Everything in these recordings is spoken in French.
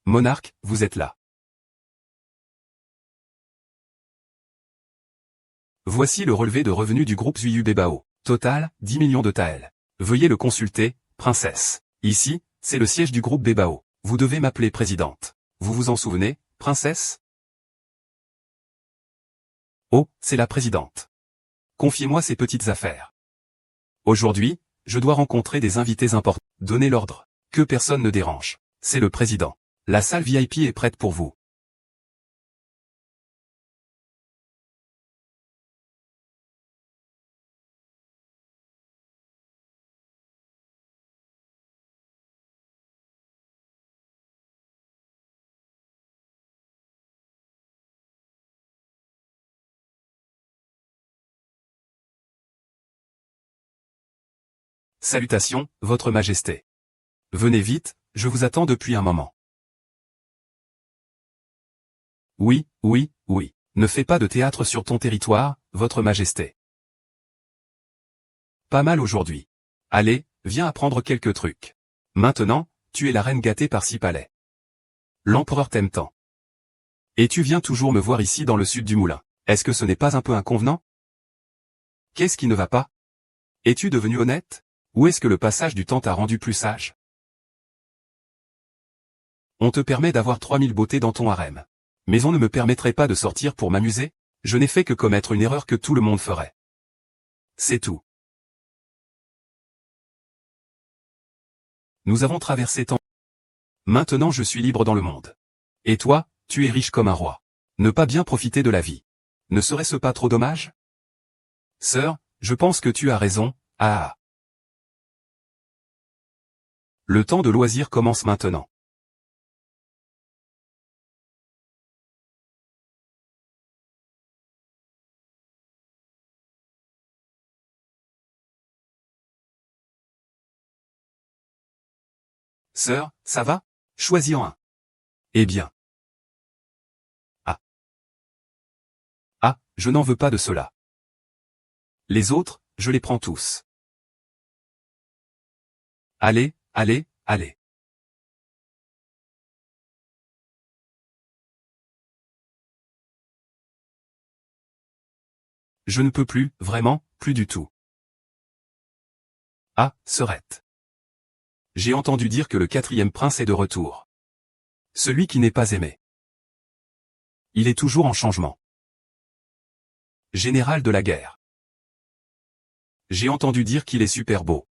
Monarque, vous êtes là. Voici le relevé de revenus du groupe Zuyu Bebao. Total, 10 millions de taels. Veuillez le consulter, princesse. Ici, c'est le siège du groupe Bebao. Vous devez m'appeler présidente. Vous vous en souvenez, princesse? Oh, c'est la présidente. Confiez-moi ces petites affaires. Aujourd'hui, je dois rencontrer des invités importants. Donnez l'ordre. Que personne ne dérange. C'est le président. La salle VIP est prête pour vous. Salutations, Votre Majesté. Venez vite, je vous attends depuis un moment. Oui, oui, oui. Ne fais pas de théâtre sur ton territoire, Votre Majesté. Pas mal aujourd'hui. Allez, viens apprendre quelques trucs. Maintenant, tu es la reine gâtée par 6 palais. L'empereur t'aime tant. Et tu viens toujours me voir ici dans le sud du moulin. Est-ce que ce n'est pas un peu inconvenant? Qu'est-ce qui ne va pas? Es-tu devenu honnête? Ou est-ce que le passage du temps t'a rendu plus sage? On te permet d'avoir 3000 beautés dans ton harem. Mais on ne me permettrait pas de sortir pour m'amuser? Je n'ai fait que commettre une erreur que tout le monde ferait. C'est tout. Nous avons traversé tant. Maintenant je suis libre dans le monde. Et toi, tu es riche comme un roi. Ne pas bien profiter de la vie. Ne serait-ce pas trop dommage? Sœur, je pense que tu as raison, ah. Le temps de loisir commence maintenant. Sœur, ça va? Choisis-en un. Eh bien. Ah. Ah, je n'en veux pas de cela. Les autres, je les prends tous. Allez, allez, allez. Je ne peux plus, vraiment, plus du tout. Ah, sœurette. J'ai entendu dire que le 4e prince est de retour. Celui qui n'est pas aimé. Il est toujours en changement. Général de la guerre. J'ai entendu dire qu'il est super beau.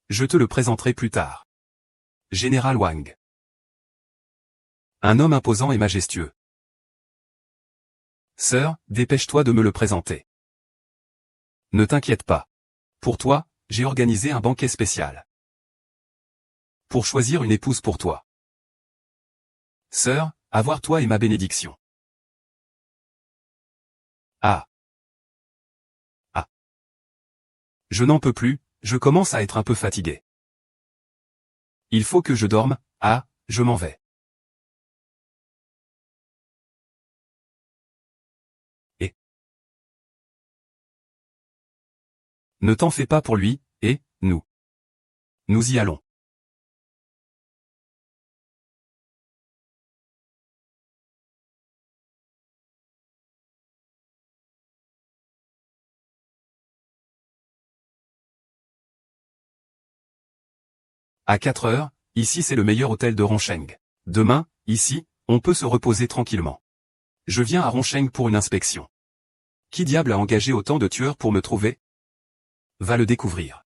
Je te le présenterai plus tard. Général Wang. Un homme imposant et majestueux. Sœur, dépêche-toi de me le présenter. Ne t'inquiète pas. Pour toi, j'ai organisé un banquet spécial. Pour choisir une épouse pour toi. Sœur, avoir toi et ma bénédiction. Ah. Ah. Je n'en peux plus, je commence à être un peu fatigué. Il faut que je dorme, ah, je m'en vais. Et. Ne t'en fais pas pour lui, et, nous. Nous y allons. À 4 heures, ici c'est le meilleur hôtel de Ronsheng. Demain, ici, on peut se reposer tranquillement. Je viens à Ronsheng pour une inspection. Qui diable a engagé autant de tueurs pour me trouver? Va le découvrir.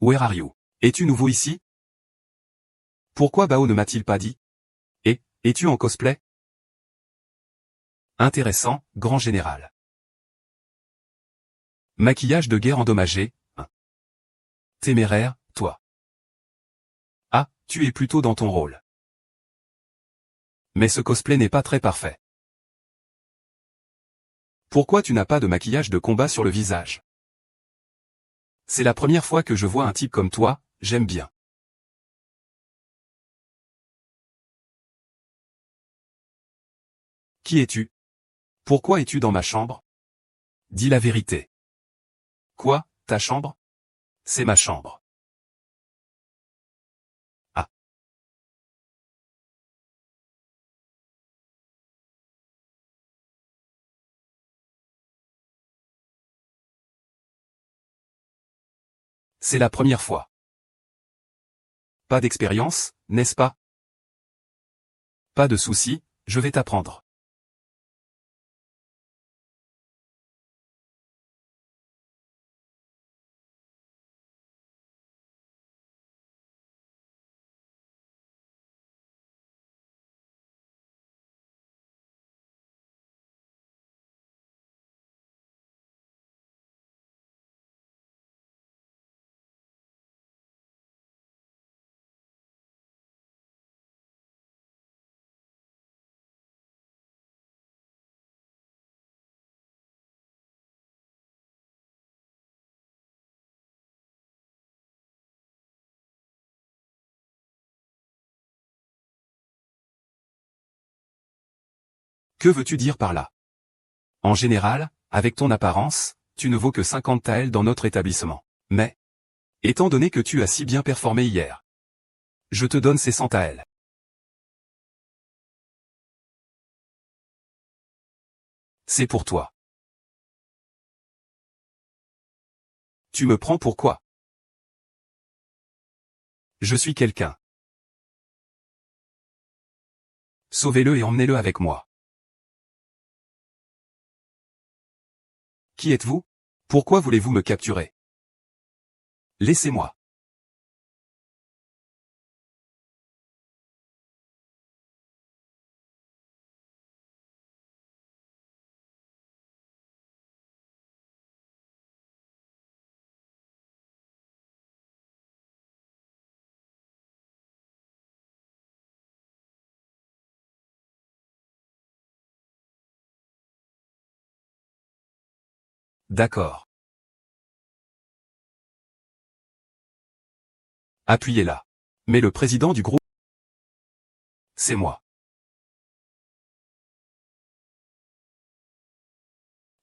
Where are you? Es-tu nouveau ici? Pourquoi Bao ne m'a-t-il pas dit? Et, es-tu en cosplay? Intéressant, grand général. Maquillage de guerre endommagé, hein. Téméraire, toi. Ah, tu es plutôt dans ton rôle. Mais ce cosplay n'est pas très parfait. Pourquoi tu n'as pas de maquillage de combat sur le visage? C'est la première fois que je vois un type comme toi, j'aime bien. Qui es-tu? Pourquoi es-tu dans ma chambre? Dis la vérité. Quoi, ta chambre? C'est ma chambre. Ah. C'est la première fois. Pas d'expérience, n'est-ce pas? Pas de souci, je vais t'apprendre. Que veux-tu dire par là? En général, avec ton apparence, tu ne vaux que 50 taels dans notre établissement. Mais, étant donné que tu as si bien performé hier, je te donne ces 100 taels. C'est pour toi. Tu me prends pour quoi? Je suis quelqu'un. Sauvez-le et emmenez-le avec moi. Qui êtes-vous? Pourquoi voulez-vous me capturer? Laissez-moi. D'accord. Appuyez là. Mais le président du groupe, c'est moi.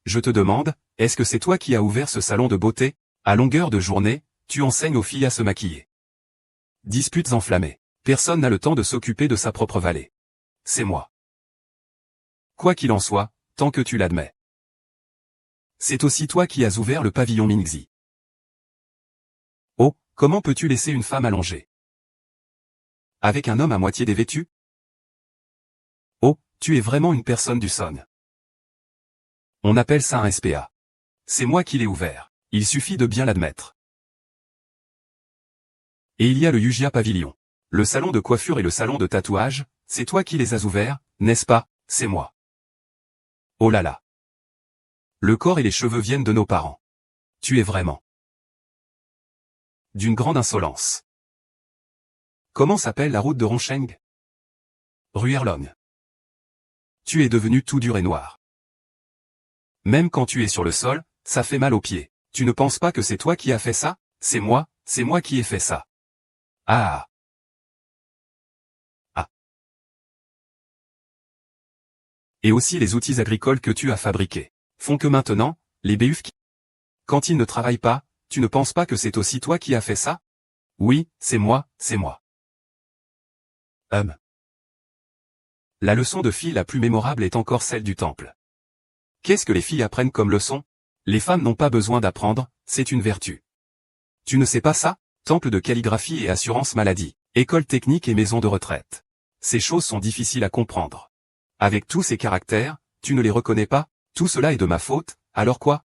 Je te demande, est-ce que c'est toi qui as ouvert ce salon de beauté? À longueur de journée, tu enseignes aux filles à se maquiller. Disputes enflammées. Personne n'a le temps de s'occuper de sa propre vallée. C'est moi. Quoi qu'il en soit, tant que tu l'admets. C'est aussi toi qui as ouvert le pavillon Mingzi. Oh, comment peux-tu laisser une femme allongée? Avec un homme à moitié dévêtu? Oh, tu es vraiment une personne du Son. On appelle ça un SPA. C'est moi qui l'ai ouvert. Il suffit de bien l'admettre. Et il y a le Yugia Pavilion. Le salon de coiffure et le salon de tatouage, c'est toi qui les as ouverts, n'est-ce pas? C'est moi. Oh là là. Le corps et les cheveux viennent de nos parents. Tu es vraiment d'une grande insolence. Comment s'appelle la route de Ronsheng? Rue Erlong. Tu es devenu tout dur et noir. Même quand tu es sur le sol, ça fait mal aux pieds. Tu ne penses pas que c'est toi qui as fait ça? C'est moi qui ai fait ça. Ah. Ah. Et aussi les outils agricoles que tu as fabriqués font que maintenant, les béhufs quand ils ne travaillent pas, tu ne penses pas que c'est aussi toi qui as fait ça? Oui, c'est moi, c'est moi. La leçon de fille la plus mémorable est encore celle du temple. Qu'est-ce que les filles apprennent comme leçon? Les femmes n'ont pas besoin d'apprendre, c'est une vertu. Tu ne sais pas ça? Temple de calligraphie et assurance maladie, école technique et maison de retraite. Ces choses sont difficiles à comprendre. Avec tous ces caractères, tu ne les reconnais pas? Tout cela est de ma faute, alors quoi?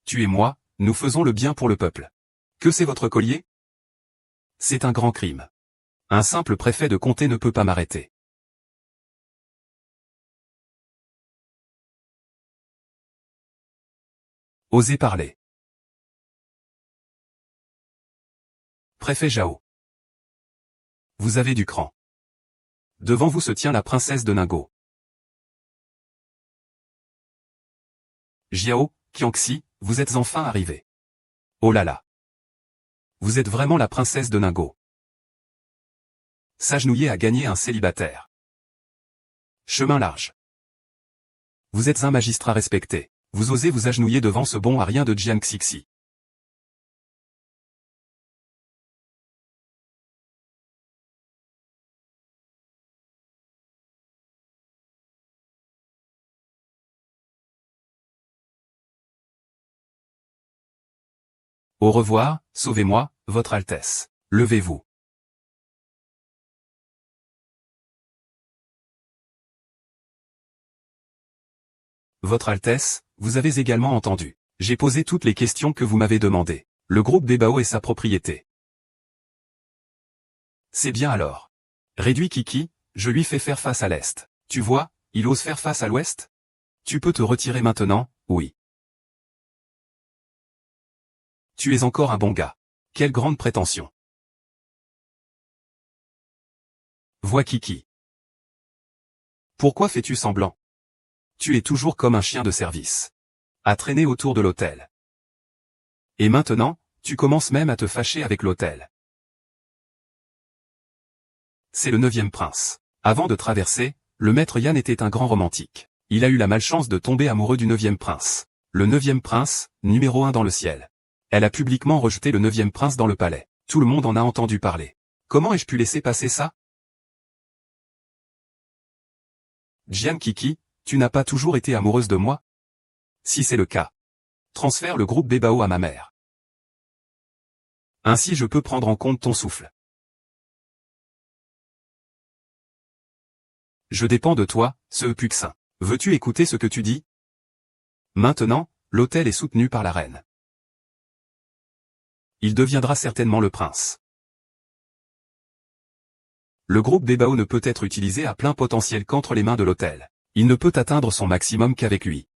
Tu et moi, nous faisons le bien pour le peuple. Que c'est votre collier? C'est un grand crime. Un simple préfet de comté ne peut pas m'arrêter. Osez parler. Préfet Jao. Vous avez du cran. Devant vous se tient la princesse de Ningbo. Jiao, Qiangxi, vous êtes enfin arrivé. Oh là là. Vous êtes vraiment la princesse de Ningbo. S'agenouiller à gagner un célibataire. Chemin large. Vous êtes un magistrat respecté. Vous osez vous agenouiller devant ce bon à rien de Jiang Xixi. Au revoir, sauvez-moi, Votre Altesse. Levez-vous. Votre Altesse, vous avez également entendu. J'ai posé toutes les questions que vous m'avez demandées. Le groupe Bébao est sa propriété. C'est bien alors. Réduit Kiki, je lui fais faire face à l'Est. Tu vois, il ose faire face à l'Ouest? Tu peux te retirer maintenant, oui. Tu es encore un bon gars. Quelle grande prétention. Vois Kiki. Pourquoi fais-tu semblant? Tu es toujours comme un chien de service. À traîner autour de l'hôtel. Et maintenant, tu commences même à te fâcher avec l'hôtel. C'est le 9e prince. Avant de traverser, le maître Yan était un grand romantique. Il a eu la malchance de tomber amoureux du 9e prince. Le 9e prince, numéro 1 dans le ciel. Elle a publiquement rejeté le 9e prince dans le palais. Tout le monde en a entendu parler. Comment ai-je pu laisser passer ça? Jiang Kiki, tu n'as pas toujours été amoureuse de moi? Si c'est le cas, transfère le groupe Bébao à ma mère. Ainsi je peux prendre en compte ton souffle. Je dépends de toi, ce Puxin. Veux-tu écouter ce que tu dis? Maintenant, l'hôtel est soutenu par la reine. Il deviendra certainement le prince. Le groupe Bébao ne peut être utilisé à plein potentiel qu'entre les mains de l'hôtel. Il ne peut atteindre son maximum qu'avec lui.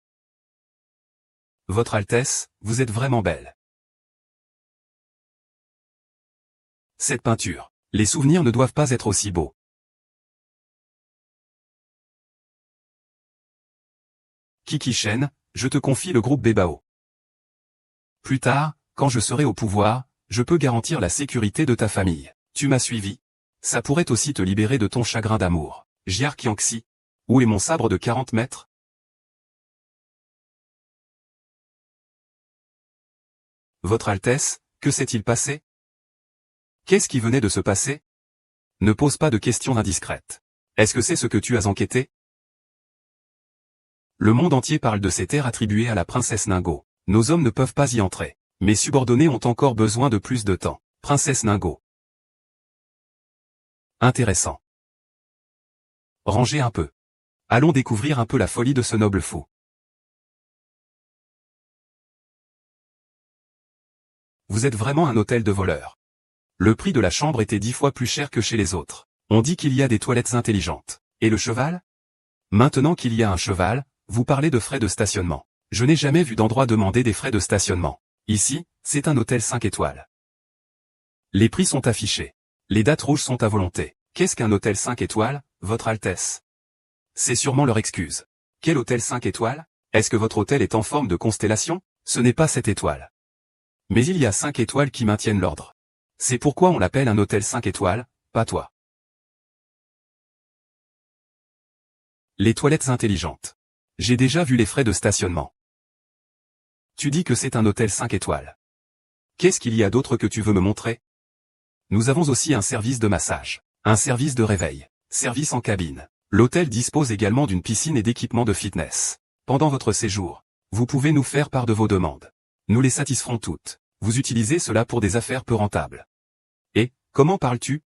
Votre Altesse, vous êtes vraiment belle. Cette peinture. Les souvenirs ne doivent pas être aussi beaux. Kiki Shen, je te confie le groupe Bébao. Plus tard, quand je serai au pouvoir, je peux garantir la sécurité de ta famille. Tu m'as suivi? Ça pourrait aussi te libérer de ton chagrin d'amour. Jiar Qiangxi. Où est mon sabre de 40 mètres? Votre Altesse, que s'est-il passé? Qu'est-ce qui venait de se passer? Ne pose pas de questions indiscrètes. Est-ce que c'est ce que tu as enquêté? Le monde entier parle de ces terres attribuées à la princesse Ningo. Nos hommes ne peuvent pas y entrer. Mes subordonnés ont encore besoin de plus de temps. Princesse Ningo. Intéressant. Rangez un peu. Allons découvrir un peu la folie de ce noble fou. Vous êtes vraiment un hôtel de voleurs. Le prix de la chambre était 10 fois plus cher que chez les autres. On dit qu'il y a des toilettes intelligentes. Et le cheval? Maintenant qu'il y a un cheval, vous parlez de frais de stationnement. Je n'ai jamais vu d'endroit demander des frais de stationnement. Ici, c'est un hôtel 5 étoiles. Les prix sont affichés. Les dates rouges sont à volonté. Qu'est-ce qu'un hôtel 5 étoiles, Votre Altesse? C'est sûrement leur excuse. Quel hôtel 5 étoiles? Est-ce que votre hôtel est en forme de constellation? Ce n'est pas 7 étoiles. Mais il y a 5 étoiles qui maintiennent l'ordre. C'est pourquoi on l'appelle un hôtel 5 étoiles, pas toi. Les toilettes intelligentes. J'ai déjà vu les frais de stationnement. Tu dis que c'est un hôtel 5 étoiles. Qu'est-ce qu'il y a d'autre que tu veux me montrer? Nous avons aussi un service de massage, un service de réveil, service en cabine. L'hôtel dispose également d'une piscine et d'équipements de fitness. Pendant votre séjour, vous pouvez nous faire part de vos demandes. Nous les satisferons toutes. Vous utilisez cela pour des affaires peu rentables. Et, comment parles-tu?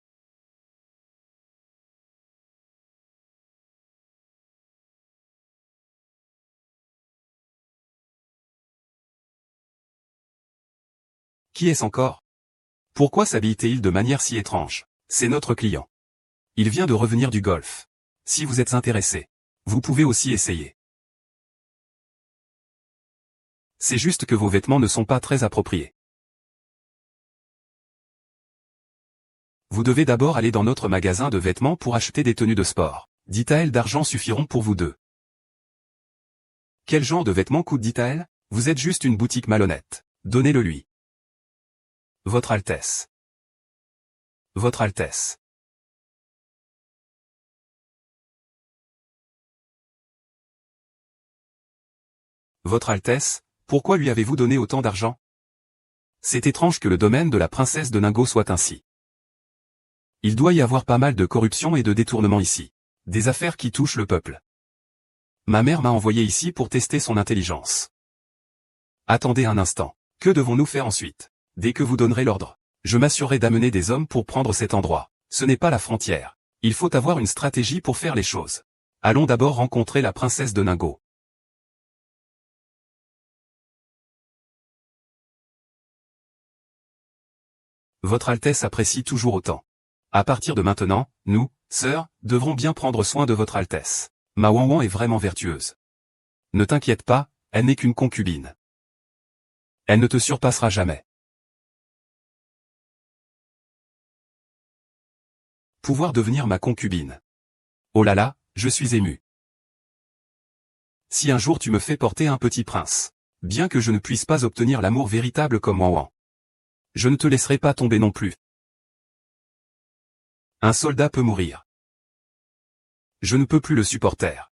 Qui est-ce encore? Pourquoi s'habille-t-il de manière si étrange? C'est notre client. Il vient de revenir du golf. Si vous êtes intéressé, vous pouvez aussi essayer. C'est juste que vos vêtements ne sont pas très appropriés. Vous devez d'abord aller dans notre magasin de vêtements pour acheter des tenues de sport. 10 taels d'argent suffiront pour vous deux. Quel genre de vêtements coûte 10 taels? Vous êtes juste une boutique malhonnête. Donnez-le lui. Votre Altesse. Votre Altesse. Votre Altesse, pourquoi lui avez-vous donné autant d'argent? C'est étrange que le domaine de la princesse de Ningo soit ainsi. Il doit y avoir pas mal de corruption et de détournement ici. Des affaires qui touchent le peuple. Ma mère m'a envoyé ici pour tester son intelligence. Attendez un instant. Que devons-nous faire ensuite? Dès que vous donnerez l'ordre, je m'assurerai d'amener des hommes pour prendre cet endroit. Ce n'est pas la frontière. Il faut avoir une stratégie pour faire les choses. Allons d'abord rencontrer la princesse de Ningo. Votre Altesse apprécie toujours autant. À partir de maintenant, nous, sœurs, devrons bien prendre soin de votre Altesse. Ma Wanwan est vraiment vertueuse. Ne t'inquiète pas, elle n'est qu'une concubine. Elle ne te surpassera jamais. Pouvoir devenir ma concubine. Oh là là, je suis ému. Si un jour tu me fais porter un petit prince, bien que je ne puisse pas obtenir l'amour véritable comme Wanwan, je ne te laisserai pas tomber non plus. Un soldat peut mourir. Je ne peux plus le supporter.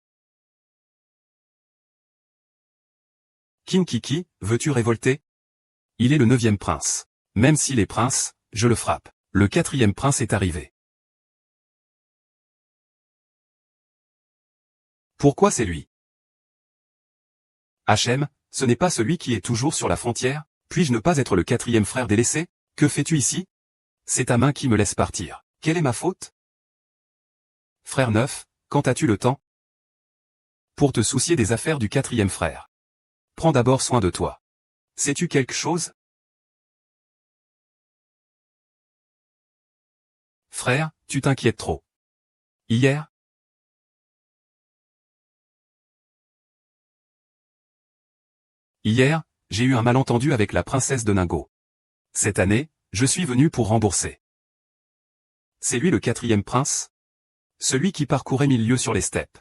Kinkiki, veux-tu révolter? Il est le 9e prince. Même s'il est prince, je le frappe. Le 4e prince est arrivé. Pourquoi c'est lui? Hachem, ce n'est pas celui qui est toujours sur la frontière? Puis-je ne pas être le 4e frère délaissé? Que fais-tu ici? C'est ta main qui me laisse partir. Quelle est ma faute? Frère neuf, quand as-tu le temps? Pour te soucier des affaires du 4e frère. Prends d'abord soin de toi. Sais-tu quelque chose? Frère, tu t'inquiètes trop. Hier, j'ai eu un malentendu avec la princesse de Ningo. Cette année, je suis venu pour rembourser. C'est lui le 4e prince? Celui qui parcourait 1000 lieues sur les steppes.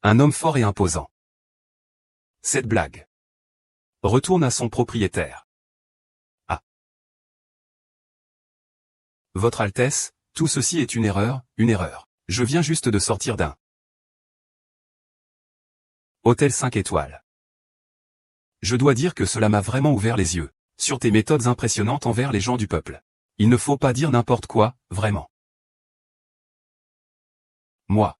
Un homme fort et imposant. Cette blague. Retourne à son propriétaire. Ah. Votre Altesse, tout ceci est une erreur, une erreur. Je viens juste de sortir d'un hôtel 5 étoiles. Je dois dire que cela m'a vraiment ouvert les yeux, sur tes méthodes impressionnantes envers les gens du peuple. Il ne faut pas dire n'importe quoi, vraiment. Moi.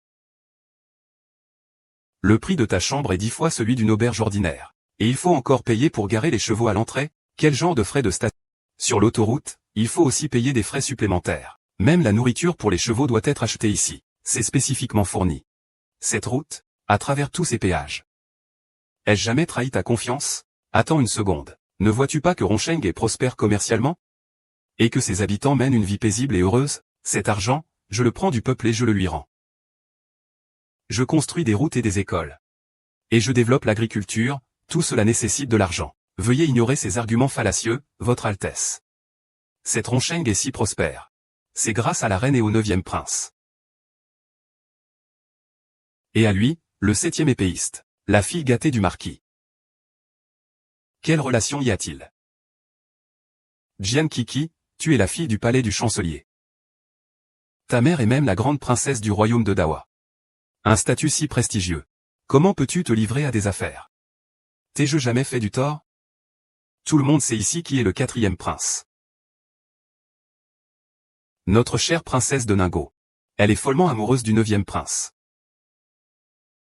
Le prix de ta chambre est 10 fois celui d'une auberge ordinaire. Et il faut encore payer pour garer les chevaux à l'entrée? Quel genre de frais de station? Sur l'autoroute, il faut aussi payer des frais supplémentaires. Même la nourriture pour les chevaux doit être achetée ici. C'est spécifiquement fourni. Cette route, à travers tous ces péages. Ai-je jamais trahi ta confiance? Attends une seconde. Ne vois-tu pas que Roncheng est prospère commercialement? Et que ses habitants mènent une vie paisible et heureuse? Cet argent, je le prends du peuple et je le lui rends. Je construis des routes et des écoles. Et je développe l'agriculture, tout cela nécessite de l'argent. Veuillez ignorer ces arguments fallacieux, Votre Altesse. Cette Roncheng est si prospère. C'est grâce à la reine et au 9e prince. Et à lui, le 7e épéiste, la fille gâtée du marquis. Quelle relation y a-t-il? Jian Kiki, tu es la fille du palais du chancelier. Ta mère est même la grande princesse du royaume de Dawa. Un statut si prestigieux. Comment peux-tu te livrer à des affaires? T'ai-je jamais fait du tort? Tout le monde sait ici qui est le 4e prince. Notre chère princesse de Ningo. Elle est follement amoureuse du 9e prince.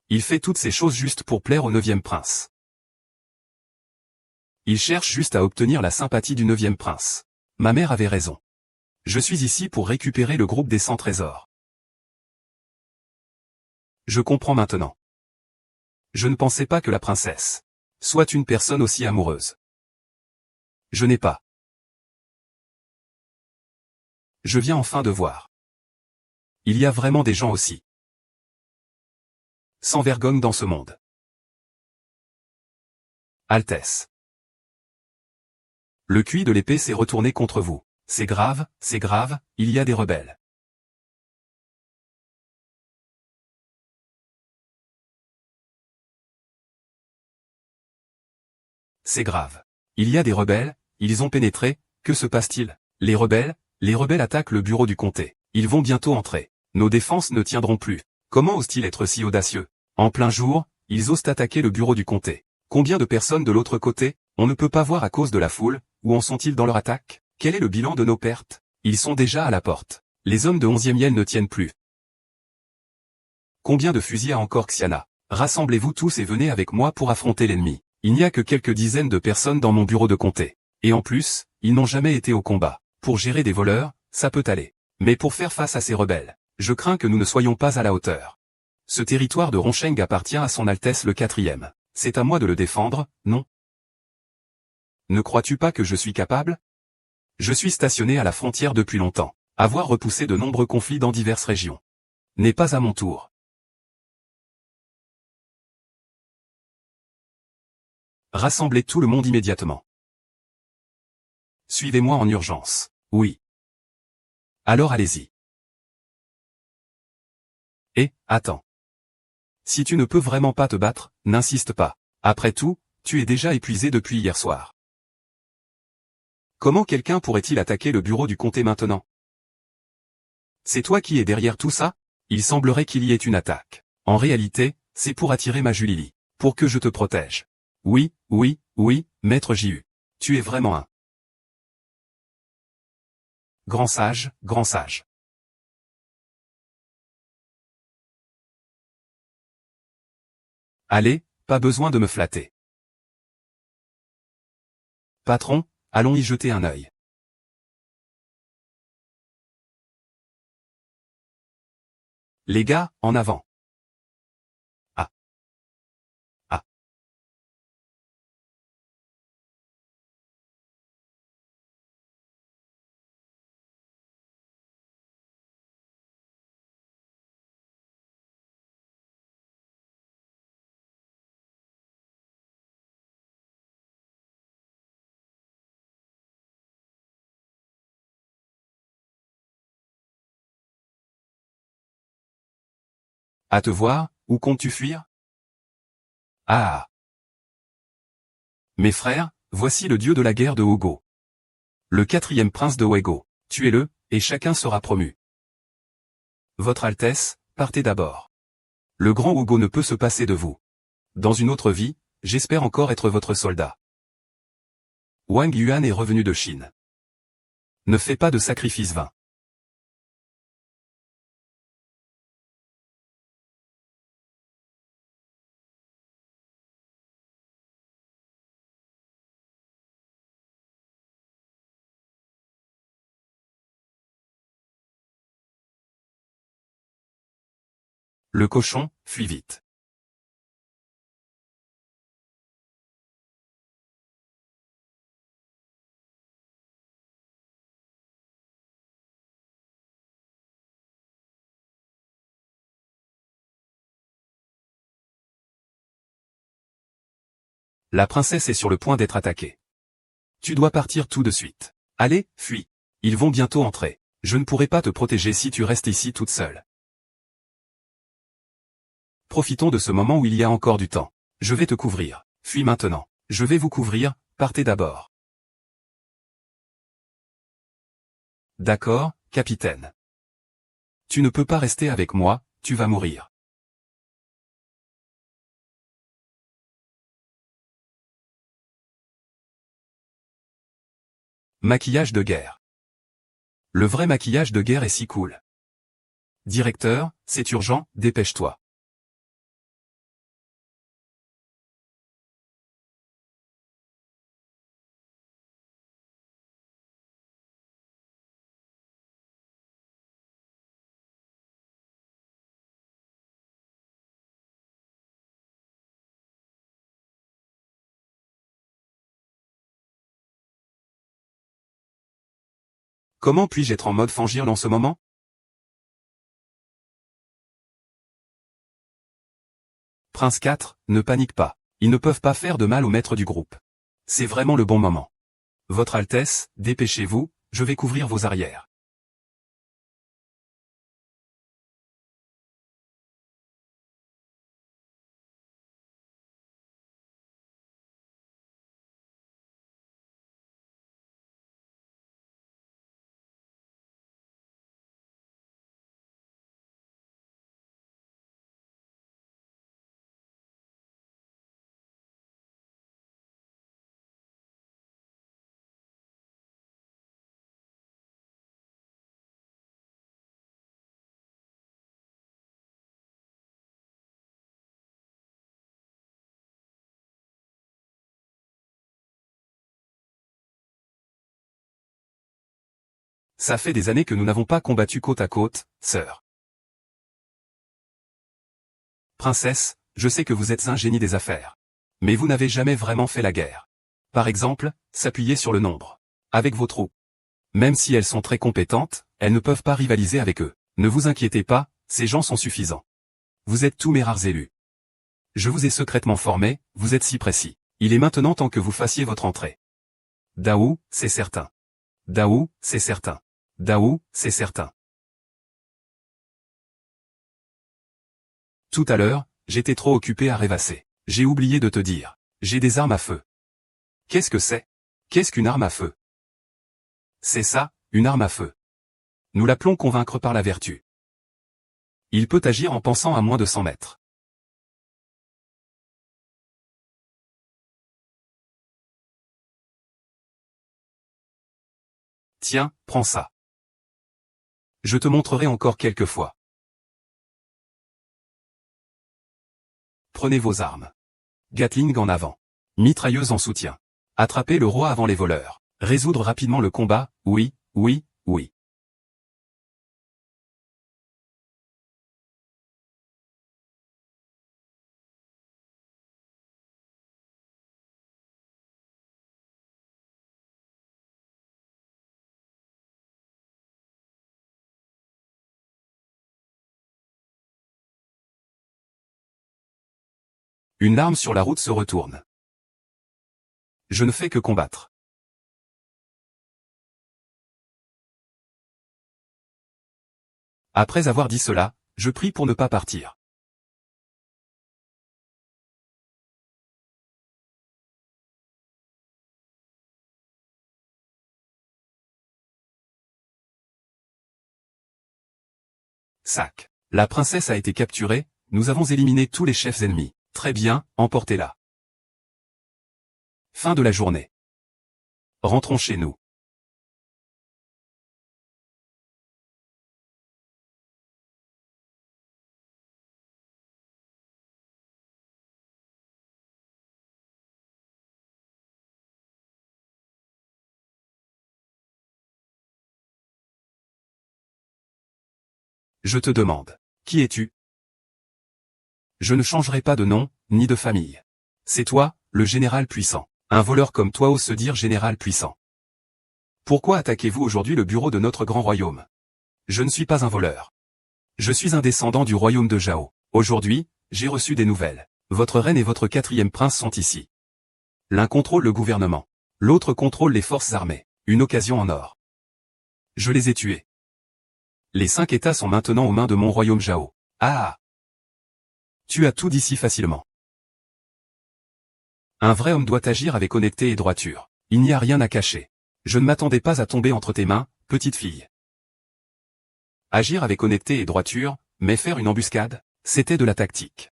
Il fait toutes ces choses juste pour plaire au 9e prince. Il cherche juste à obtenir la sympathie du 9e prince. Ma mère avait raison. Je suis ici pour récupérer le groupe des 100 trésors. Je comprends maintenant. Je ne pensais pas que la princesse soit une personne aussi amoureuse. Je n'ai pas. Je viens enfin de voir. Il y a vraiment des gens aussi sans vergogne dans ce monde. Altesse. Le cuit de l'épée s'est retourné contre vous. C'est grave, il y a des rebelles. C'est grave. Il y a des rebelles, ils ont pénétré, que se passe-t-il? Les rebelles attaquent le bureau du comté. Ils vont bientôt entrer. Nos défenses ne tiendront plus. Comment osent-ils être si audacieux? En plein jour, ils osent attaquer le bureau du comté. Combien de personnes de l'autre côté? On ne peut pas voir à cause de la foule. Où en sont-ils dans leur attaque? Quel est le bilan de nos pertes? Ils sont déjà à la porte. Les hommes de 11e Yel ne tiennent plus. Combien de fusils a encore Xiana? Rassemblez-vous tous et venez avec moi pour affronter l'ennemi. Il n'y a que quelques dizaines de personnes dans mon bureau de comté. Et en plus, ils n'ont jamais été au combat. Pour gérer des voleurs, ça peut aller. Mais pour faire face à ces rebelles, je crains que nous ne soyons pas à la hauteur. Ce territoire de Ronsheng appartient à son Altesse le 4e. C'est à moi de le défendre, non? Ne crois-tu pas que je suis capable? Je suis stationné à la frontière depuis longtemps. Avoir repoussé de nombreux conflits dans diverses régions. N'est pas à mon tour. Rassemblez tout le monde immédiatement. Suivez-moi en urgence. Oui. Alors allez-y. Et, attends. Si tu ne peux vraiment pas te battre, n'insiste pas. Après tout, tu es déjà épuisé depuis hier soir. Comment quelqu'un pourrait-il attaquer le bureau du comté maintenant? C'est toi qui es derrière tout ça? Il semblerait qu'il y ait une attaque. En réalité, c'est pour attirer ma Julie. Pour que je te protège. Oui, oui, oui, maître J.U. Tu es vraiment un grand sage, grand sage. Allez, pas besoin de me flatter. Patron, allons y jeter un œil. Les gars, en avant. Ah. Ah. À te voir, où comptes-tu fuir? Ah. Mes frères, voici le dieu de la guerre de Hogo. Le 4e prince de Wego. Tuez-le, et chacun sera promu. Votre Altesse, partez d'abord. Le grand Hogo ne peut se passer de vous. Dans une autre vie, j'espère encore être votre soldat. Wang Yuan est revenu de Chine. Ne fais pas de sacrifice vain. Le cochon, fuis vite. La princesse est sur le point d'être attaquée. Tu dois partir tout de suite. Allez, fuis. Ils vont bientôt entrer. Je ne pourrai pas te protéger si tu restes ici toute seule. Profitons de ce moment où il y a encore du temps. Je vais te couvrir. Fuis maintenant. Je vais vous couvrir, partez d'abord. D'accord, capitaine. Tu ne peux pas rester avec moi, tu vas mourir. Maquillage de guerre. Le vrai maquillage de guerre est si cool. Directeur, c'est urgent, dépêche-toi. Comment puis-je être en mode Fangirl en ce moment? Prince 4, ne panique pas. Ils ne peuvent pas faire de mal au maître du groupe. C'est vraiment le bon moment. Votre Altesse, dépêchez-vous, je vais couvrir vos arrières. Ça fait des années que nous n'avons pas combattu côte à côte, sœur. Princesse, je sais que vous êtes un génie des affaires. Mais vous n'avez jamais vraiment fait la guerre. Par exemple, s'appuyer sur le nombre. Avec vos troupes. Même si elles sont très compétentes, elles ne peuvent pas rivaliser avec eux. Ne vous inquiétez pas, ces gens sont suffisants. Vous êtes tous mes rares élus. Je vous ai secrètement formé, vous êtes si précis. Il est maintenant temps que vous fassiez votre entrée. Daou, c'est certain. Daou, c'est certain. Daou, c'est certain. Tout à l'heure, j'étais trop occupé à rêvasser. J'ai oublié de te dire. J'ai des armes à feu. Qu'est-ce que c'est? Qu'est-ce qu'une arme à feu? C'est ça, une arme à feu. Nous l'appelons convaincre par la vertu. Il peut agir en pensant à moins de 100 mètres. Tiens, prends ça. Je te montrerai encore quelques fois. Prenez vos armes. Gatling en avant. Mitrailleuse en soutien. Attraper le roi avant les voleurs. Résoudre rapidement le combat, oui, oui, oui. Une arme sur la route se retourne. Je ne fais que combattre. Après avoir dit cela, je prie pour ne pas partir. Sac. La princesse a été capturée, nous avons éliminé tous les chefs ennemis. Très bien, emportez-la. Fin de la journée. Rentrons chez nous. Je te demande. Qui es-tu? Je ne changerai pas de nom, ni de famille. C'est toi, le général puissant. Un voleur comme toi ose se dire général puissant. Pourquoi attaquez-vous aujourd'hui le bureau de notre grand royaume? Je ne suis pas un voleur. Je suis un descendant du royaume de Jao. Aujourd'hui, j'ai reçu des nouvelles. Votre reine et votre 4e prince sont ici. L'un contrôle le gouvernement. L'autre contrôle les forces armées. Une occasion en or. Je les ai tués. Les 5 États sont maintenant aux mains de mon royaume Jao. Ah! Tu as tout dit si facilement. Un vrai homme doit agir avec honnêteté et droiture. Il n'y a rien à cacher. Je ne m'attendais pas à tomber entre tes mains, petite fille. Agir avec honnêteté et droiture, mais faire une embuscade, c'était de la tactique.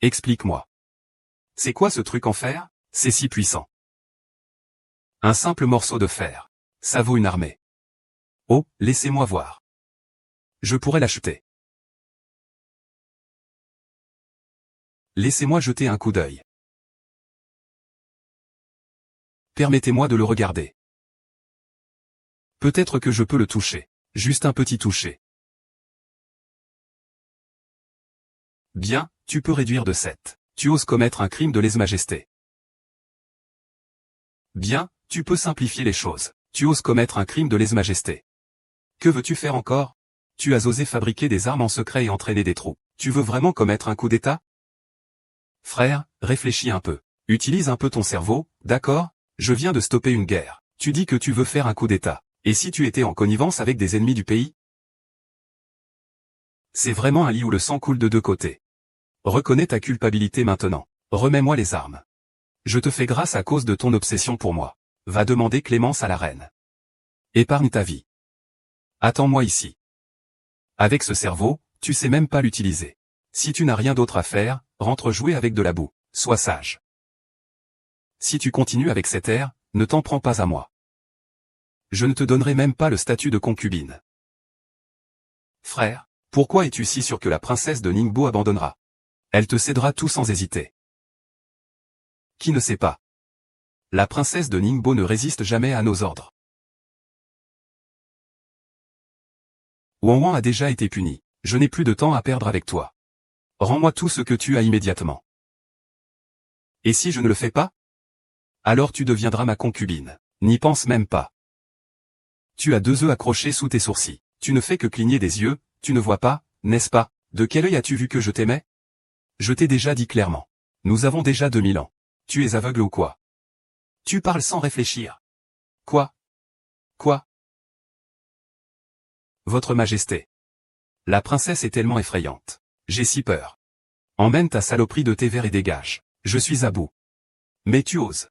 Explique-moi. C'est quoi ce truc en fer? C'est si puissant. Un simple morceau de fer. Ça vaut une armée. Oh, laissez-moi voir. Je pourrais l'acheter. Laissez-moi jeter un coup d'œil. Permettez-moi de le regarder. Peut-être que je peux le toucher. Juste un petit toucher. Bien, tu peux réduire de 7. Tu oses commettre un crime de lèse-majesté. Bien, tu peux simplifier les choses. Tu oses commettre un crime de lèse-majesté. Que veux-tu faire encore? Tu as osé fabriquer des armes en secret et entraîner des troupes. Tu veux vraiment commettre un coup d'État? Frère, réfléchis un peu. Utilise un peu ton cerveau, d'accord? Je viens de stopper une guerre. Tu dis que tu veux faire un coup d'État. Et si tu étais en connivence avec des ennemis du pays? C'est vraiment un lit où le sang coule de deux côtés. Reconnais ta culpabilité maintenant. Remets-moi les armes. Je te fais grâce à cause de ton obsession pour moi. Va demander clémence à la reine. Épargne ta vie. Attends-moi ici. Avec ce cerveau, tu sais même pas l'utiliser. Si tu n'as rien d'autre à faire, rentre jouer avec de la boue. Sois sage. Si tu continues avec cet air, ne t'en prends pas à moi. Je ne te donnerai même pas le statut de concubine. Frère, pourquoi es-tu si sûr que la princesse de Ningbo abandonnera? Elle te cédera tout sans hésiter. Qui ne sait pas? La princesse de Ningbo ne résiste jamais à nos ordres. Wanwan a déjà été puni. Je n'ai plus de temps à perdre avec toi. Rends-moi tout ce que tu as immédiatement. Et si je ne le fais pas? Alors tu deviendras ma concubine. N'y pense même pas. Tu as 2 œufs accrochés sous tes sourcils. Tu ne fais que cligner des yeux, tu ne vois pas, n'est-ce pas? De quel œil as-tu vu que je t'aimais? Je t'ai déjà dit clairement. Nous avons déjà 2000 ans. Tu es aveugle ou quoi? Tu parles sans réfléchir. Quoi? Quoi? Votre Majesté. La princesse est tellement effrayante. J'ai si peur. Emmène ta saloperie de thé vert et dégage. Je suis à bout. Mais tu oses.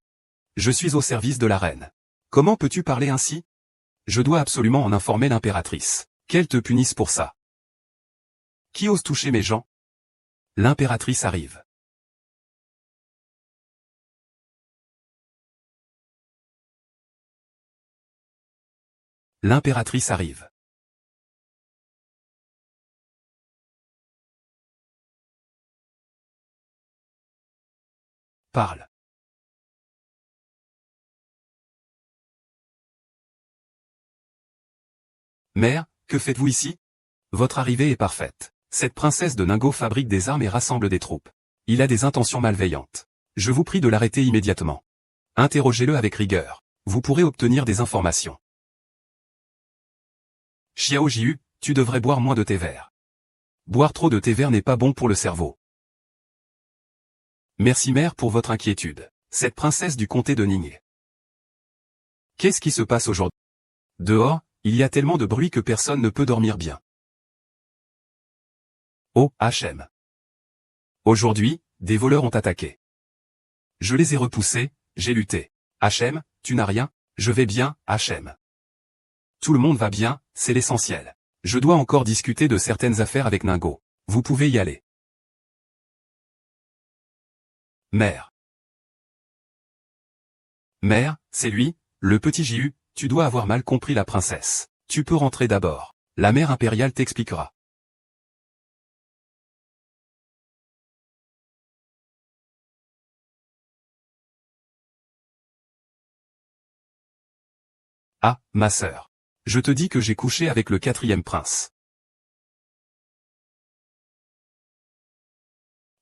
Je suis au service de la reine. Comment peux-tu parler ainsi? Je dois absolument en informer l'impératrice. Qu'elle te punisse pour ça. Qui ose toucher mes gens? L'impératrice arrive. L'impératrice arrive. Parle. Mère, que faites-vous ici? Votre arrivée est parfaite. Cette princesse de Ningbo fabrique des armes et rassemble des troupes. Il a des intentions malveillantes. Je vous prie de l'arrêter immédiatement. Interrogez-le avec rigueur. Vous pourrez obtenir des informations. Xiao Jiu, tu devrais boire moins de thé vert. Boire trop de thé vert n'est pas bon pour le cerveau. Merci mère pour votre inquiétude. Cette princesse du comté de Ning. Qu'est-ce qui se passe aujourd'hui? Dehors, il y a tellement de bruit que personne ne peut dormir bien. Oh, HM. Aujourd'hui, des voleurs ont attaqué. Je les ai repoussés, j'ai lutté. HM, tu n'as rien? Je vais bien, HM. Tout le monde va bien, c'est l'essentiel. Je dois encore discuter de certaines affaires avec Ningbo. Vous pouvez y aller. Mère. Mère, c'est lui, le petit Jiu, tu dois avoir mal compris la princesse. Tu peux rentrer d'abord. La mère impériale t'expliquera. Ah, ma sœur. Je te dis que j'ai couché avec le 4e prince.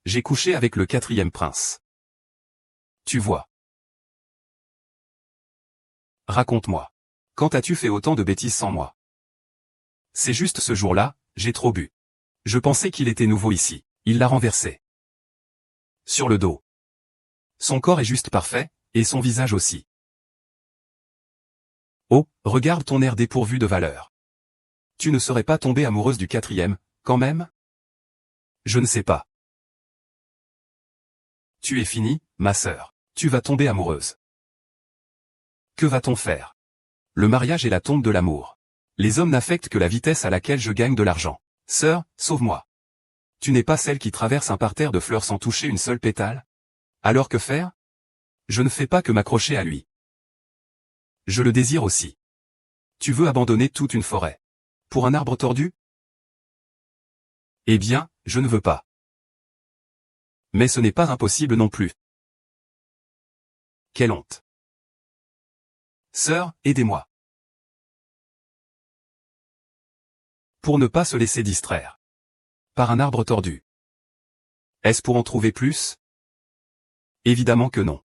J'ai couché avec le 4e prince. Tu vois. Raconte-moi. Quand as-tu fait autant de bêtises sans moi? C'est juste ce jour-là, j'ai trop bu. Je pensais qu'il était nouveau ici. Il l'a renversé. Sur le dos. Son corps est juste parfait, et son visage aussi. Oh, regarde ton air dépourvu de valeur. Tu ne serais pas tombée amoureuse du 4e, quand même? Je ne sais pas. Tu es finie, ma sœur. Tu vas tomber amoureuse. Que va-t-on faire? Le mariage est la tombe de l'amour. Les hommes n'affectent que la vitesse à laquelle je gagne de l'argent. Sœur, sauve-moi. Tu n'es pas celle qui traverse un parterre de fleurs sans toucher une seule pétale? Alors que faire? Je ne fais pas que m'accrocher à lui. Je le désire aussi. Tu veux abandonner toute une forêt. Pour un arbre tordu? Eh bien, je ne veux pas. Mais ce n'est pas impossible non plus. Quelle honte. Sœur, aidez-moi. Pour ne pas se laisser distraire. Par un arbre tordu. Est-ce pour en trouver plus? Évidemment que non.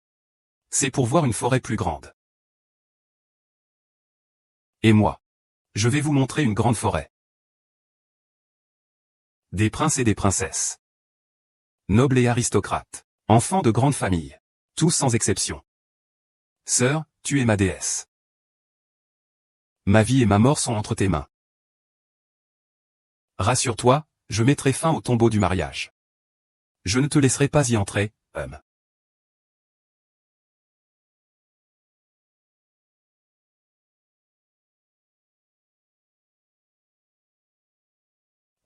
C'est pour voir une forêt plus grande. Et moi. Je vais vous montrer une grande forêt. Des princes et des princesses. Nobles et aristocrates. Enfants de grande famille. Tous sans exception. Sœur, tu es ma déesse. Ma vie et ma mort sont entre tes mains. Rassure-toi, je mettrai fin au tombeau du mariage. Je ne te laisserai pas y entrer, homme.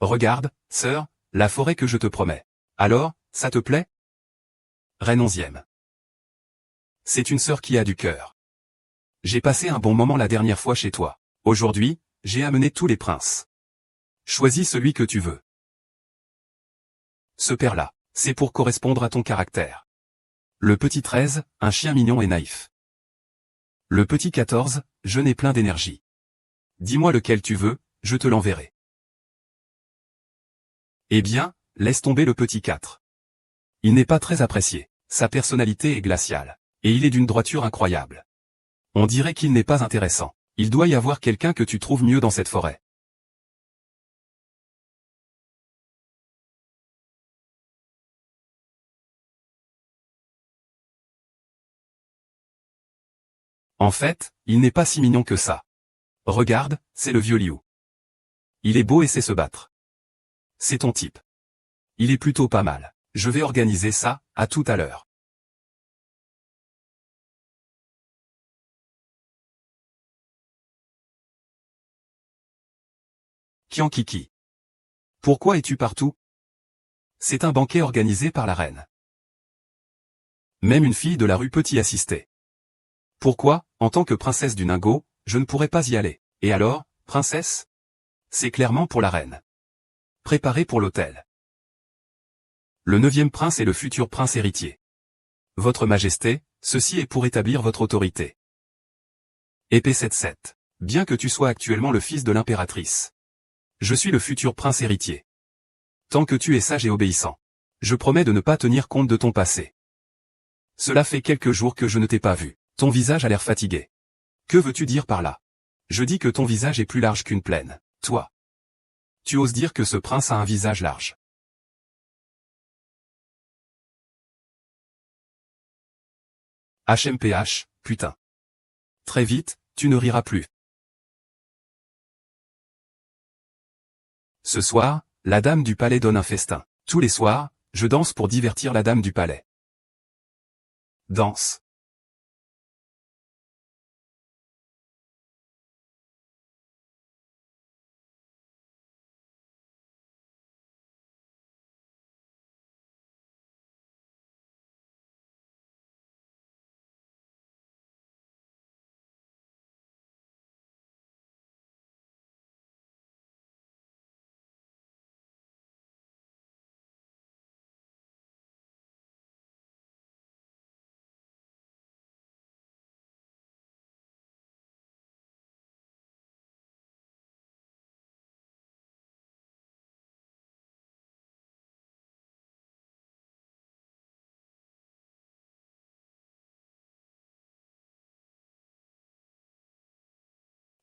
Regarde, sœur, la forêt que je te promets. Alors, ça te plaît? Reine 11e. C'est une sœur qui a du cœur. J'ai passé un bon moment la dernière fois chez toi. Aujourd'hui, j'ai amené tous les princes. Choisis celui que tu veux. Ce père-là, c'est pour correspondre à ton caractère. Le petit 13, un chien mignon et naïf. Le petit 14, jeune et plein d'énergie. Dis-moi lequel tu veux, je te l'enverrai. Eh bien, laisse tomber le petit 4. Il n'est pas très apprécié. Sa personnalité est glaciale. Et il est d'une droiture incroyable. On dirait qu'il n'est pas intéressant. Il doit y avoir quelqu'un que tu trouves mieux dans cette forêt. En fait, il n'est pas si mignon que ça. Regarde, c'est le vieux Liu. Il est beau et sait se battre. C'est ton type. Il est plutôt pas mal. Je vais organiser ça, à tout à l'heure. Kiankiki. Pourquoi es-tu partout? C'est un banquet organisé par la reine. Même une fille de la rue peut y assister. Pourquoi, en tant que princesse du Ningao, je ne pourrais pas y aller? Et alors, princesse? C'est clairement pour la reine. Préparez pour l'hôtel. Le 9e prince est le futur prince héritier. Votre Majesté, ceci est pour établir votre autorité. Épée 7-7. Bien que tu sois actuellement le fils de l'impératrice. Je suis le futur prince héritier. Tant que tu es sage et obéissant. Je promets de ne pas tenir compte de ton passé. Cela fait quelques jours que je ne t'ai pas vu. Ton visage a l'air fatigué. Que veux-tu dire par là? Je dis que ton visage est plus large qu'une plaine. Toi. Tu oses dire que ce prince a un visage large. HMPH, putain. Très vite, tu ne riras plus. Ce soir, la dame du palais donne un festin. Tous les soirs, je danse pour divertir la dame du palais. Danse.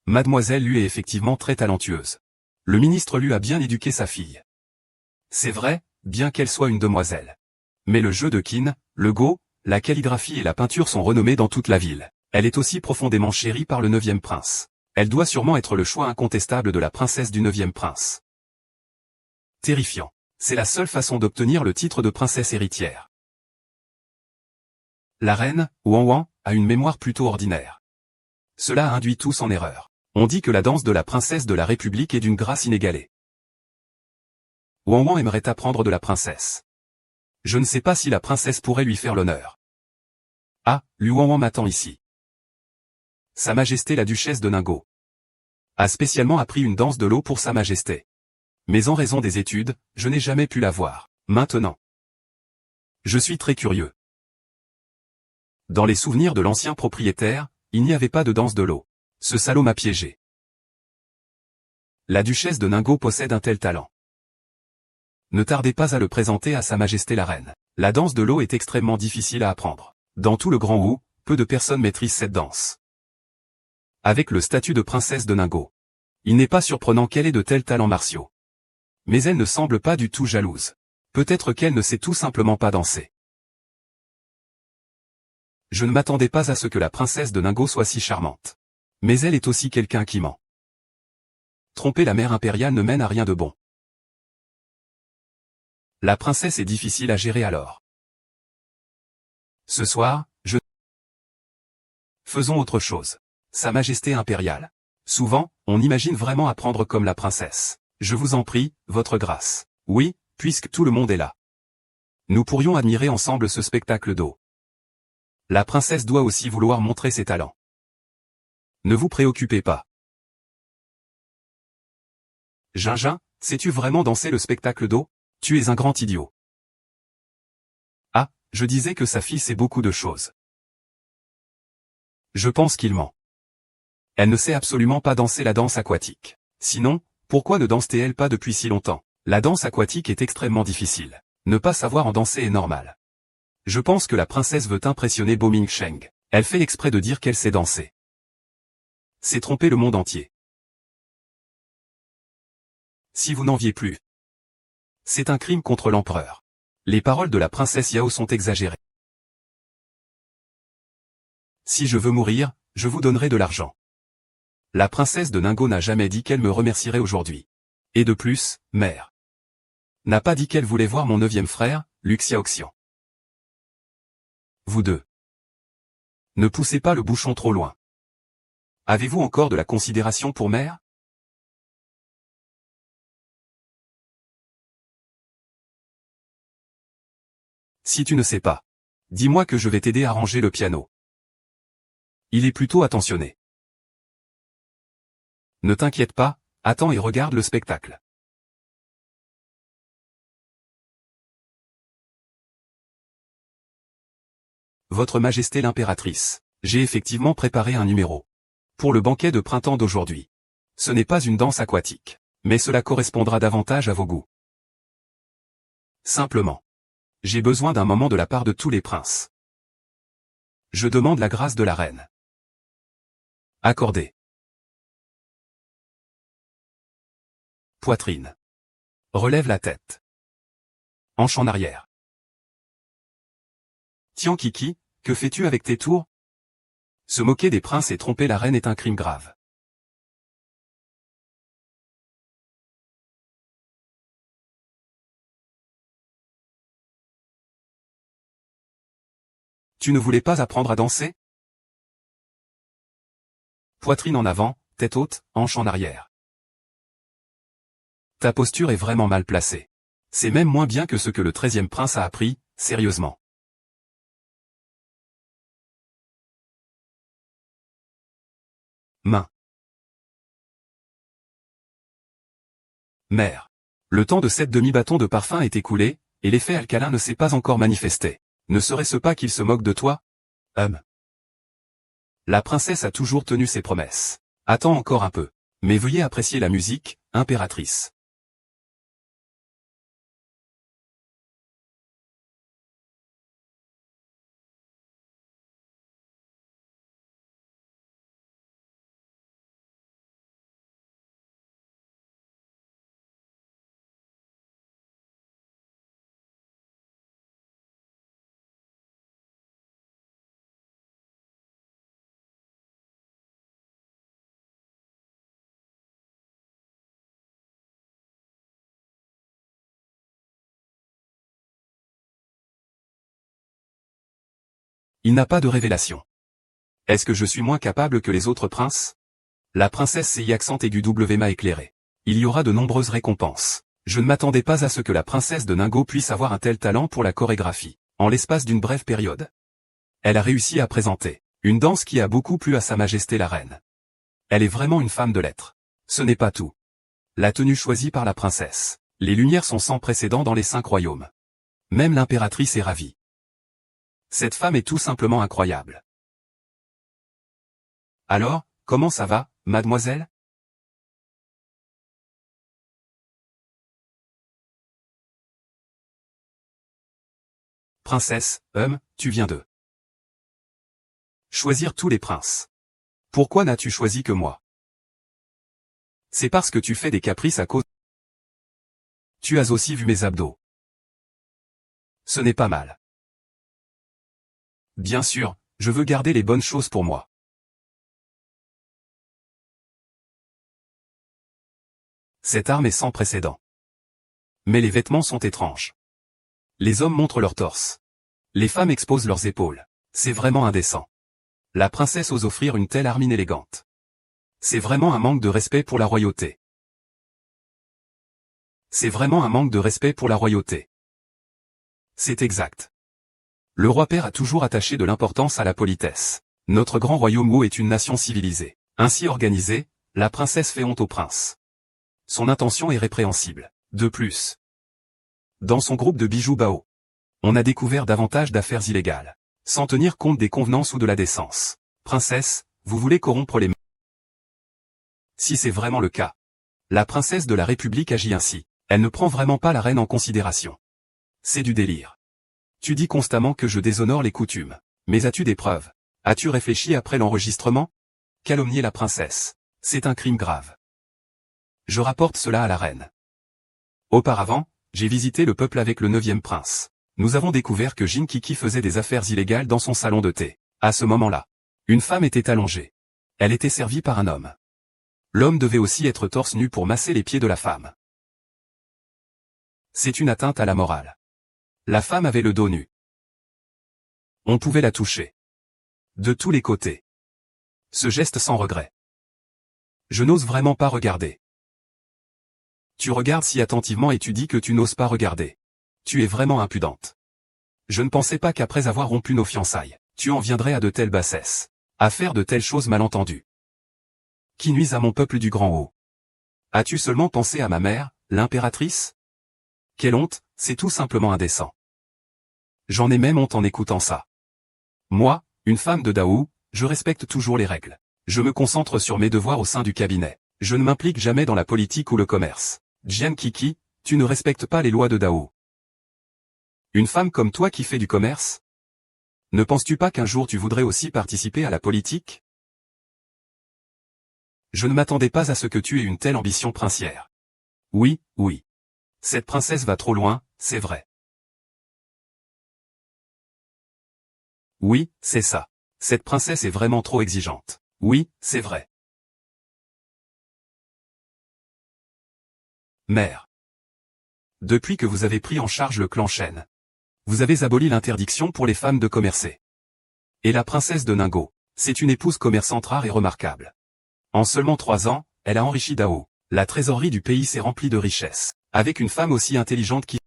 Mademoiselle Lu est effectivement très talentueuse. Le ministre Lu a bien éduqué sa fille. C'est vrai, bien qu'elle soit une demoiselle. Mais le jeu de kin, le go, la calligraphie et la peinture sont renommés dans toute la ville. Elle est aussi profondément chérie par le 9e prince. Elle doit sûrement être le choix incontestable de la princesse du 9e prince. Terrifiant. C'est la seule façon d'obtenir le titre de princesse héritière. La reine, Wanwan, a une mémoire plutôt ordinaire. Cela induit tous en erreur. On dit que la danse de la princesse de la République est d'une grâce inégalée. Wanwan aimerait apprendre de la princesse. Je ne sais pas si la princesse pourrait lui faire l'honneur. Ah, Lu Wanwan m'attend ici. Sa Majesté la Duchesse de Ningao a spécialement appris une danse de l'eau pour Sa Majesté. Mais en raison des études, je n'ai jamais pu la voir. Maintenant. Je suis très curieux. Dans les souvenirs de l'ancien propriétaire, il n'y avait pas de danse de l'eau. Ce salaud m'a piégé. La duchesse de Ningao possède un tel talent. Ne tardez pas à le présenter à Sa Majesté la Reine. La danse de l'eau est extrêmement difficile à apprendre. Dans tout le Grand Wu, peu de personnes maîtrisent cette danse. Avec le statut de princesse de Ningao, il n'est pas surprenant qu'elle ait de tels talents martiaux. Mais elle ne semble pas du tout jalouse. Peut-être qu'elle ne sait tout simplement pas danser. Je ne m'attendais pas à ce que la princesse de Ningao soit si charmante. Mais elle est aussi quelqu'un qui ment. Tromper la mère impériale ne mène à rien de bon. La princesse est difficile à gérer alors. Ce soir, faisons autre chose. Sa Majesté impériale. Souvent, on imagine vraiment apprendre comme la princesse. Je vous en prie, votre grâce. Oui, puisque tout le monde est là. Nous pourrions admirer ensemble ce spectacle d'eau. La princesse doit aussi vouloir montrer ses talents. Ne vous préoccupez pas. Gingin, sais-tu vraiment danser le spectacle d'eau? Tu es un grand idiot. Ah, je disais que sa fille sait beaucoup de choses. Je pense qu'il ment. Elle ne sait absolument pas danser la danse aquatique. Sinon, pourquoi ne danse-t-elle pas depuis si longtemps? La danse aquatique est extrêmement difficile. Ne pas savoir en danser est normal. Je pense que la princesse veut impressionner Bo Mingsheng. Elle fait exprès de dire qu'elle sait danser. C'est tromper le monde entier. Si vous n'enviez plus. C'est un crime contre l'empereur. Les paroles de la princesse Yao sont exagérées. Si je veux mourir, je vous donnerai de l'argent. La princesse de Ningbo n'a jamais dit qu'elle me remercierait aujourd'hui. Et de plus, mère n'a pas dit qu'elle voulait voir mon 9e frère, Lu Xiaoxian. Vous deux. Ne poussez pas le bouchon trop loin. Avez-vous encore de la considération pour mère? Si tu ne sais pas, dis-moi que je vais t'aider à ranger le piano. Il est plutôt attentionné. Ne t'inquiète pas, attends et regarde le spectacle. Votre Majesté l'impératrice, j'ai effectivement préparé un numéro. Pour le banquet de printemps d'aujourd'hui. Ce n'est pas une danse aquatique, mais cela correspondra davantage à vos goûts. Simplement. J'ai besoin d'un moment de la part de tous les princes. Je demande la grâce de la reine. Accordé. Poitrine. Relève la tête. Hanche en arrière. Tiens Kiki, que fais-tu avec tes tours? Se moquer des princes et tromper la reine est un crime grave. Tu ne voulais pas apprendre à danser? Poitrine en avant, tête haute, hanche en arrière. Ta posture est vraiment mal placée. C'est même moins bien que ce que le 13e prince a appris, sérieusement. Main. Mère. Le temps de cette demi-bâton de parfum est écoulé, et l'effet alcalin ne s'est pas encore manifesté. Ne serait-ce pas qu'il se moque de toi? La princesse a toujours tenu ses promesses. Attends encore un peu. Mais veuillez apprécier la musique, impératrice. Il n'a pas de révélation. Est-ce que je suis moins capable que les autres princes? La princesse s'est accent aigu W m'a éclairé. Il y aura de nombreuses récompenses. Je ne m'attendais pas à ce que la princesse de Ningbo puisse avoir un tel talent pour la chorégraphie. En l'espace d'une brève période, elle a réussi à présenter une danse qui a beaucoup plu à Sa Majesté la Reine. Elle est vraiment une femme de lettres. Ce n'est pas tout. La tenue choisie par la princesse. Les lumières sont sans précédent dans les 5 royaumes. Même l'impératrice est ravie. Cette femme est tout simplement incroyable. Alors, comment ça va, mademoiselle? Princesse, tu viens de choisir tous les princes. Pourquoi n'as-tu choisi que moi? C'est parce que tu fais des caprices à cause. Tu as aussi vu mes abdos. Ce n'est pas mal. Bien sûr, je veux garder les bonnes choses pour moi. Cette arme est sans précédent. Mais les vêtements sont étranges. Les hommes montrent leur torse. Les femmes exposent leurs épaules. C'est vraiment indécent. La princesse ose offrir une telle arme inélégante. C'est vraiment un manque de respect pour la royauté. C'est vraiment un manque de respect pour la royauté. C'est exact. Le roi père a toujours attaché de l'importance à la politesse. Notre grand royaume Wu est une nation civilisée. Ainsi organisée, la princesse fait honte au prince. Son intention est répréhensible. De plus, dans son groupe de bijoux Bao, on a découvert davantage d'affaires illégales, sans tenir compte des convenances ou de la décence. Princesse, vous voulez corrompre les... Si c'est vraiment le cas, la princesse de la République agit ainsi. Elle ne prend vraiment pas la reine en considération. C'est du délire. Tu dis constamment que je déshonore les coutumes. Mais as-tu des preuves? As-tu réfléchi après l'enregistrement? Calomnier la princesse. C'est un crime grave. Je rapporte cela à la reine. Auparavant, j'ai visité le peuple avec le 9e prince. Nous avons découvert que Jin Kiki faisait des affaires illégales dans son salon de thé. À ce moment-là, une femme était allongée. Elle était servie par un homme. L'homme devait aussi être torse nu pour masser les pieds de la femme. C'est une atteinte à la morale. La femme avait le dos nu. On pouvait la toucher. De tous les côtés. Ce geste sans regret. Je n'ose vraiment pas regarder. Tu regardes si attentivement et tu dis que tu n'oses pas regarder. Tu es vraiment impudente. Je ne pensais pas qu'après avoir rompu nos fiançailles, tu en viendrais à de telles bassesses. À faire de telles choses mal entendues. Qui nuisent à mon peuple du Grand Haut. As-tu seulement pensé à ma mère, l'impératrice? Quelle honte, c'est tout simplement indécent. J'en ai même honte en écoutant ça. Moi, une femme de Dao, je respecte toujours les règles. Je me concentre sur mes devoirs au sein du cabinet. Je ne m'implique jamais dans la politique ou le commerce. Jian Kiki, tu ne respectes pas les lois de Dao. Une femme comme toi qui fait du commerce? Ne penses-tu pas qu'un jour tu voudrais aussi participer à la politique? Je ne m'attendais pas à ce que tu aies une telle ambition princière. Oui, oui. Cette princesse va trop loin, c'est vrai. Oui, c'est ça. Cette princesse est vraiment trop exigeante. Oui, c'est vrai. Mère. Depuis que vous avez pris en charge le clan Shen, vous avez aboli l'interdiction pour les femmes de commercer. Et la princesse de Ningbo, c'est une épouse commerçante rare et remarquable. En seulement 3 ans, elle a enrichi Dao. La trésorerie du pays s'est remplie de richesses. Avec une femme aussi intelligente qui...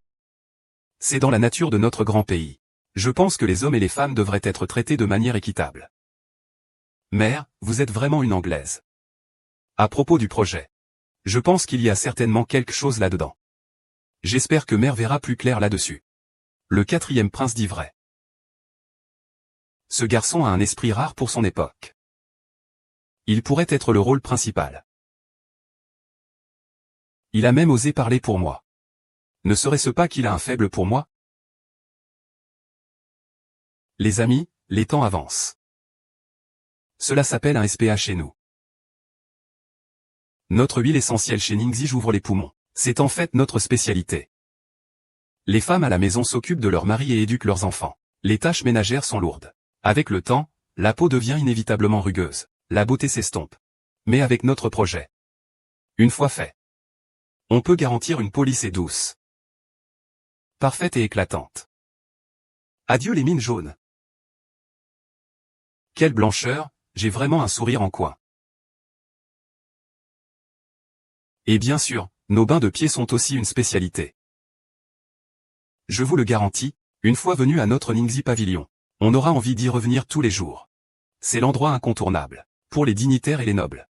C'est dans la nature de notre grand pays. Je pense que les hommes et les femmes devraient être traités de manière équitable. Mère, vous êtes vraiment une Anglaise. À propos du projet. Je pense qu'il y a certainement quelque chose là-dedans. J'espère que Mère verra plus clair là-dessus. Le 4e prince dit vrai. Ce garçon a un esprit rare pour son époque. Il pourrait être le rôle principal. Il a même osé parler pour moi. Ne serait-ce pas qu'il a un faible pour moi? Les amis, les temps avancent. Cela s'appelle un SPA chez nous. Notre huile essentielle chez Ningxi ouvre les poumons. C'est en fait notre spécialité. Les femmes à la maison s'occupent de leurs maris et éduquent leurs enfants. Les tâches ménagères sont lourdes. Avec le temps, la peau devient inévitablement rugueuse. La beauté s'estompe. Mais avec notre projet. Une fois fait. On peut garantir une peau lisse et douce. Parfaite et éclatante. Adieu les mines jaunes. Quelle blancheur, j'ai vraiment un sourire en coin. Et bien sûr, nos bains de pieds sont aussi une spécialité. Je vous le garantis, une fois venu à notre Ningxi Pavilion, on aura envie d'y revenir tous les jours. C'est l'endroit incontournable, pour les dignitaires et les nobles.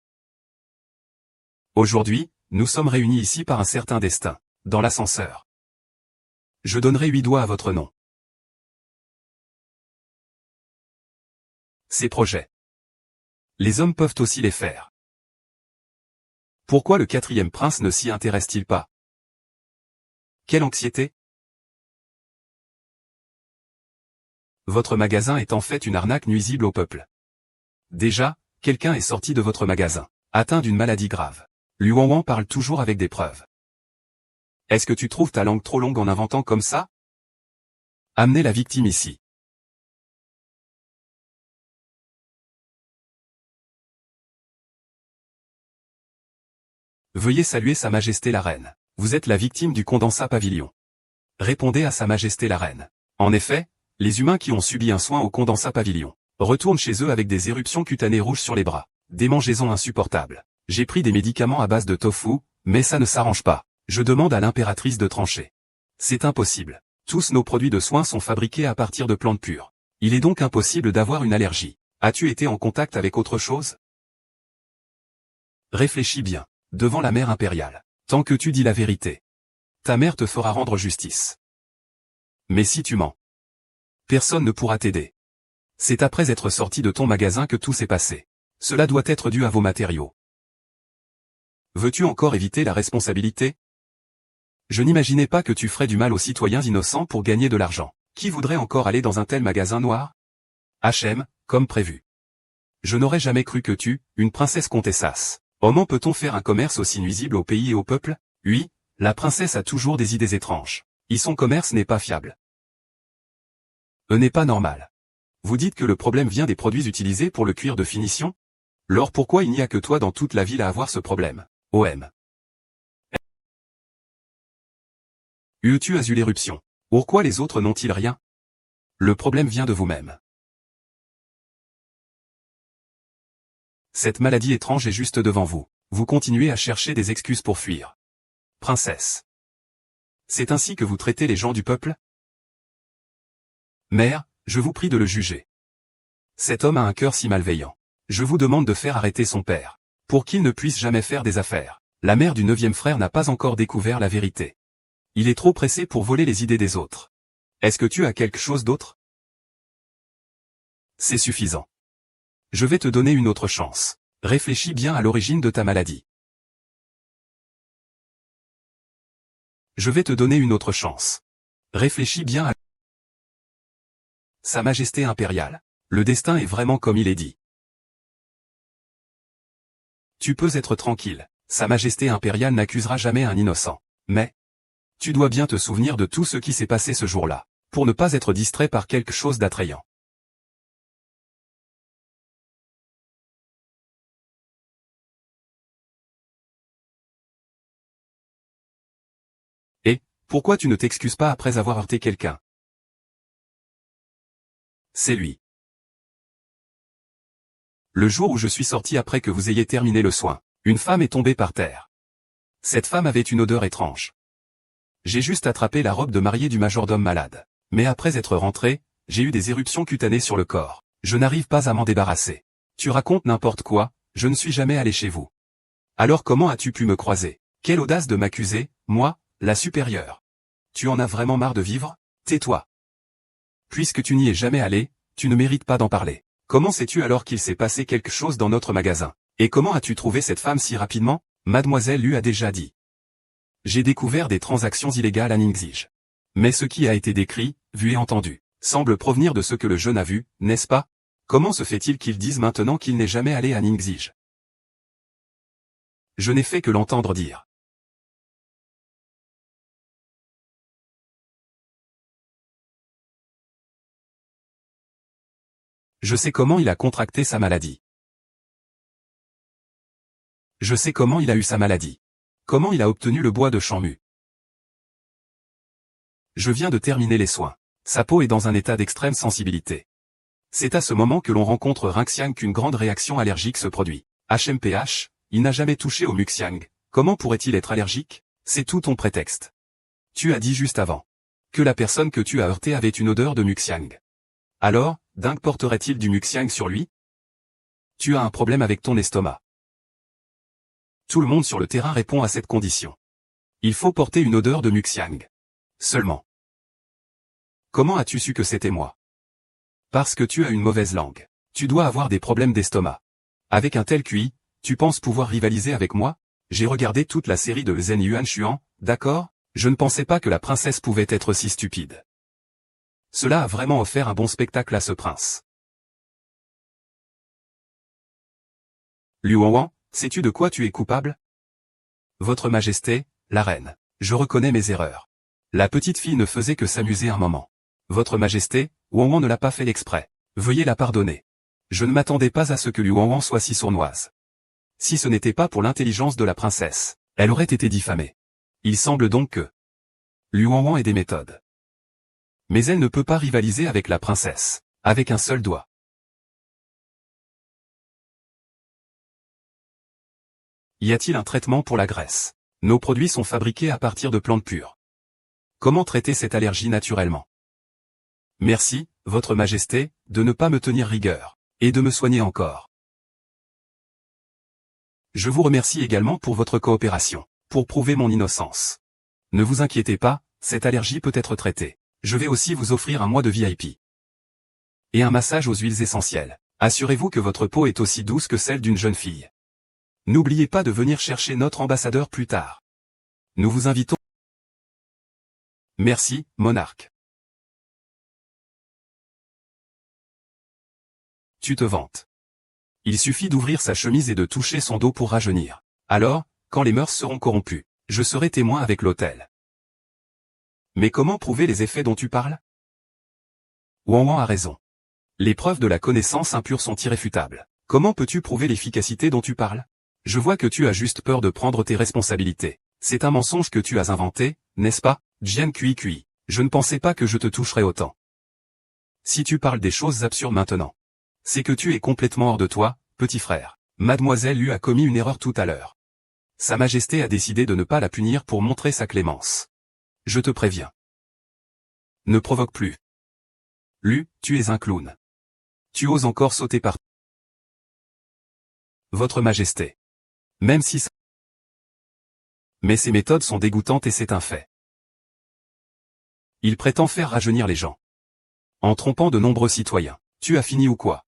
Aujourd'hui, nous sommes réunis ici par un certain destin, dans l'ascenseur. Je donnerai 8 doigts à votre nom. Ces projets. Les hommes peuvent aussi les faire. Pourquoi le 4e prince ne s'y intéresse-t-il pas? Quelle anxiété? Votre magasin est en fait une arnaque nuisible au peuple. Déjà, quelqu'un est sorti de votre magasin, atteint d'une maladie grave. Lu Wanwan parle toujours avec des preuves. Est-ce que tu trouves ta langue trop longue en inventant comme ça? Amenez la victime ici. Veuillez saluer Sa Majesté la Reine. Vous êtes la victime du condensat pavillon. Répondez à Sa Majesté la Reine. En effet, les humains qui ont subi un soin au condensat pavillon retournent chez eux avec des éruptions cutanées rouges sur les bras, des mangeaisons insupportables. J'ai pris des médicaments à base de tofu, mais ça ne s'arrange pas. Je demande à l'impératrice de trancher. C'est impossible. Tous nos produits de soins sont fabriqués à partir de plantes pures. Il est donc impossible d'avoir une allergie. As-tu été en contact avec autre chose? Réfléchis bien. Devant la mère impériale. Tant que tu dis la vérité. Ta mère te fera rendre justice. Mais si tu mens, personne ne pourra t'aider. C'est après être sorti de ton magasin que tout s'est passé. Cela doit être dû à vos matériaux. Veux-tu encore éviter la responsabilité? Je n'imaginais pas que tu ferais du mal aux citoyens innocents pour gagner de l'argent. Qui voudrait encore aller dans un tel magasin noir? H&M, comme prévu. Je n'aurais jamais cru que tu, une princesse comtessas. Comment peut-on faire un commerce aussi nuisible au pays et au peuple? Oui, la princesse a toujours des idées étranges. Et son commerce n'est pas fiable. N'est pas normal. Vous dites que le problème vient des produits utilisés pour le cuir de finition? Alors pourquoi il n'y a que toi dans toute la ville à avoir ce problème? OM. Tu as eu l'éruption. Pourquoi les autres n'ont-ils rien? Le problème vient de vous-même. Cette maladie étrange est juste devant vous. Vous continuez à chercher des excuses pour fuir. Princesse. C'est ainsi que vous traitez les gens du peuple? Mère, je vous prie de le juger. Cet homme a un cœur si malveillant. Je vous demande de faire arrêter son père, pour qu'il ne puisse jamais faire des affaires. La mère du 9e frère n'a pas encore découvert la vérité. Il est trop pressé pour voler les idées des autres. Est-ce que tu as quelque chose d'autre? C'est suffisant. Je vais te donner une autre chance. Réfléchis bien à l'origine de ta maladie. Je vais te donner une autre chance. Réfléchis bien à... Sa Majesté impériale. Le destin est vraiment comme il est dit. Tu peux être tranquille. Sa Majesté impériale n'accusera jamais un innocent. Mais... tu dois bien te souvenir de tout ce qui s'est passé ce jour-là, pour ne pas être distrait par quelque chose d'attrayant. Et, pourquoi tu ne t'excuses pas après avoir heurté quelqu'un? C'est lui. Le jour où je suis sorti après que vous ayez terminé le soin, une femme est tombée par terre. Cette femme avait une odeur étrange. J'ai juste attrapé la robe de mariée du majordome malade. Mais après être rentré, j'ai eu des éruptions cutanées sur le corps. Je n'arrive pas à m'en débarrasser. Tu racontes n'importe quoi, je ne suis jamais allé chez vous. Alors comment as-tu pu me croiser? Quelle audace de m'accuser, moi, la supérieure. Tu en as vraiment marre de vivre? Tais-toi. Puisque tu n'y es jamais allé, tu ne mérites pas d'en parler. Comment sais-tu alors qu'il s'est passé quelque chose dans notre magasin? Et comment as-tu trouvé cette femme si rapidement? Mademoiselle lui a déjà dit. J'ai découvert des transactions illégales à Ningxige. Mais ce qui a été décrit, vu et entendu, semble provenir de ce que le jeune a vu, n'est-ce pas? Comment se fait-il qu'il dise maintenant qu'il n'est jamais allé à Ningxige? Je n'ai fait que l'entendre dire. Je sais comment il a contracté sa maladie. Je sais comment il a eu sa maladie. Comment il a obtenu le bois de Chanmu. Je viens de terminer les soins. Sa peau est dans un état d'extrême sensibilité. C'est à ce moment que l'on rencontre Rinxiang qu'une grande réaction allergique se produit. HMPH, il n'a jamais touché au Muxiang. Comment pourrait-il être allergique? C'est tout ton prétexte. Tu as dit juste avant que la personne que tu as heurtée avait une odeur de Muxiang. Alors, Ding porterait-il du Muxiang sur lui? Tu as un problème avec ton estomac. Tout le monde sur le terrain répond à cette condition. Il faut porter une odeur de Muxiang. Seulement. Comment as-tu su que c'était moi? Parce que tu as une mauvaise langue. Tu dois avoir des problèmes d'estomac. Avec un tel QI, tu penses pouvoir rivaliser avec moi? J'ai regardé toute la série de Zhen Yuanshuan, d'accord? Je ne pensais pas que la princesse pouvait être si stupide. Cela a vraiment offert un bon spectacle à ce prince. Liu Wanwan, sais-tu de quoi tu es coupable? Votre Majesté, la reine, je reconnais mes erreurs. La petite fille ne faisait que s'amuser un moment. Votre Majesté, Wanwan ne l'a pas fait exprès. Veuillez la pardonner. Je ne m'attendais pas à ce que Liu Wanwan soit si sournoise. Si ce n'était pas pour l'intelligence de la princesse, elle aurait été diffamée. Il semble donc que Liu Wanwan ait des méthodes. Mais elle ne peut pas rivaliser avec la princesse, avec un seul doigt. Y a-t-il un traitement pour la graisse? Nos produits sont fabriqués à partir de plantes pures. Comment traiter cette allergie naturellement? Merci, Votre Majesté, de ne pas me tenir rigueur, et de me soigner encore. Je vous remercie également pour votre coopération, pour prouver mon innocence. Ne vous inquiétez pas, cette allergie peut être traitée. Je vais aussi vous offrir un mois de VIP. Et un massage aux huiles essentielles. Assurez-vous que votre peau est aussi douce que celle d'une jeune fille. N'oubliez pas de venir chercher notre ambassadeur plus tard. Nous vous invitons Merci, monarque. Tu te vantes. Il suffit d'ouvrir sa chemise et de toucher son dos pour rajeunir. Alors, quand les mœurs seront corrompues, je serai témoin avec l'autel. Mais comment prouver les effets dont tu parles? Ouan a raison. Les preuves de la connaissance impure sont irréfutables. Comment peux-tu prouver l'efficacité dont tu parles? Je vois que tu as juste peur de prendre tes responsabilités. C'est un mensonge que tu as inventé, n'est-ce pas, Jian Kui? Je ne pensais pas que je te toucherais autant. Si tu parles des choses absurdes maintenant, c'est que tu es complètement hors de toi, petit frère. Mademoiselle Lu a commis une erreur tout à l'heure. Sa Majesté a décidé de ne pas la punir pour montrer sa clémence. Je te préviens. Ne provoque plus. Lu, tu es un clown. Tu oses encore sauter par... Votre Majesté. Même si... Mais ces méthodes sont dégoûtantes et c'est un fait. Il prétend faire rajeunir les gens. En trompant de nombreux citoyens. Tu as fini ou quoi?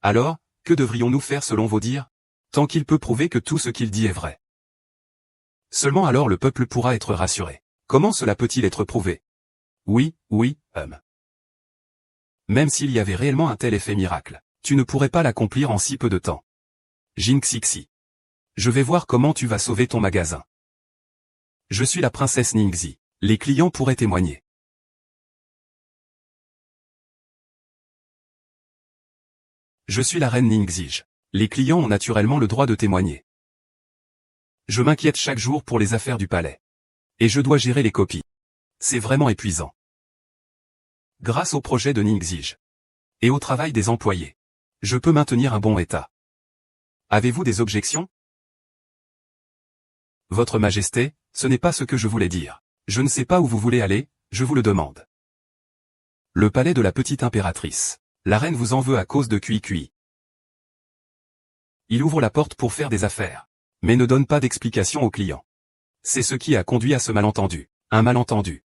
Alors, que devrions-nous faire selon vos dires? Tant qu'il peut prouver que tout ce qu'il dit est vrai. Seulement alors le peuple pourra être rassuré. Comment cela peut-il être prouvé? Oui, Même s'il y avait réellement un tel effet miracle, tu ne pourrais pas l'accomplir en si peu de temps. Jin Xixi. Je vais voir comment tu vas sauver ton magasin. Je suis la princesse Ningxi. Les clients pourraient témoigner. Je suis la reine Ningxi. Les clients ont naturellement le droit de témoigner. Je m'inquiète chaque jour pour les affaires du palais. Et je dois gérer les copies. C'est vraiment épuisant. Grâce au projet de Ningxi et au travail des employés, je peux maintenir un bon état. Avez-vous des objections? Votre Majesté, ce n'est pas ce que je voulais dire. Je ne sais pas où vous voulez aller, je vous le demande. Le palais de la petite impératrice. La reine vous en veut à cause de Kui. Il ouvre la porte pour faire des affaires, mais ne donne pas d'explication aux clients. C'est ce qui a conduit à ce malentendu. Un malentendu.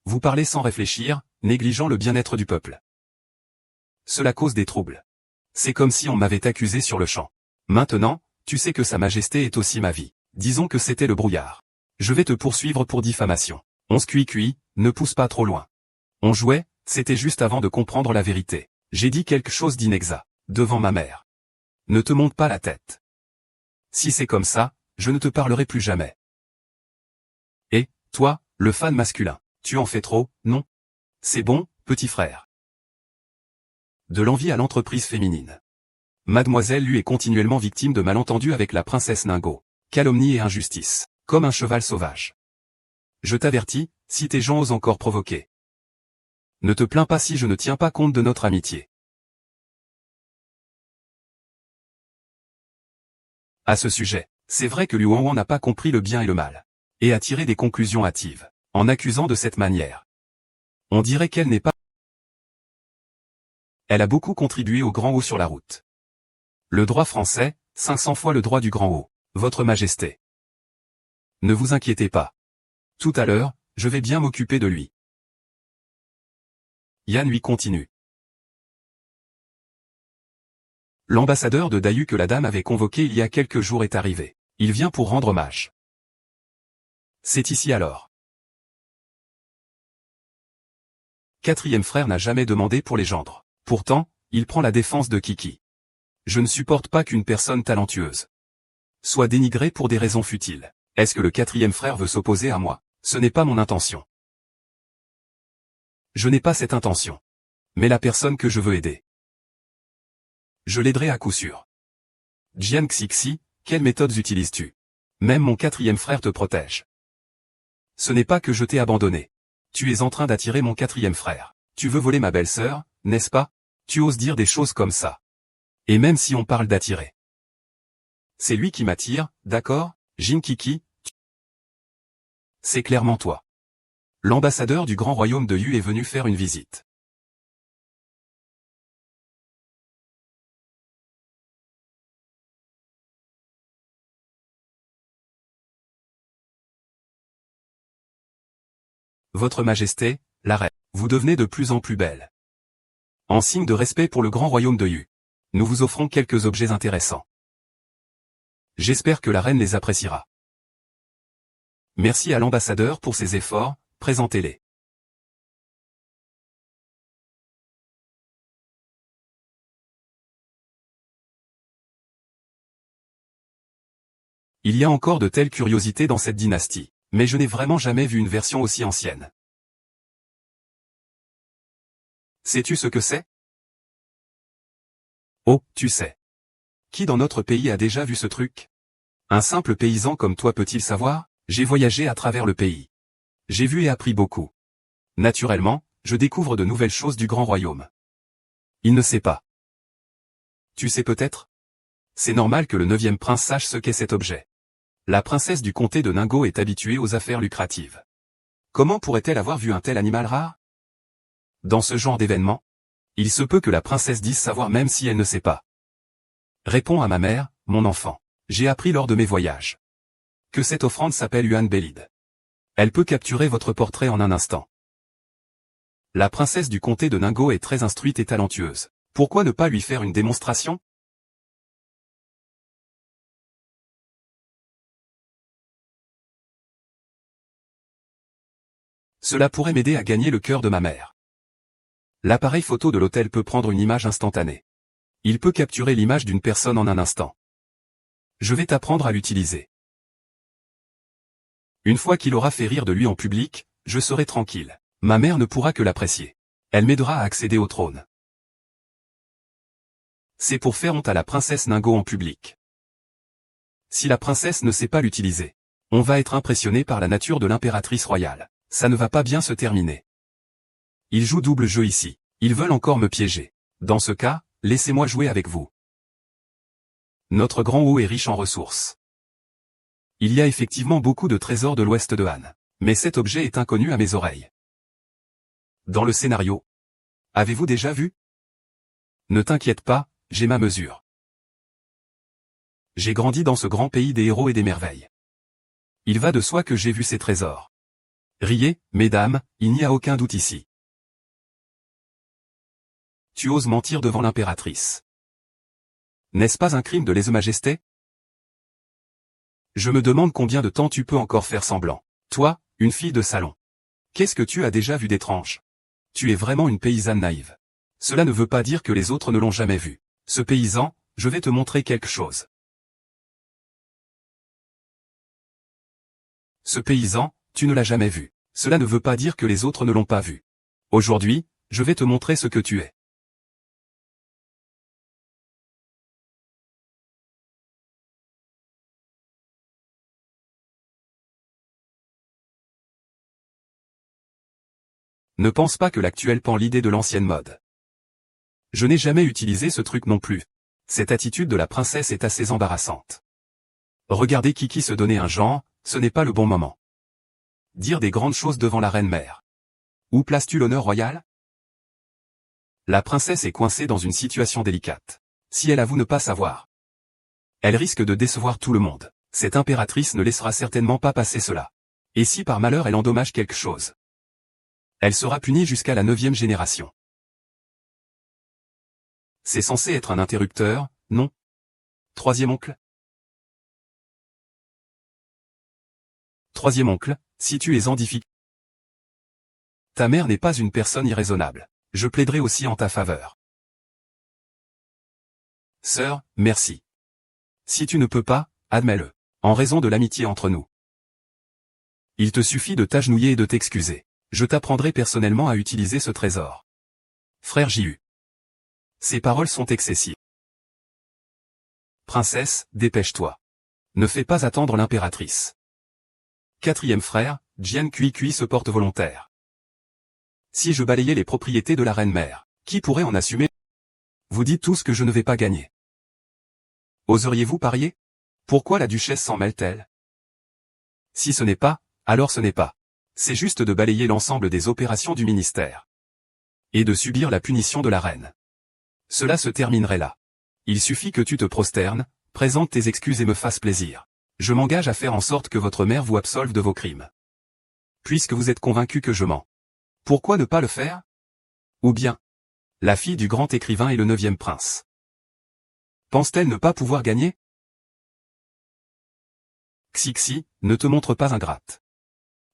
Vous parlez sans réfléchir, négligeant le bien-être du peuple. Cela cause des troubles. C'est comme si on m'avait accusé sur le champ. Maintenant, tu sais que Sa Majesté est aussi ma vie. Disons que c'était le brouillard. Je vais te poursuivre pour diffamation. 11 Kui, ne pousse pas trop loin. On jouait, c'était juste avant de comprendre la vérité. J'ai dit quelque chose d'inexact, devant ma mère. Ne te monte pas la tête. Si c'est comme ça, je ne te parlerai plus jamais. Et, toi, le fan masculin, tu en fais trop, non? C'est bon, petit frère. De l'envie à l'entreprise féminine. Mademoiselle Lu est continuellement victime de malentendus avec la princesse Ningguo. Calomnie et injustice, comme un cheval sauvage. Je t'avertis, si tes gens osent encore provoquer. Ne te plains pas si je ne tiens pas compte de notre amitié. À ce sujet, c'est vrai que Liu Wanwan n'a pas compris le bien et le mal, et a tiré des conclusions hâtives, en accusant de cette manière. On dirait qu'elle n'est pas... Elle a beaucoup contribué au grand haut sur la route. Le droit français, 500 fois le droit du grand haut, Votre Majesté. Ne vous inquiétez pas. Tout à l'heure, je vais bien m'occuper de lui. Yan lui continue. L'ambassadeur de Dayu que la dame avait convoqué il y a quelques jours est arrivé. Il vient pour rendre hommage. C'est ici alors. Quatrième frère n'a jamais demandé pour les gendres. Pourtant, il prend la défense de Kiki. Je ne supporte pas qu'une personne talentueuse soit dénigrée pour des raisons futiles. Est-ce que le quatrième frère veut s'opposer à moi? Ce n'est pas mon intention. Je n'ai pas cette intention. Mais la personne que je veux aider, je l'aiderai à coup sûr. Jian Xixi, quelles méthodes utilises-tu? Même mon quatrième frère te protège. Ce n'est pas que je t'ai abandonné. Tu es en train d'attirer mon quatrième frère. Tu veux voler ma belle-sœur, n'est-ce pas? Tu oses dire des choses comme ça. Et même si on parle d'attirer. C'est lui qui m'attire, d'accord, Jin Kiki? C'est clairement toi. L'ambassadeur du grand royaume de Yu est venu faire une visite. Votre Majesté, la reine, vous devenez de plus en plus belle. En signe de respect pour le grand royaume de Yu, nous vous offrons quelques objets intéressants. J'espère que la reine les appréciera. Merci à l'ambassadeur pour ses efforts, présentez-les. Il y a encore de telles curiosités dans cette dynastie, mais je n'ai vraiment jamais vu une version aussi ancienne. Sais-tu ce que c'est? Oh, tu sais. Qui dans notre pays a déjà vu ce truc? Un simple paysan comme toi peut-il savoir? J'ai voyagé à travers le pays. J'ai vu et appris beaucoup. Naturellement, je découvre de nouvelles choses du grand royaume. Il ne sait pas. Tu sais peut-être? C'est normal que le 9e prince sache ce qu'est cet objet. La princesse du comté de Ningo est habituée aux affaires lucratives. Comment pourrait-elle avoir vu un tel animal rare? Dans ce genre d'événement, il se peut que la princesse dise savoir même si elle ne sait pas. Réponds à ma mère, mon enfant. J'ai appris lors de mes voyages que cette offrande s'appelle Yuan Bélide. Elle peut capturer votre portrait en un instant. La princesse du comté de Ningo est très instruite et talentueuse. Pourquoi ne pas lui faire une démonstration? Cela pourrait m'aider à gagner le cœur de ma mère. L'appareil photo de l'hôtel peut prendre une image instantanée. Il peut capturer l'image d'une personne en un instant. Je vais t'apprendre à l'utiliser. Une fois qu'il aura fait rire de lui en public, je serai tranquille. Ma mère ne pourra que l'apprécier. Elle m'aidera à accéder au trône. C'est pour faire honte à la princesse Ningo en public. Si la princesse ne sait pas l'utiliser, on va être impressionné par la nature de l'impératrice royale. Ça ne va pas bien se terminer. Ils jouent double jeu ici. Ils veulent encore me piéger. Dans ce cas, laissez-moi jouer avec vous. Notre grand haut est riche en ressources. Il y a effectivement beaucoup de trésors de l'ouest de Han. Mais cet objet est inconnu à mes oreilles. Dans le scénario. Avez-vous déjà vu? Ne t'inquiète pas, j'ai ma mesure. J'ai grandi dans ce grand pays des héros et des merveilles. Il va de soi que j'ai vu ces trésors. Riez, mesdames, il n'y a aucun doute ici. Tu oses mentir devant l'impératrice. N'est-ce pas un crime de lèse-majesté? Je me demande combien de temps tu peux encore faire semblant. Toi, une fille de salon. Qu'est-ce que tu as déjà vu d'étrange? Tu es vraiment une paysanne naïve. Cela ne veut pas dire que les autres ne l'ont jamais vu. Ce paysan, je vais te montrer quelque chose. Ce paysan, tu ne l'as jamais vu. Cela ne veut pas dire que les autres ne l'ont pas vu. Aujourd'hui, je vais te montrer ce que tu es. Ne pense pas que l'actuel pan l'idée de l'ancienne mode. Je n'ai jamais utilisé ce truc non plus. Cette attitude de la princesse est assez embarrassante. Regardez Kiki se donner un genre, ce n'est pas le bon moment. Dire des grandes choses devant la reine-mère. Où places-tu l'honneur royal? La princesse est coincée dans une situation délicate. Si elle avoue ne pas savoir, elle risque de décevoir tout le monde. Cette impératrice ne laissera certainement pas passer cela. Et si par malheur elle endommage quelque chose, elle sera punie jusqu'à la 9e génération. C'est censé être un interrupteur, non? 3e oncle? 3e oncle, si tu es en difficulté. Ta mère n'est pas une personne irraisonnable. Je plaiderai aussi en ta faveur. Sœur, merci. Si tu ne peux pas, admets-le. En raison de l'amitié entre nous. Il te suffit de t'agenouiller et de t'excuser. Je t'apprendrai personnellement à utiliser ce trésor. Frère J.U. Ces paroles sont excessives. Princesse, dépêche-toi. Ne fais pas attendre l'impératrice. 4e frère, Jian Kui se porte volontaire. Si je balayais les propriétés de la reine-mère, qui pourrait en assumer? Vous dites tous que je ne vais pas gagner. Oseriez-vous parier? Pourquoi la duchesse s'en mêle-t-elle? Si ce n'est pas, alors ce n'est pas. C'est juste de balayer l'ensemble des opérations du ministère. Et de subir la punition de la reine. Cela se terminerait là. Il suffit que tu te prosternes, présentes tes excuses et me fasses plaisir. Je m'engage à faire en sorte que votre mère vous absolve de vos crimes. Puisque vous êtes convaincu que je mens. Pourquoi ne pas le faire? Ou bien, la fille du grand écrivain est le 9e prince. Pense-t-elle ne pas pouvoir gagner? Xixi, ne te montre pas ingrate.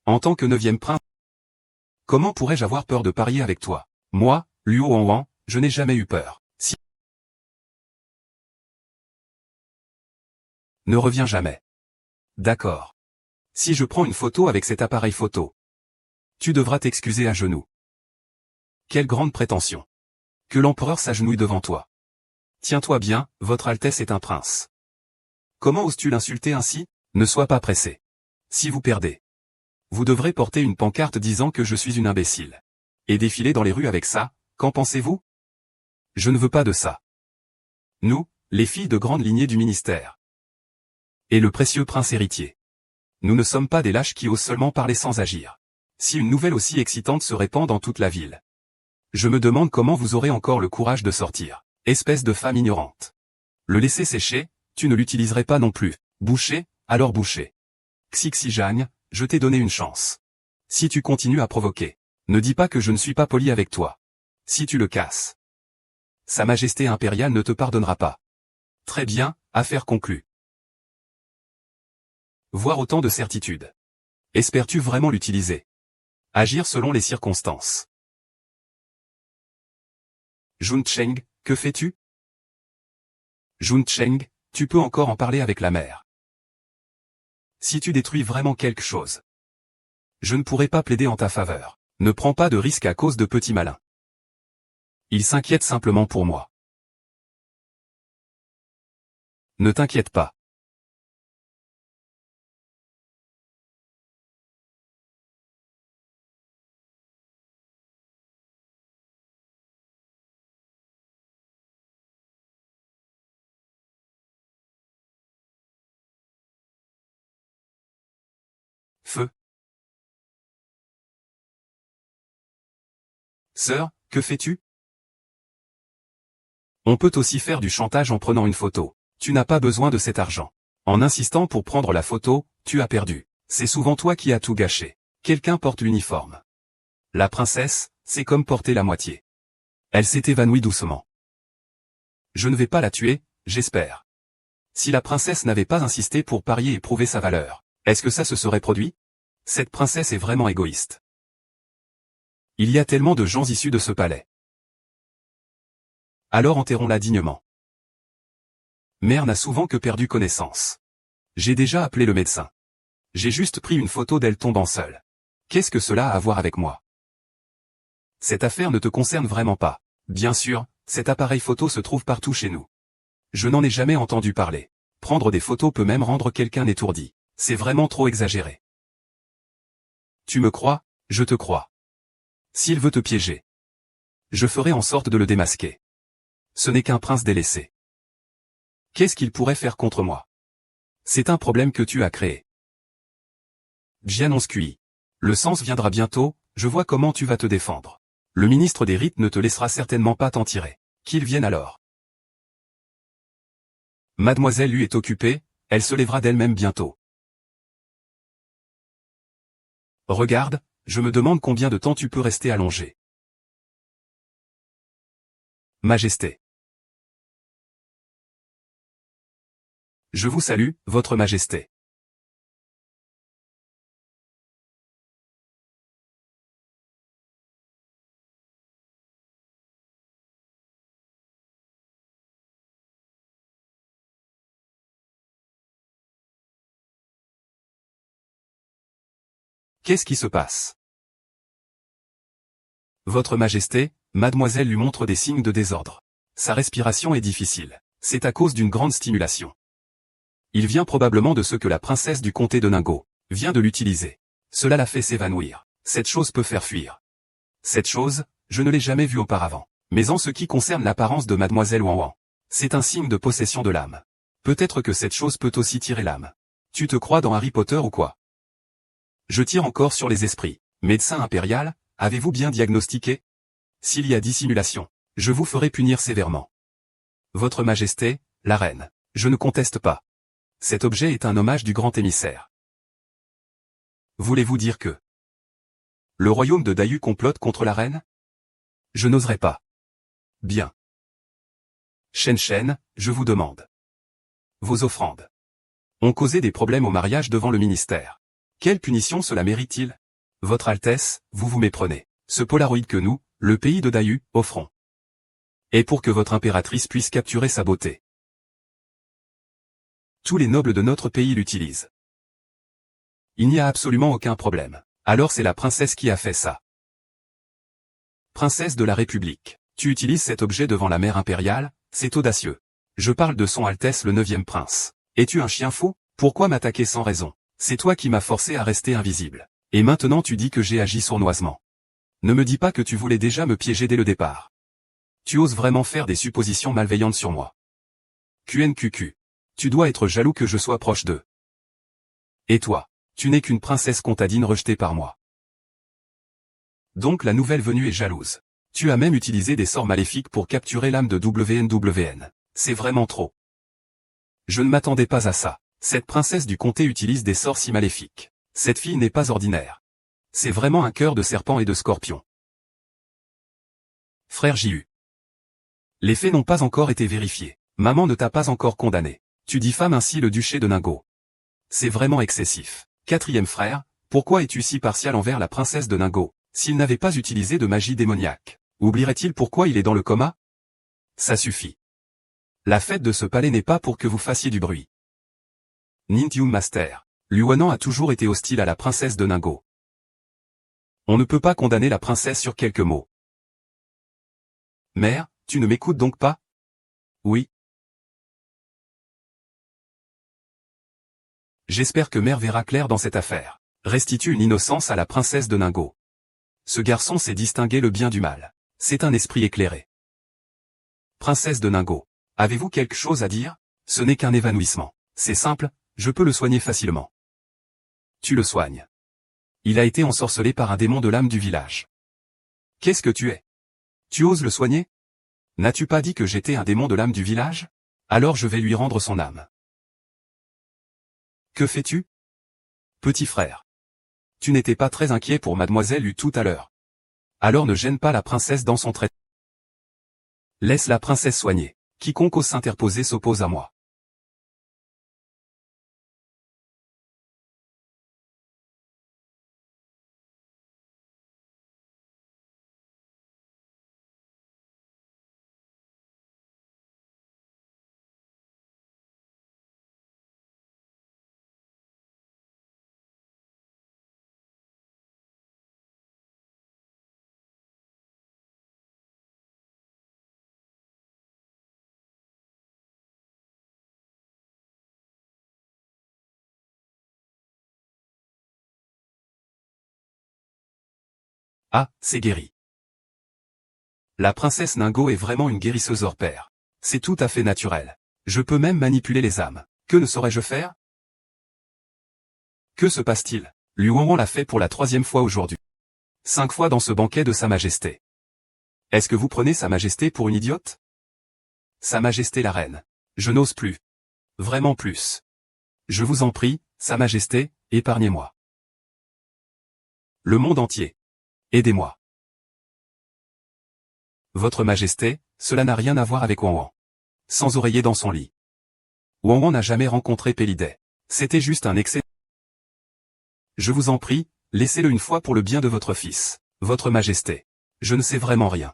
En tant que 9e prince, Comment pourrais-je avoir peur de parier avec toi? Moi, Luo Wanwan, je n'ai jamais eu peur. Si. Ne reviens jamais. D'accord. Si je prends une photo avec cet appareil photo, tu devras t'excuser à genoux. Quelle grande prétention. Que l'empereur s'agenouille devant toi. Tiens-toi bien, votre Altesse est un prince. Comment oses-tu l'insulter ainsi? Ne sois pas pressé. Si vous perdez, vous devrez porter une pancarte disant que je suis une imbécile. Et défiler dans les rues avec ça, qu'en pensez-vous? Je ne veux pas de ça. Nous, les filles de grande lignée du ministère. Et le précieux prince héritier. Nous ne sommes pas des lâches qui osent seulement parler sans agir. Si une nouvelle aussi excitante se répand dans toute la ville. Je me demande comment vous aurez encore le courage de sortir. Espèce de femme ignorante. Le laisser sécher, tu ne l'utiliserais pas non plus. Boucher, alors boucher. Xixijagne, je t'ai donné une chance. Si tu continues à provoquer, ne dis pas que je ne suis pas poli avec toi. Si tu le casses, Sa Majesté impériale ne te pardonnera pas. Très bien, affaire conclue. Voir autant de certitude. Espères-tu vraiment l'utiliser? Agir selon les circonstances. Jun Cheng, que fais-tu? Jun Cheng, tu peux encore en parler avec la mère. Si tu détruis vraiment quelque chose, je ne pourrai pas plaider en ta faveur. Ne prends pas de risques à cause de petits malins. Il s'inquiète simplement pour moi. Ne t'inquiète pas. Feu. Sœur, que fais-tu? On peut aussi faire du chantage en prenant une photo. Tu n'as pas besoin de cet argent. En insistant pour prendre la photo, tu as perdu. C'est souvent toi qui as tout gâché. Quelqu'un porte l'uniforme. La princesse, c'est comme porter la moitié. Elle s'est évanouie doucement. Je ne vais pas la tuer, j'espère. Si la princesse n'avait pas insisté pour parier et prouver sa valeur, est-ce que ça se serait produit? Cette princesse est vraiment égoïste. Il y a tellement de gens issus de ce palais. Alors enterrons-la dignement. Mère n'a souvent que perdu connaissance. J'ai déjà appelé le médecin. J'ai juste pris une photo d'elle tombant seule. Qu'est-ce que cela a à voir avec moi? Cette affaire ne te concerne vraiment pas. Bien sûr, cet appareil photo se trouve partout chez nous. Je n'en ai jamais entendu parler. Prendre des photos peut même rendre quelqu'un étourdi. C'est vraiment trop exagéré. Tu me crois? Je te crois. S'il veut te piéger, je ferai en sorte de le démasquer. Ce n'est qu'un prince délaissé. Qu'est-ce qu'il pourrait faire contre moi? C'est un problème que tu as créé. Jianonscui. Le sens viendra bientôt, je vois comment tu vas te défendre. Le ministre des rites ne te laissera certainement pas t'en tirer. Qu'il vienne alors. Mademoiselle lui est occupée, elle se lèvera d'elle-même bientôt. Regarde, je me demande combien de temps tu peux rester allongé. Majesté. Je vous salue, votre majesté. Qu'est-ce qui se passe? Votre majesté, mademoiselle lui montre des signes de désordre. Sa respiration est difficile. C'est à cause d'une grande stimulation. Il vient probablement de ce que la princesse du comté de Ningbo vient de l'utiliser. Cela l'a fait s'évanouir. Cette chose peut faire fuir. Cette chose, je ne l'ai jamais vue auparavant. Mais en ce qui concerne l'apparence de mademoiselle Wanwan, c'est un signe de possession de l'âme. Peut-être que cette chose peut aussi tirer l'âme. Tu te crois dans Harry Potter ou quoi? Je tire encore sur les esprits. Médecin impérial, avez-vous bien diagnostiqué? S'il y a dissimulation, je vous ferai punir sévèrement. Votre majesté, la reine, je ne conteste pas. Cet objet est un hommage du grand émissaire. Voulez-vous dire que le royaume de Dayu complote contre la reine? Je n'oserais pas. Bien. Shen, je vous demande. Vos offrandes ont causé des problèmes au mariage devant le ministère. Quelle punition cela mérite-t-il? Votre Altesse, vous vous méprenez. Ce Polaroid que nous, le pays de Dahu, offrons. Et pour que votre impératrice puisse capturer sa beauté. Tous les nobles de notre pays l'utilisent. Il n'y a absolument aucun problème. Alors c'est la princesse qui a fait ça. Princesse de la République. Tu utilises cet objet devant la mère impériale, c'est audacieux. Je parle de son Altesse le 9e prince. Es-tu un chien fou? Pourquoi m'attaquer sans raison? C'est toi qui m'as forcé à rester invisible. Et maintenant tu dis que j'ai agi sournoisement. Ne me dis pas que tu voulais déjà me piéger dès le départ. Tu oses vraiment faire des suppositions malveillantes sur moi. QNQQ. Tu dois être jaloux que je sois proche d'eux. Et toi, tu n'es qu'une princesse contadine rejetée par moi. Donc la nouvelle venue est jalouse. Tu as même utilisé des sorts maléfiques pour capturer l'âme de WNWN. C'est vraiment trop. Je ne m'attendais pas à ça. Cette princesse du comté utilise des sorts si maléfiques. Cette fille n'est pas ordinaire. C'est vraiment un cœur de serpent et de scorpion. Frère JU. Les faits n'ont pas encore été vérifiés. Maman ne t'a pas encore condamné. Tu diffames ainsi le duché de Ningbo. C'est vraiment excessif. 4e frère, pourquoi es-tu si partial envers la princesse de Ningbo? S'il n'avait pas utilisé de magie démoniaque, oublierait-il pourquoi il est dans le coma? Ça suffit. La fête de ce palais n'est pas pour que vous fassiez du bruit. Nintium Master. Luonan a toujours été hostile à la princesse de Ningbo. On ne peut pas condamner la princesse sur quelques mots. Mère, tu ne m'écoutes donc pas? Oui. J'espère que mère verra clair dans cette affaire. Restitue une innocence à la princesse de Ningbo. Ce garçon sait distinguer le bien du mal. C'est un esprit éclairé. Princesse de Ningbo. Avez-vous quelque chose à dire? Ce n'est qu'un évanouissement. C'est simple, je peux le soigner facilement. Tu le soignes. Il a été ensorcelé par un démon de l'âme du village. Qu'est-ce que tu es? Tu oses le soigner? N'as-tu pas dit que j'étais un démon de l'âme du village? Alors je vais lui rendre son âme. Que fais-tu? Petit frère. Tu n'étais pas très inquiet pour mademoiselle Lu tout à l'heure. Alors ne gêne pas la princesse dans son traitement. Laisse la princesse soigner. Quiconque ose s'interposer s'oppose à moi. Ah, c'est guéri. La princesse Ningbo est vraiment une guérisseuse hors pair. C'est tout à fait naturel. Je peux même manipuler les âmes. Que ne saurais-je faire? Que se passe-t-il? Luoran l'a fait pour la 3e fois aujourd'hui. 5 fois dans ce banquet de Sa Majesté. Est-ce que vous prenez Sa Majesté pour une idiote? Sa Majesté la Reine. Je n'ose plus. Vraiment plus. Je vous en prie, Sa Majesté, épargnez-moi. Le monde entier. Aidez-moi. Votre Majesté, cela n'a rien à voir avec Wanwan. Sans oreiller dans son lit. Wanwan n'a jamais rencontré Pélidé. C'était juste un excès. Je vous en prie, laissez-le une fois pour le bien de votre fils. Votre Majesté. Je ne sais vraiment rien.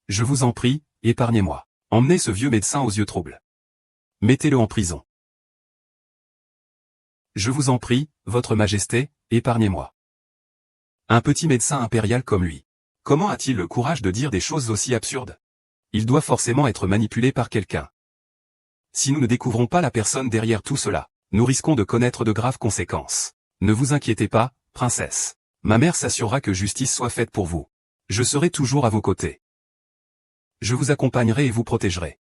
Je vous en prie, épargnez-moi. Emmenez ce vieux médecin aux yeux troubles. Mettez-le en prison. Je vous en prie, votre Majesté, épargnez-moi. Un petit médecin impérial comme lui. Comment a-t-il le courage de dire des choses aussi absurdes? Il doit forcément être manipulé par quelqu'un. Si nous ne découvrons pas la personne derrière tout cela, nous risquons de connaître de graves conséquences. Ne vous inquiétez pas, princesse. Ma mère s'assurera que justice soit faite pour vous. Je serai toujours à vos côtés. Je vous accompagnerai et vous protégerai.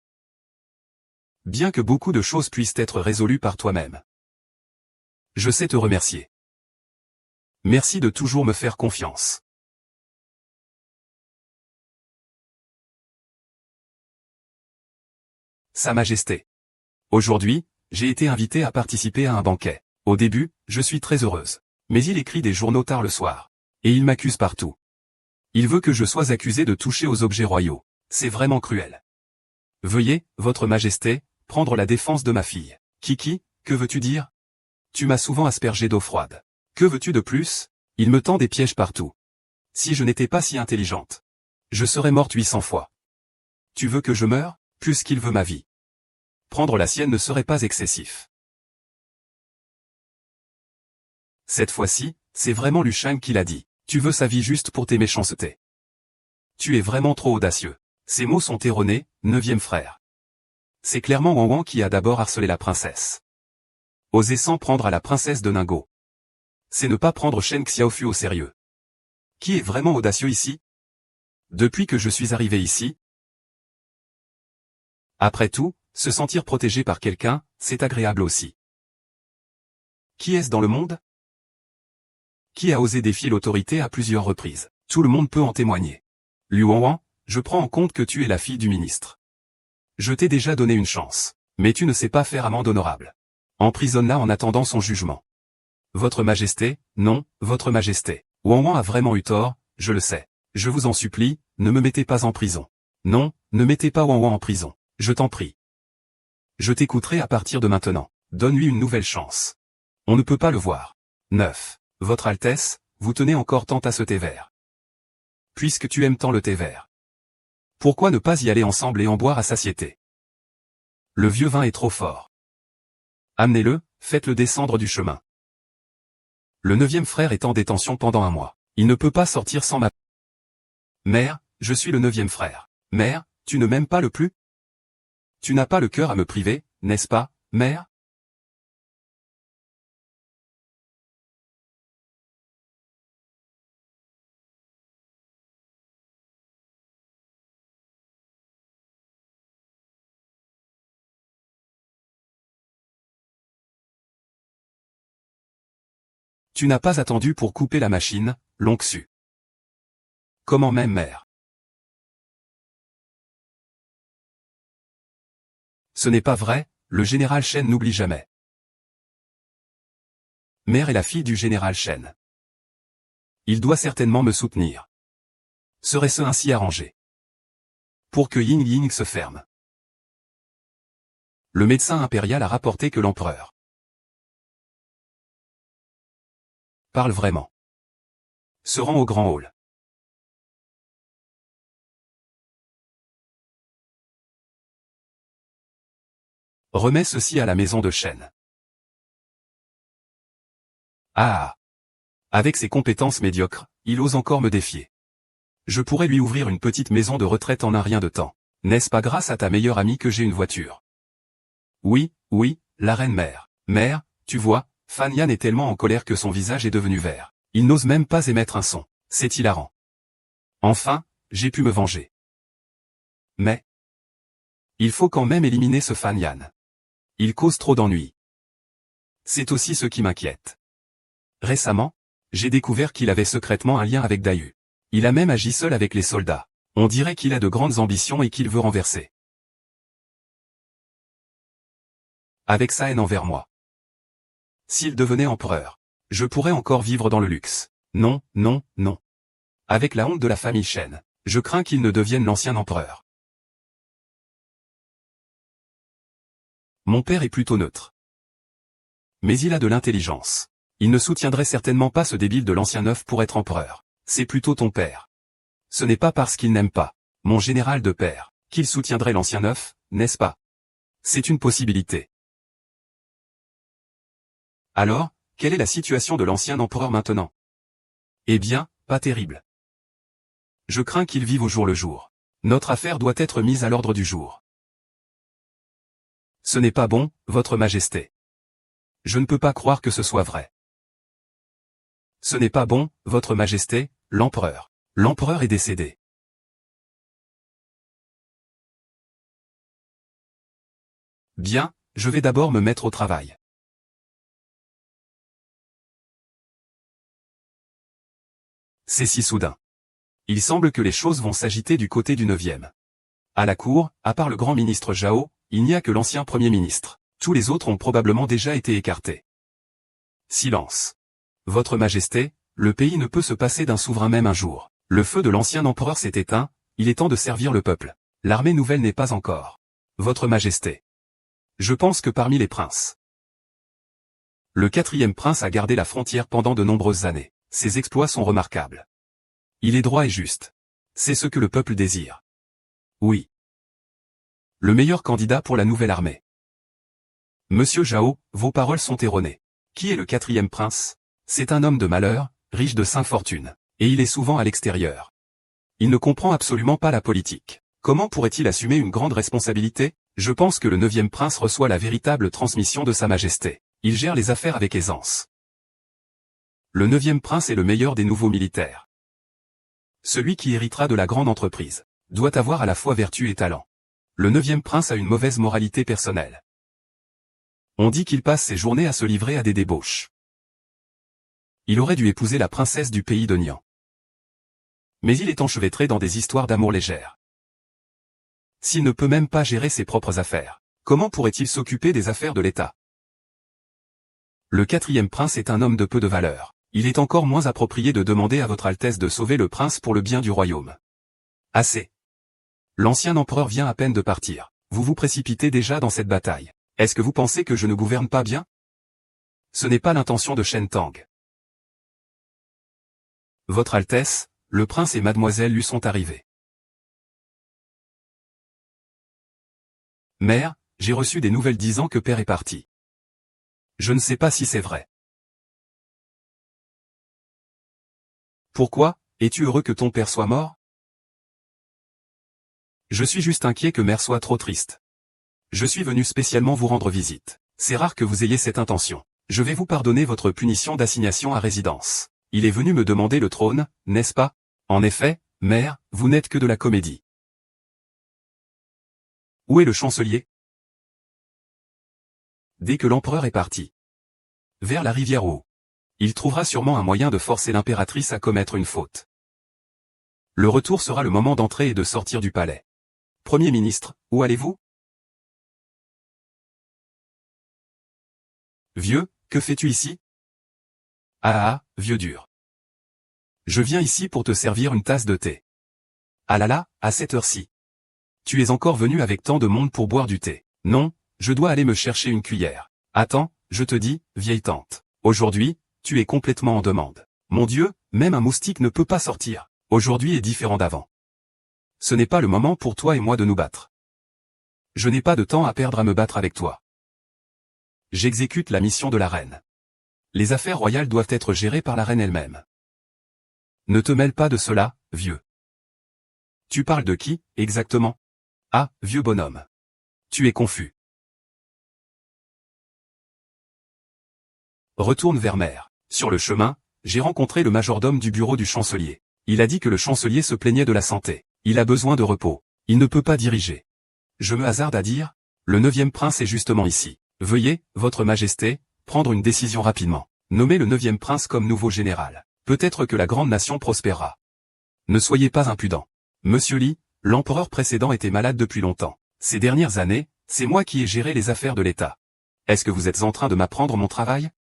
Bien que beaucoup de choses puissent être résolues par toi-même. Je sais te remercier. Merci de toujours me faire confiance. Sa Majesté. Aujourd'hui, j'ai été invité à participer à un banquet. Au début, je suis très heureuse. Mais il écrit des journaux tard le soir. Et il m'accuse partout. Il veut que je sois accusé de toucher aux objets royaux. C'est vraiment cruel. Veuillez, votre Majesté, prendre la défense de ma fille. Kiki, que veux-tu dire? Tu m'as souvent aspergé d'eau froide. Que veux-tu de plus? Il me tend des pièges partout. Si je n'étais pas si intelligente, je serais morte 800 fois. Tu veux que je meure, plus qu'il veut ma vie. Prendre la sienne ne serait pas excessif. Cette fois-ci, c'est vraiment Lu Shang qui l'a dit. Tu veux sa vie juste pour tes méchancetés. Tu es vraiment trop audacieux. Ces mots sont erronés, 9e frère. C'est clairement Wang Wang qui a d'abord harcelé la princesse. Oser s'en prendre à la princesse de Ningguo. C'est ne pas prendre Shen Xiaofu au sérieux. Qui est vraiment audacieux ici? Depuis que je suis arrivé ici. Après tout, se sentir protégé par quelqu'un, c'est agréable aussi. Qui est-ce dans le monde? Qui a osé défier l'autorité à plusieurs reprises? Tout le monde peut en témoigner. Lu Wang, je prends en compte que tu es la fille du ministre. Je t'ai déjà donné une chance. Mais tu ne sais pas faire amende honorable. Emprisonne-la en attendant son jugement. Votre Majesté, non, Votre Majesté. Wang a vraiment eu tort, je le sais. Je vous en supplie, ne me mettez pas en prison. Non, ne mettez pas Wang en prison. Je t'en prie. Je t'écouterai à partir de maintenant. Donne-lui une nouvelle chance. On ne peut pas le voir. 9. Votre Altesse, vous tenez encore tant à ce thé vert. Puisque tu aimes tant le thé vert. Pourquoi ne pas y aller ensemble et en boire à satiété? Le vieux vin est trop fort. Amenez-le, faites-le descendre du chemin. Le 9e frère est en détention pendant un mois. Il ne peut pas sortir sans ma... Mère, je suis le 9e frère. Mère, tu ne m'aimes pas le plus? Tu n'as pas le cœur à me priver, n'est-ce pas, mère? Tu n'as pas attendu pour couper la machine, l'oncle Su. Comment même mère? Ce n'est pas vrai, le général Shen n'oublie jamais. Mère est la fille du général Shen. Il doit certainement me soutenir. Serait-ce ainsi arrangé? Pour que Ying Ying se ferme. Le médecin impérial a rapporté que l'empereur parle vraiment. Se rend au grand hall. Remets ceci à la maison de Shen. Ah! Avec ses compétences médiocres, il ose encore me défier. Je pourrais lui ouvrir une petite maison de retraite en un rien de temps. N'est-ce pas grâce à ta meilleure amie que j'ai une voiture? Oui, oui, la reine mère. Mère, tu vois, Fan Yan est tellement en colère que son visage est devenu vert. Il n'ose même pas émettre un son. C'est hilarant. Enfin, j'ai pu me venger. Mais il faut quand même éliminer ce Fan Yan. Il cause trop d'ennuis. C'est aussi ce qui m'inquiète. Récemment, j'ai découvert qu'il avait secrètement un lien avec Dayu. Il a même agi seul avec les soldats. On dirait qu'il a de grandes ambitions et qu'il veut renverser. Avec sa haine envers moi. S'il devenait empereur, je pourrais encore vivre dans le luxe. Non, non, non. Avec la honte de la famille Shen, je crains qu'il ne devienne l'ancien empereur. Mon père est plutôt neutre. Mais il a de l'intelligence. Il ne soutiendrait certainement pas ce débile de l'ancien neuf pour être empereur. C'est plutôt ton père. Ce n'est pas parce qu'il n'aime pas mon général de père qu'il soutiendrait l'ancien neuf, n'est-ce pas? C'est une possibilité. Alors, quelle est la situation de l'ancien empereur maintenant? Eh bien, pas terrible. Je crains qu'il vive au jour le jour. Notre affaire doit être mise à l'ordre du jour. Ce n'est pas bon, Votre Majesté. Je ne peux pas croire que ce soit vrai. Ce n'est pas bon, Votre Majesté, l'empereur. L'empereur est décédé. Bien, je vais d'abord me mettre au travail. C'est si soudain. Il semble que les choses vont s'agiter du côté du 9e. À la cour, à part le grand ministre Zhao, il n'y a que l'ancien premier ministre. Tous les autres ont probablement déjà été écartés. Silence. Votre Majesté, le pays ne peut se passer d'un souverain même un jour. Le feu de l'ancien empereur s'est éteint, il est temps de servir le peuple. L'armée nouvelle n'est pas encore. Votre Majesté. Je pense que parmi les princes. Le 4e prince a gardé la frontière pendant de nombreuses années. ses exploits sont remarquables. Il est droit et juste. C'est ce que le peuple désire. Oui. Le meilleur candidat pour la nouvelle armée. Monsieur Zhao, vos paroles sont erronées. Qui est le quatrième prince? C'est un homme de malheur, riche de sainte fortune. Et il est souvent à l'extérieur. Il ne comprend absolument pas la politique. Comment pourrait-il assumer une grande responsabilité? Je pense que le 9e prince reçoit la véritable transmission de Sa Majesté. Il gère les affaires avec aisance. Le 9e prince est le meilleur des nouveaux militaires. Celui qui héritera de la grande entreprise doit avoir à la fois vertu et talent. Le 9e prince a une mauvaise moralité personnelle. On dit qu'il passe ses journées à se livrer à des débauches. Il aurait dû épouser la princesse du pays de Nian. Mais il est enchevêtré dans des histoires d'amour légères. S'il ne peut même pas gérer ses propres affaires, comment pourrait-il s'occuper des affaires de l'État? Le 4e prince est un homme de peu de valeur. Il est encore moins approprié de demander à votre Altesse de sauver le prince pour le bien du royaume. Assez. L'ancien empereur vient à peine de partir. Vous vous précipitez déjà dans cette bataille. Est-ce que vous pensez que je ne gouverne pas bien? Ce n'est pas l'intention de Shen Tang. Votre Altesse, le prince et mademoiselle Lu sont arrivés. Mère, j'ai reçu des nouvelles disant que père est parti. Je ne sais pas si c'est vrai. Pourquoi, es-tu heureux que ton père soit mort? Je suis juste inquiet que mère soit trop triste. Je suis venu spécialement vous rendre visite. C'est rare que vous ayez cette intention. Je vais vous pardonner votre punition d'assignation à résidence. Il est venu me demander le trône, n'est-ce pas? En effet, mère, vous n'êtes que de la comédie. Où est le chancelier? Dès que l'empereur est parti. Vers la rivière Wu. Il trouvera sûrement un moyen de forcer l'impératrice à commettre une faute. Le retour sera le moment d'entrer et de sortir du palais. Premier ministre, où allez-vous? Vieux, que fais-tu ici? Ah, vieux dur. Je viens ici pour te servir une tasse de thé. Ah là là, à cette heure-ci. Tu es encore venu avec tant de monde pour boire du thé. Non, je dois aller me chercher une cuillère. Attends, je te dis, vieille tante. Aujourd'hui, tu es complètement en demande. Mon Dieu, même un moustique ne peut pas sortir. Aujourd'hui est différent d'avant. Ce n'est pas le moment pour toi et moi de nous battre. Je n'ai pas de temps à perdre à me battre avec toi. J'exécute la mission de la reine. Les affaires royales doivent être gérées par la reine elle-même. Ne te mêle pas de cela, vieux. Tu parles de qui, exactement? Ah, vieux bonhomme. Tu es confus. Retourne vers mère. Sur le chemin, j'ai rencontré le majordome du bureau du chancelier. Il a dit que le chancelier se plaignait de la santé. Il a besoin de repos. Il ne peut pas diriger. Je me hasarde à dire, le 9e prince est justement ici. Veuillez, votre majesté, prendre une décision rapidement. Nommez le 9e prince comme nouveau général. Peut-être que la grande nation prospérera. Ne soyez pas impudent. Monsieur Li, l'empereur précédent était malade depuis longtemps. Ces dernières années, c'est moi qui ai géré les affaires de l'État. Est-ce que vous êtes en train de m'apprendre mon travail?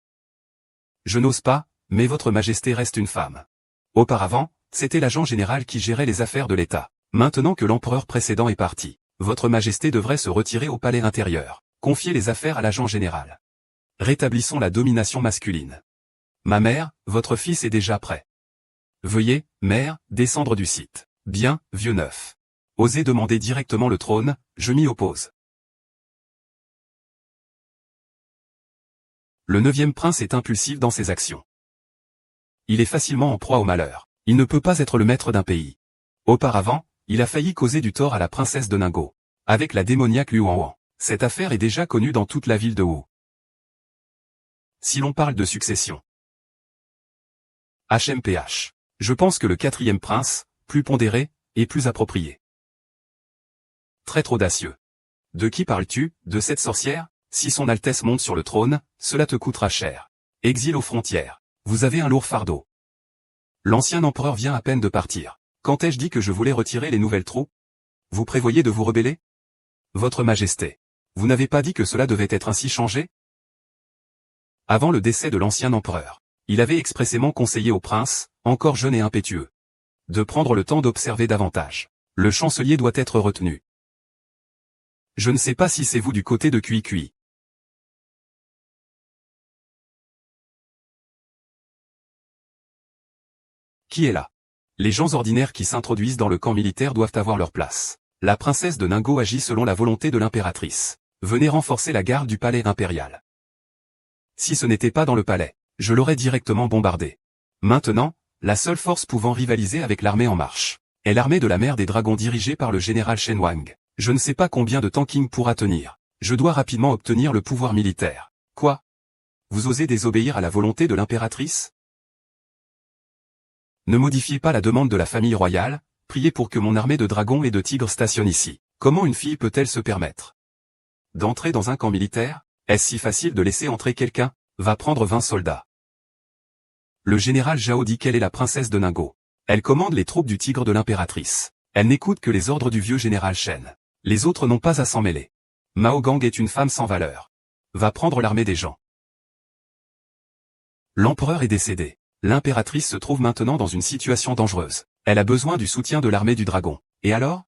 Je n'ose pas, mais votre majesté reste une femme. Auparavant, c'était l'agent général qui gérait les affaires de l'État. Maintenant que l'empereur précédent est parti, votre majesté devrait se retirer au palais intérieur. Confier les affaires à l'agent général. Rétablissons la domination masculine. Ma mère, votre fils est déjà prêt. Veuillez, mère, descendre du site. Bien, vieux neuf. Osez demander directement le trône, je m'y oppose. Le 9e prince est impulsif dans ses actions. Il est facilement en proie au malheur. Il ne peut pas être le maître d'un pays. Auparavant, il a failli causer du tort à la princesse de Ningbo. Avec la démoniaque Liu Wanwan. Cette affaire est déjà connue dans toute la ville de Wu. Si l'on parle de succession. HMPH. Je pense que le 4e prince, plus pondéré, est plus approprié. Traître audacieux. De qui parles-tu, de cette sorcière? Si son Altesse monte sur le trône, cela te coûtera cher. Exil aux frontières. Vous avez un lourd fardeau. L'ancien empereur vient à peine de partir. Quand ai-je dit que je voulais retirer les nouvelles troupes? Vous prévoyez de vous rebeller? Votre Majesté. Vous n'avez pas dit que cela devait être ainsi changé? Avant le décès de l'ancien empereur, il avait expressément conseillé au prince, encore jeune et impétueux, de prendre le temps d'observer davantage. Le chancelier doit être retenu. Je ne sais pas si c'est vous du côté de Cui. Qui est là? Les gens ordinaires qui s'introduisent dans le camp militaire doivent avoir leur place. La princesse de Ningbo agit selon la volonté de l'impératrice. Venez renforcer la garde du palais impérial. Si ce n'était pas dans le palais, je l'aurais directement bombardé. Maintenant, la seule force pouvant rivaliser avec l'armée en marche est l'armée de la mer des dragons dirigée par le général Shen Wang. Je ne sais pas combien de temps King pourra tenir. Je dois rapidement obtenir le pouvoir militaire. Quoi? Vous osez désobéir à la volonté de l'impératrice? Ne modifiez pas la demande de la famille royale, priez pour que mon armée de dragons et de tigres stationne ici. Comment une fille peut-elle se permettre d'entrer dans un camp militaire? Est-ce si facile de laisser entrer quelqu'un? Va prendre 20 soldats. Le général Zhao dit qu'elle est la princesse de Ningbo. Elle commande les troupes du tigre de l'impératrice. Elle n'écoute que les ordres du vieux général Shen. Les autres n'ont pas à s'en mêler. Mao Gang est une femme sans valeur. Va prendre l'armée des gens. L'empereur est décédé. L'impératrice se trouve maintenant dans une situation dangereuse. Elle a besoin du soutien de l'armée du dragon. Et alors?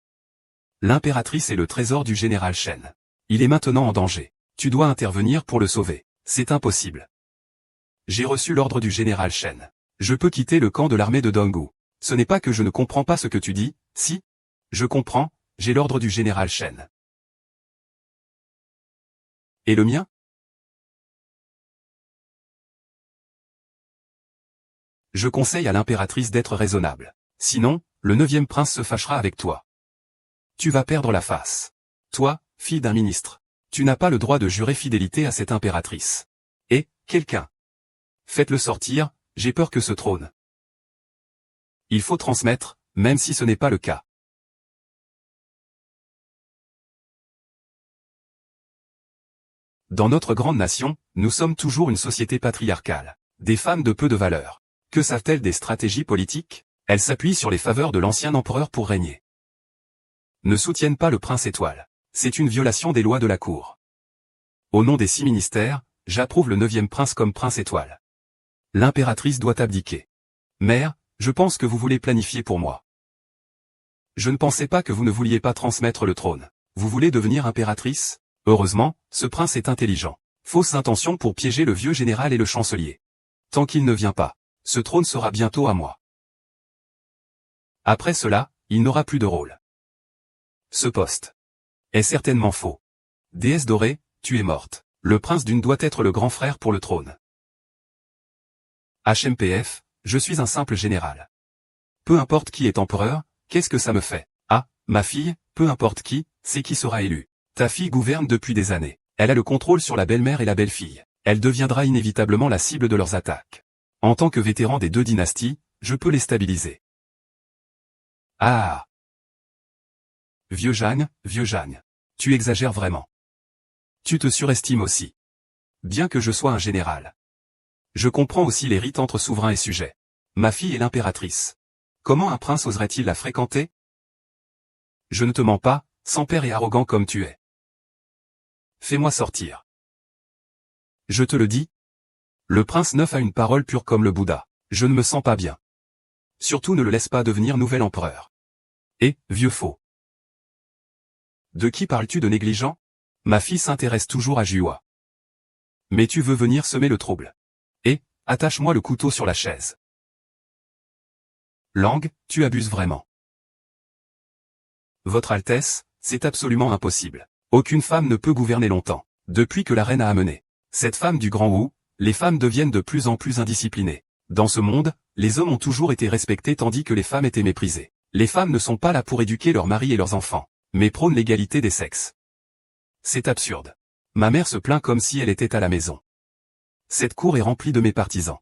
L'impératrice est le trésor du général Shen. Il est maintenant en danger. Tu dois intervenir pour le sauver. C'est impossible. J'ai reçu l'ordre du général Shen. Je peux quitter le camp de l'armée de Dongwu. Ce n'est pas que je ne comprends pas ce que tu dis, si? Je comprends, j'ai l'ordre du général Shen. Et le mien? Je conseille à l'impératrice d'être raisonnable. Sinon, le 9e prince se fâchera avec toi. Tu vas perdre la face. Toi, fille d'un ministre. Tu n'as pas le droit de jurer fidélité à cette impératrice. Et, quelqu'un. Faites-le sortir, j'ai peur que ce trône. Il faut transmettre, même si ce n'est pas le cas. Dans notre grande nation, nous sommes toujours une société patriarcale. Des femmes de peu de valeur. Que savent-elles des stratégies politiques? Elles s'appuient sur les faveurs de l'ancien empereur pour régner. Ne soutiennent pas le prince étoile. C'est une violation des lois de la cour. Au nom des 6 ministères, j'approuve le 9e prince comme prince étoile. L'impératrice doit abdiquer. Mère, je pense que vous voulez planifier pour moi. Je ne pensais pas que vous ne vouliez pas transmettre le trône. Vous voulez devenir impératrice? Heureusement, ce prince est intelligent. Fausse intention pour piéger le vieux général et le chancelier. Tant qu'il ne vient pas, ce trône sera bientôt à moi. Après cela, il n'aura plus de rôle. Ce poste est certainement faux. Déesse dorée, tu es morte. Le prince Dune doit être le grand frère pour le trône. HMPF, je suis un simple général. Peu importe qui est empereur, qu'est-ce que ça me fait? Ah, ma fille, peu importe qui, c'est qui sera élu. Ta fille gouverne depuis des années. Elle a le contrôle sur la belle-mère et la belle-fille. Elle deviendra inévitablement la cible de leurs attaques. En tant que vétéran des 2 dynasties, je peux les stabiliser. Ah! Vieux Jeanne, tu exagères vraiment. Tu te surestimes aussi. Bien que je sois un général. Je comprends aussi les rites entre souverains et sujets. Ma fille est l'impératrice. Comment un prince oserait-il la fréquenter? Je ne te mens pas, sans père et arrogant comme tu es. Fais-moi sortir. Je te le dis. Le prince neuf a une parole pure comme le Bouddha. Je ne me sens pas bien. Surtout ne le laisse pas devenir nouvel empereur. Et, vieux faux. De qui parles-tu de négligent? Ma fille s'intéresse toujours à Juwa. Mais tu veux venir semer le trouble. Et, attache-moi le couteau sur la chaise. Lang, tu abuses vraiment. Votre Altesse, c'est absolument impossible. Aucune femme ne peut gouverner longtemps. Depuis que la reine a amené cette femme du Grand Wu, les femmes deviennent de plus en plus indisciplinées. Dans ce monde, les hommes ont toujours été respectés tandis que les femmes étaient méprisées. Les femmes ne sont pas là pour éduquer leurs maris et leurs enfants, mais prônent l'égalité des sexes. C'est absurde. Ma mère se plaint comme si elle était à la maison. Cette cour est remplie de mes partisans.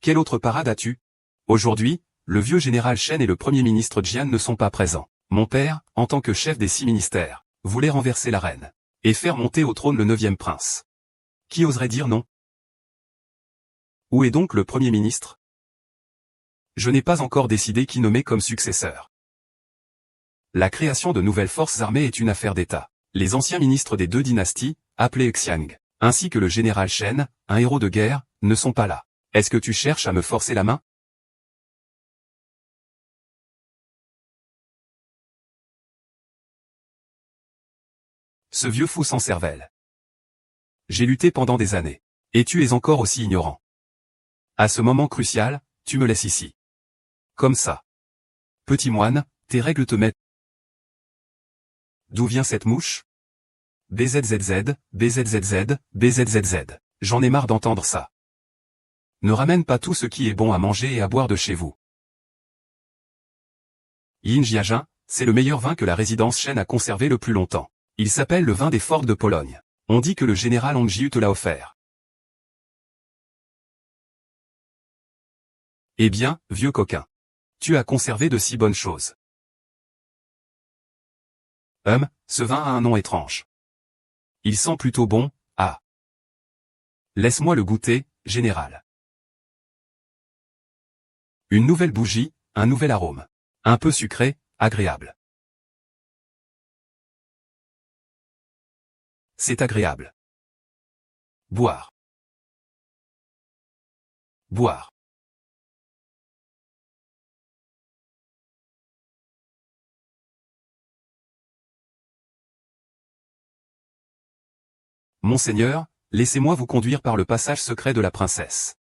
Quelle autre parade as-tu? Aujourd'hui, le vieux général Shen et le premier ministre Jian ne sont pas présents. Mon père, en tant que chef des 6 ministères, voulait renverser la reine et faire monter au trône le 9e prince. Qui oserait dire non? Où est donc le premier ministre? Je n'ai pas encore décidé qui nommer comme successeur. La création de nouvelles forces armées est une affaire d'État. Les anciens ministres des 2 dynasties, appelés Xiang, ainsi que le général Shen, un héros de guerre, ne sont pas là. Est-ce que tu cherches à me forcer la main? Ce vieux fou sans cervelle. J'ai lutté pendant des années. Et tu es encore aussi ignorant. À ce moment crucial, tu me laisses ici. Comme ça. Petit moine, tes règles te mettent. D'où vient cette mouche? BZZZ, BZZZ, BZZZ. J'en ai marre d'entendre ça. Ne ramène pas tout ce qui est bon à manger et à boire de chez vous. Yin Jiajin, c'est le meilleur vin que la résidence Shen a conservé le plus longtemps. Il s'appelle le vin des forges de Pologne. On dit que le général Hong Jiu te l'a offert. Eh bien, vieux coquin. Tu as conservé de si bonnes choses. Ce vin a un nom étrange. Il sent plutôt bon, ah. Laisse-moi le goûter, général. Une nouvelle bougie, un nouvel arôme. Un peu sucré, agréable. C'est agréable. Boire. Boire. Monseigneur, laissez-moi vous conduire par le passage secret de la princesse.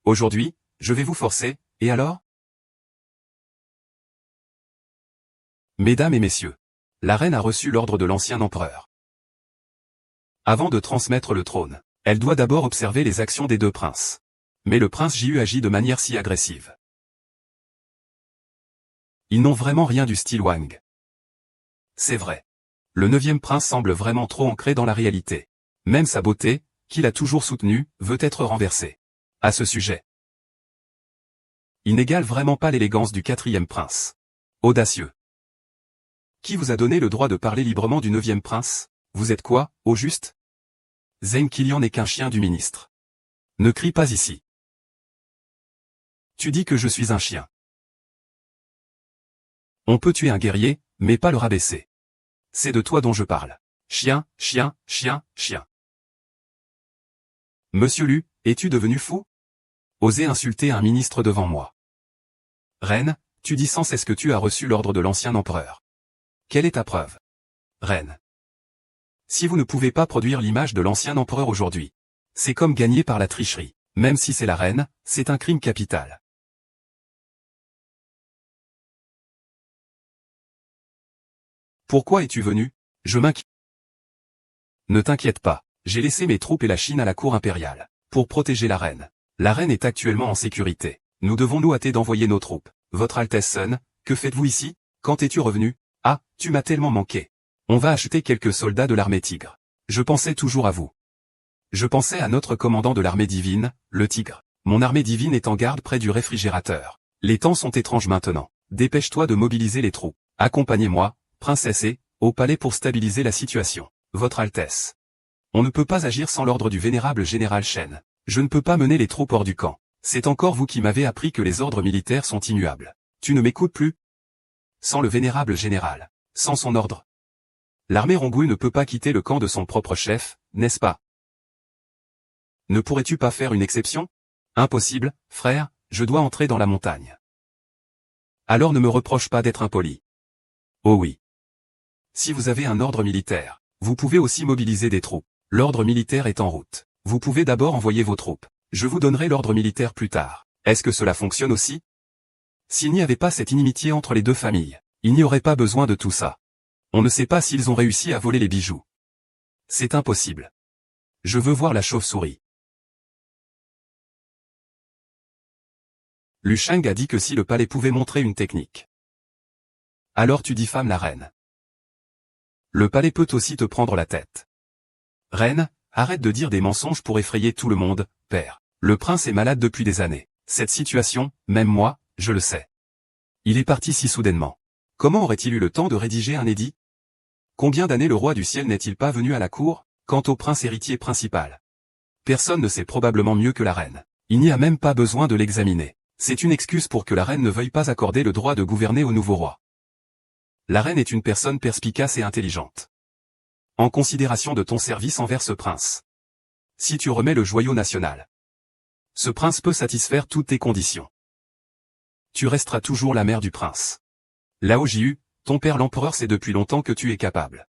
Aujourd'hui, je vais vous forcer, et alors? Mesdames et messieurs, la reine a reçu l'ordre de l'ancien empereur. Avant de transmettre le trône, elle doit d'abord observer les actions des deux princes. Mais le prince Jiu agit de manière si agressive. Ils n'ont vraiment rien du style Wang. C'est vrai. Le 9e prince semble vraiment trop ancré dans la réalité. Même sa beauté, qu'il a toujours soutenue, veut être renversée. À ce sujet, il n'égale vraiment pas l'élégance du 4e prince. Audacieux. Qui vous a donné le droit de parler librement du 9e prince? Vous êtes quoi, au juste? Zheng Qilian n'est qu'un chien du ministre. Ne crie pas ici. Tu dis que je suis un chien. On peut tuer un guerrier, mais pas le rabaisser. C'est de toi dont je parle. Chien, chien, chien, chien. Monsieur Lu, es-tu devenu fou? Oser insulter un ministre devant moi. Reine, tu dis sans cesse que tu as reçu l'ordre de l'ancien empereur. Quelle est ta preuve? Reine. Si vous ne pouvez pas produire l'image de l'ancien empereur aujourd'hui, c'est comme gagner par la tricherie. Même si c'est la reine, c'est un crime capital. Pourquoi es-tu venu? Je m'inquiète. Ne t'inquiète pas, j'ai laissé mes troupes et la Chine à la cour impériale, pour protéger la reine. La reine est actuellement en sécurité. Nous devons nous hâter d'envoyer nos troupes. Votre Altesse Sun, que faites-vous ici? Quand es-tu revenu? Ah, tu m'as tellement manqué. On va acheter quelques soldats de l'armée Tigre. Je pensais toujours à vous. Je pensais à notre commandant de l'armée divine, le Tigre. Mon armée divine est en garde près du réfrigérateur. Les temps sont étranges maintenant. Dépêche-toi de mobiliser les troupes. Accompagnez-moi, princesse et, au palais pour stabiliser la situation. Votre Altesse. On ne peut pas agir sans l'ordre du vénérable général Shen. Je ne peux pas mener les troupes hors du camp. C'est encore vous qui m'avez appris que les ordres militaires sont immuables. Tu ne m'écoutes plus? Sans le vénérable général. Sans son ordre. L'armée Rongui ne peut pas quitter le camp de son propre chef, n'est-ce pas? Ne pourrais-tu pas faire une exception? Impossible, frère, je dois entrer dans la montagne. Alors ne me reproche pas d'être impoli. Oh oui. Si vous avez un ordre militaire, vous pouvez aussi mobiliser des troupes. L'ordre militaire est en route. Vous pouvez d'abord envoyer vos troupes. Je vous donnerai l'ordre militaire plus tard. Est-ce que cela fonctionne aussi? S'il n'y avait pas cette inimitié entre les deux familles, il n'y aurait pas besoin de tout ça. On ne sait pas s'ils ont réussi à voler les bijoux. C'est impossible. Je veux voir la chauve-souris. Lu Sheng a dit que si le palais pouvait montrer une technique. Alors tu diffames la reine. Le palais peut aussi te prendre la tête. Reine, arrête de dire des mensonges pour effrayer tout le monde, père. Le prince est malade depuis des années. Cette situation, même moi, je le sais. Il est parti si soudainement. Comment aurait-il eu le temps de rédiger un édit? Combien d'années le roi du ciel n'est-il pas venu à la cour? Quant au prince héritier principal, personne ne sait probablement mieux que la reine. Il n'y a même pas besoin de l'examiner. C'est une excuse pour que la reine ne veuille pas accorder le droit de gouverner au nouveau roi. La reine est une personne perspicace et intelligente. En considération de ton service envers ce prince. Si tu remets le joyau national, ce prince peut satisfaire toutes tes conditions. Tu resteras toujours la mère du prince. Lao Jiu, ton père l'empereur sait depuis longtemps que tu es capable.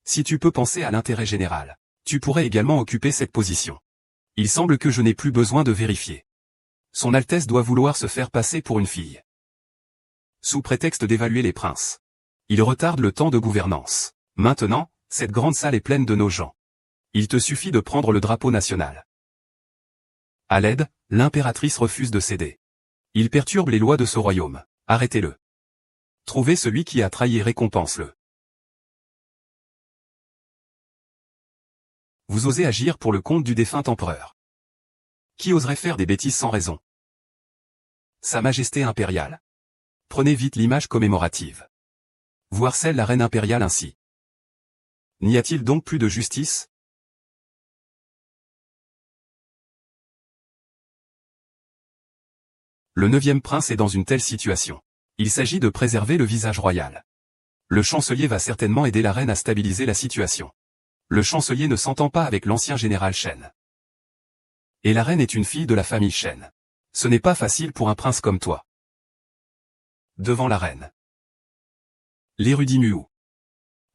Si tu peux penser à l'intérêt général, tu pourrais également occuper cette position. Il semble que je n'ai plus besoin de vérifier. Son Altesse doit vouloir se faire passer pour une fille. Sous prétexte d'évaluer les princes. Il retarde le temps de gouvernance. Maintenant, cette grande salle est pleine de nos gens. Il te suffit de prendre le drapeau national. À l'aide, l'impératrice refuse de céder. Il perturbe les lois de ce royaume. Arrêtez-le. Trouvez celui qui a trahi et récompense-le. Vous osez agir pour le compte du défunt empereur. Qui oserait faire des bêtises sans raison? Sa Majesté impériale. Prenez vite l'image commémorative. Voir celle la reine impériale ainsi. N'y a-t-il donc plus de justice? Le 9e prince est dans une telle situation. Il s'agit de préserver le visage royal. Le chancelier va certainement aider la reine à stabiliser la situation. Le chancelier ne s'entend pas avec l'ancien général Shen. Et la reine est une fille de la famille Shen. Ce n'est pas facile pour un prince comme toi. Devant la reine. L'érudit Mu.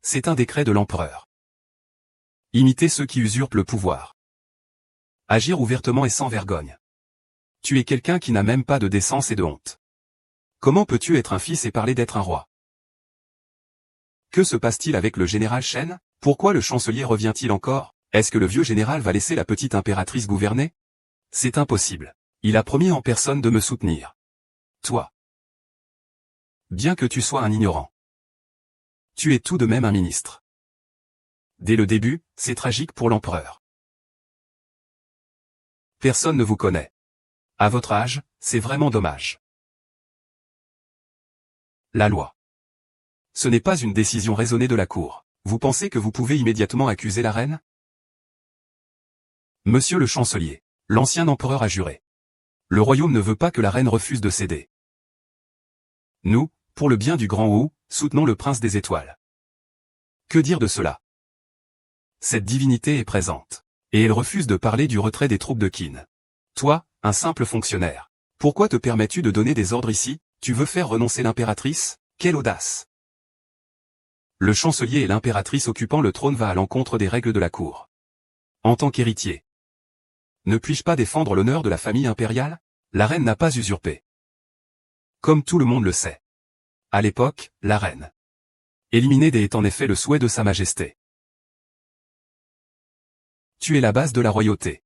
C'est un décret de l'empereur. Imiter ceux qui usurpent le pouvoir. Agir ouvertement et sans vergogne. Tu es quelqu'un qui n'a même pas de décence et de honte. Comment peux-tu être un fils et parler d'être un roi? Que se passe-t-il avec le général Shen? Pourquoi le chancelier revient-il encore? Est-ce que le vieux général va laisser la petite impératrice gouverner? C'est impossible. Il a promis en personne de me soutenir. Toi. Bien que tu sois un ignorant. Tu es tout de même un ministre. Dès le début, c'est tragique pour l'empereur. Personne ne vous connaît. À votre âge, c'est vraiment dommage. La loi. Ce n'est pas une décision raisonnée de la cour. Vous pensez que vous pouvez immédiatement accuser la reine? Monsieur le chancelier, l'ancien empereur a juré. Le royaume ne veut pas que la reine refuse de céder. Nous, pour le bien du grand Wu, soutenons le prince des étoiles. Que dire de cela? Cette divinité est présente. Et elle refuse de parler du retrait des troupes de Qin. Toi, un simple fonctionnaire. Pourquoi te permets-tu de donner des ordres ici? Tu veux faire renoncer l'impératrice? Quelle audace! Le chancelier et l'impératrice occupant le trône va à l'encontre des règles de la cour. En tant qu'héritier. Ne puis-je pas défendre l'honneur de la famille impériale? La reine n'a pas usurpé. Comme tout le monde le sait. À l'époque, la reine. Éliminer des est en effet le souhait de Sa Majesté. Tu es la base de la royauté.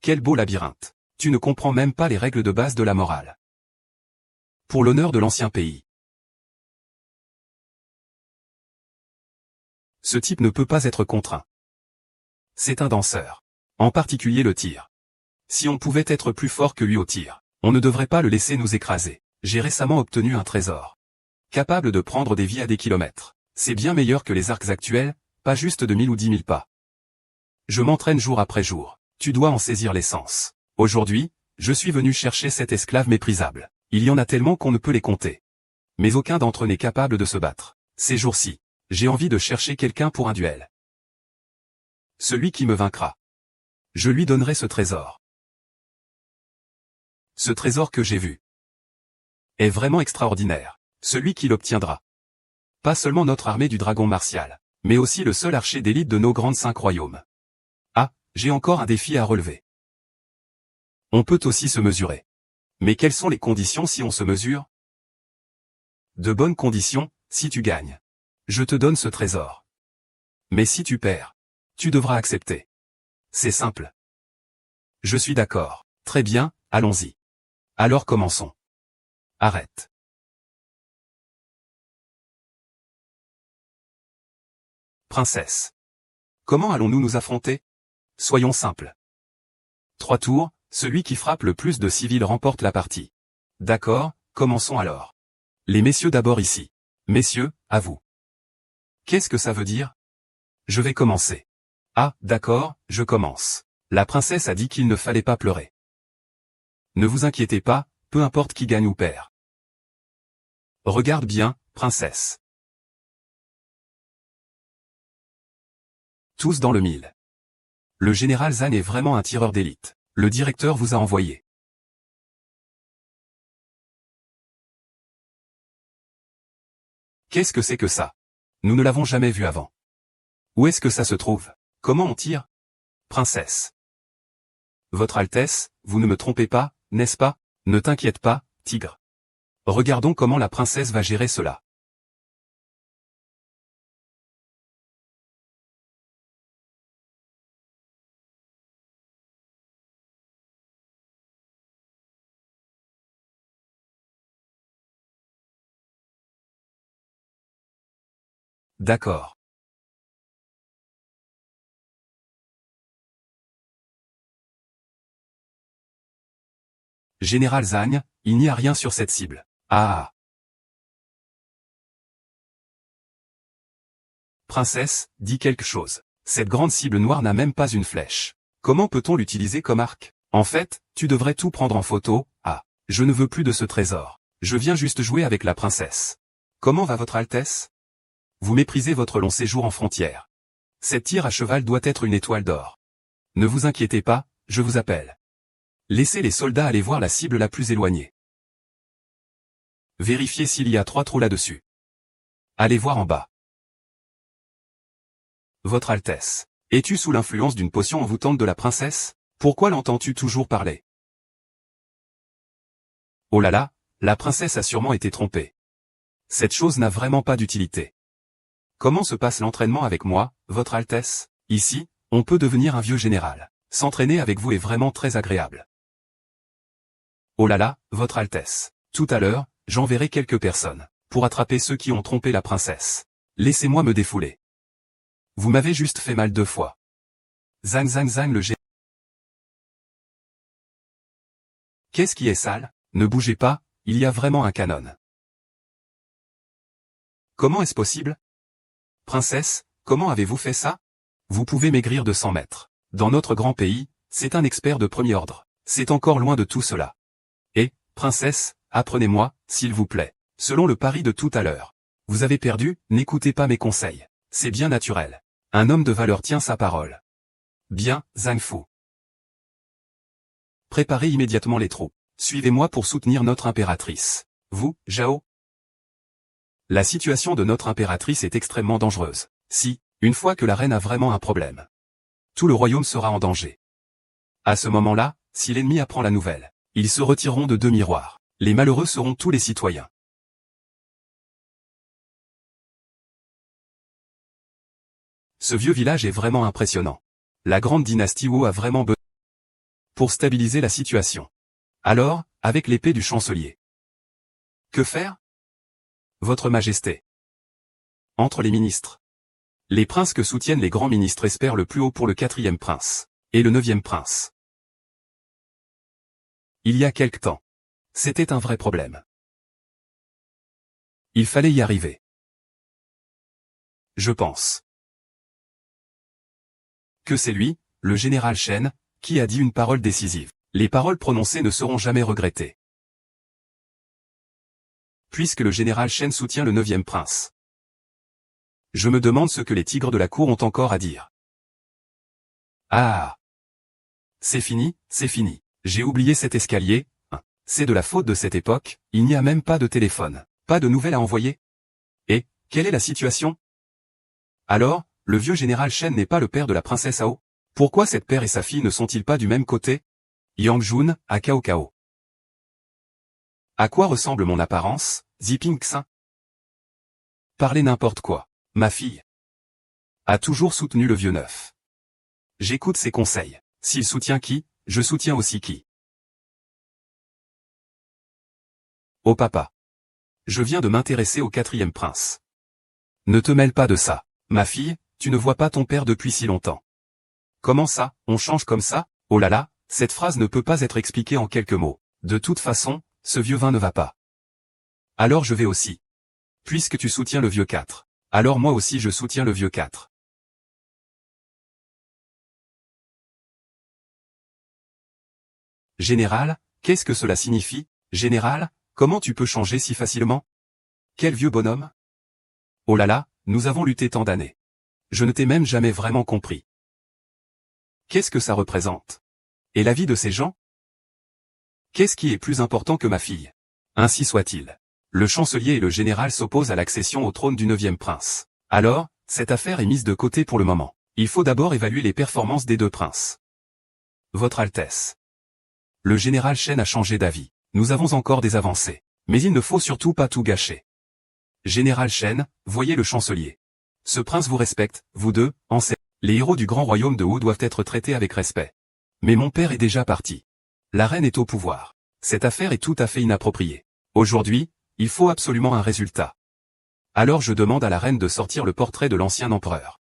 Quel beau labyrinthe. Tu ne comprends même pas les règles de base de la morale. Pour l'honneur de l'ancien pays. Ce type ne peut pas être contraint. C'est un danseur. En particulier le tir. Si on pouvait être plus fort que lui au tir, on ne devrait pas le laisser nous écraser. J'ai récemment obtenu un trésor. Capable de prendre des vies à des kilomètres. C'est bien meilleur que les arcs actuels, pas juste de 1000 ou 10 000 pas. Je m'entraîne jour après jour. Tu dois en saisir l'essence. Aujourd'hui, je suis venu chercher cet esclave méprisable. Il y en a tellement qu'on ne peut les compter. Mais aucun d'entre eux n'est capable de se battre. Ces jours-ci, j'ai envie de chercher quelqu'un pour un duel. Celui qui me vaincra. Je lui donnerai ce trésor. Ce trésor que j'ai vu est vraiment extraordinaire. Celui qui l'obtiendra. Pas seulement notre armée du dragon martial, mais aussi le seul archer d'élite de nos grandes 5 royaumes. Ah, j'ai encore un défi à relever. On peut aussi se mesurer. Mais quelles sont les conditions si on se mesure? De bonnes conditions, si tu gagnes. Je te donne ce trésor. Mais si tu perds, tu devras accepter. C'est simple. Je suis d'accord. Très bien, allons-y. Alors commençons. Arrête. Princesse. Comment allons-nous nous affronter? Soyons simples. 3 tours, celui qui frappe le plus de civils remporte la partie. D'accord, commençons alors. Les messieurs d'abord ici. Messieurs, à vous. Qu'est-ce que ça veut dire? Je vais commencer. Ah, d'accord, je commence. La princesse a dit qu'il ne fallait pas pleurer. Ne vous inquiétez pas, peu importe qui gagne ou perd. Regarde bien, princesse. Tous dans le mille. Le général Zhang est vraiment un tireur d'élite. Le directeur vous a envoyé. Qu'est-ce que c'est que ça? Nous ne l'avons jamais vu avant. Où est-ce que ça se trouve? Comment on tire? Princesse. Votre Altesse, vous ne me trompez pas, n'est-ce pas? Ne t'inquiète pas, tigre. Regardons comment la princesse va gérer cela. D'accord. Général Zagne, il n'y a rien sur cette cible. Ah. Princesse, dis quelque chose. Cette grande cible noire n'a même pas une flèche. Comment peut-on l'utiliser comme arc? En fait, tu devrais tout prendre en photo. Ah. Je ne veux plus de ce trésor. Je viens juste jouer avec la princesse. Comment va votre Altesse? Vous méprisez votre long séjour en frontière. Cette tir à cheval doit être une étoile d'or. Ne vous inquiétez pas, je vous appelle. Laissez les soldats aller voir la cible la plus éloignée. Vérifiez s'il y a 3 trous là-dessus. Allez voir en bas. Votre Altesse, es-tu sous l'influence d'une potion envoûtante de la princesse? Pourquoi l'entends-tu toujours parler? Oh là là, la princesse a sûrement été trompée. Cette chose n'a vraiment pas d'utilité. Comment se passe l'entraînement avec moi, Votre Altesse? Ici, on peut devenir un vieux général. S'entraîner avec vous est vraiment très agréable. Oh là là, Votre Altesse. Tout à l'heure, j'enverrai quelques personnes pour attraper ceux qui ont trompé la princesse. Laissez-moi me défouler. Vous m'avez juste fait mal 2 fois. Zang zang zang le général. Qu'est-ce qui est sale? Ne bougez pas, il y a vraiment un canon. Comment est-ce possible? Princesse, comment avez-vous fait ça? Vous pouvez maigrir de 100 mètres. Dans notre grand pays, c'est un expert de premier ordre. C'est encore loin de tout cela. Et, princesse, apprenez-moi, s'il vous plaît. Selon le pari de tout à l'heure. Vous avez perdu, n'écoutez pas mes conseils. C'est bien naturel. Un homme de valeur tient sa parole. Bien, Zhang Fu. Préparez immédiatement les troupes. Suivez-moi pour soutenir notre impératrice. Vous, Zhao? La situation de notre impératrice est extrêmement dangereuse. Si, une fois que la reine a vraiment un problème, tout le royaume sera en danger. À ce moment-là, si l'ennemi apprend la nouvelle, ils se retireront de 2 miroirs. Les malheureux seront tous les citoyens. Ce vieux village est vraiment impressionnant. La grande dynastie Wu a vraiment besoin pour stabiliser la situation. Alors, avec l'épée du chancelier. Que faire? Votre Majesté. Entre les ministres. Les princes que soutiennent les grands ministres espèrent le plus haut pour le 4e prince. Et le 9e prince. Il y a quelque temps. C'était un vrai problème. Il fallait y arriver. Je pense que c'est lui, le général Shen, qui a dit une parole décisive. Les paroles prononcées ne seront jamais regrettées. Puisque le général Shen soutient le 9e prince. Je me demande ce que les tigres de la cour ont encore à dire. Ah! C'est fini, c'est fini. J'ai oublié cet escalier. C'est de la faute de cette époque, il n'y a même pas de téléphone. Pas de nouvelles à envoyer. Et, quelle est la situation? Alors, le vieux général Shen n'est pas le père de la princesse Ao? Pourquoi cette père et sa fille ne sont-ils pas du même côté? Yang Jun, à Cao Cao. À quoi ressemble mon apparence, Ziping Xin? Parlez n'importe quoi. Ma fille a toujours soutenu le vieux neuf. J'écoute ses conseils. S'il soutient qui, je soutiens aussi qui. Oh papa. Je viens de m'intéresser au 4e prince. Ne te mêle pas de ça. Ma fille, tu ne vois pas ton père depuis si longtemps. Comment ça, on change comme ça? Oh là là, cette phrase ne peut pas être expliquée en quelques mots. De toute façon, ce vieux vin ne va pas. Alors je vais aussi. Puisque tu soutiens le vieux 4. Alors moi aussi je soutiens le vieux 4. Général, qu'est-ce que cela signifie? Général, comment tu peux changer si facilement? Quel vieux bonhomme? Oh là là, nous avons lutté tant d'années. Je ne t'ai même jamais vraiment compris. Qu'est-ce que ça représente? Et la vie de ces gens? Qu'est-ce qui est plus important que ma fille? Ainsi soit-il. Le chancelier et le général s'opposent à l'accession au trône du 9e prince. Alors, cette affaire est mise de côté pour le moment. Il faut d'abord évaluer les performances des 2 princes. Votre Altesse. Le général Shen a changé d'avis. Nous avons encore des avancées. Mais il ne faut surtout pas tout gâcher. Général Shen, voyez le chancelier. Ce prince vous respecte, vous deux, les héros du grand royaume de Wu doivent être traités avec respect. Mais mon père est déjà parti. La reine est au pouvoir. Cette affaire est tout à fait inappropriée. Aujourd'hui, il faut absolument un résultat. Alors je demande à la reine de sortir le portrait de l'ancien empereur.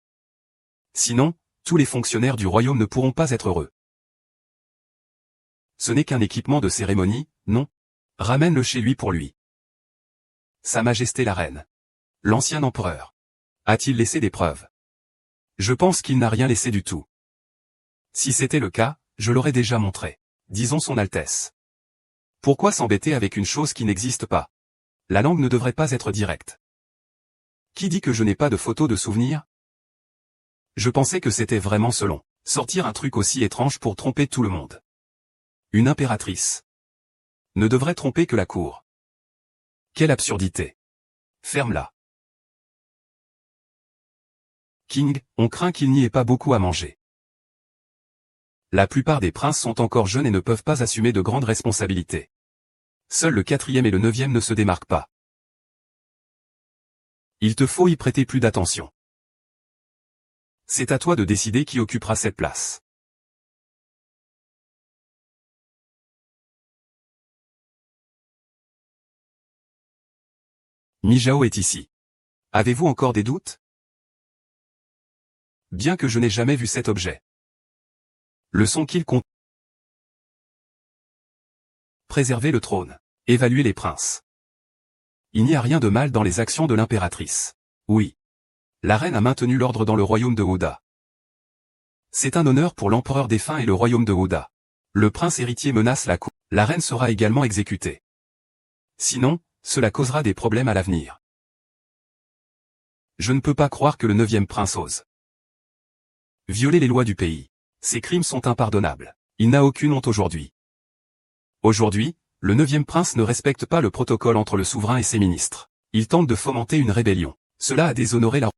Sinon, tous les fonctionnaires du royaume ne pourront pas être heureux. Ce n'est qu'un équipement de cérémonie, non? Ramène-le chez lui pour lui. Sa Majesté la Reine. L'ancien empereur. A-t-il laissé des preuves? Je pense qu'il n'a rien laissé du tout. Si c'était le cas, je l'aurais déjà montré. Disons son Altesse. Pourquoi s'embêter avec une chose qui n'existe pas? La langue ne devrait pas être directe. Qui dit que je n'ai pas de photos de souvenirs? Je pensais que c'était vraiment selon. Sortir un truc aussi étrange pour tromper tout le monde. Une impératrice ne devrait tromper que la cour. Quelle absurdité. Ferme-la. King, on craint qu'il n'y ait pas beaucoup à manger. La plupart des princes sont encore jeunes et ne peuvent pas assumer de grandes responsabilités. Seuls le 4e et le 9e ne se démarquent pas. Il te faut y prêter plus d'attention. C'est à toi de décider qui occupera cette place. Mijao est ici. Avez-vous encore des doutes? Bien que je n'ai jamais vu cet objet. Le son qu'il compte. Préserver le trône. Évaluer les princes. Il n'y a rien de mal dans les actions de l'impératrice. Oui. La reine a maintenu l'ordre dans le royaume de Oda. C'est un honneur pour l'empereur défunt et le royaume de Oda. Le prince héritier menace la cour. La reine sera également exécutée. Sinon, cela causera des problèmes à l'avenir. Je ne peux pas croire que le 9e prince ose violer les lois du pays. Ces crimes sont impardonnables. Il n'a aucune honte aujourd'hui. Aujourd'hui, le 9e prince ne respecte pas le protocole entre le souverain et ses ministres. Il tente de fomenter une rébellion. Cela a déshonoré la...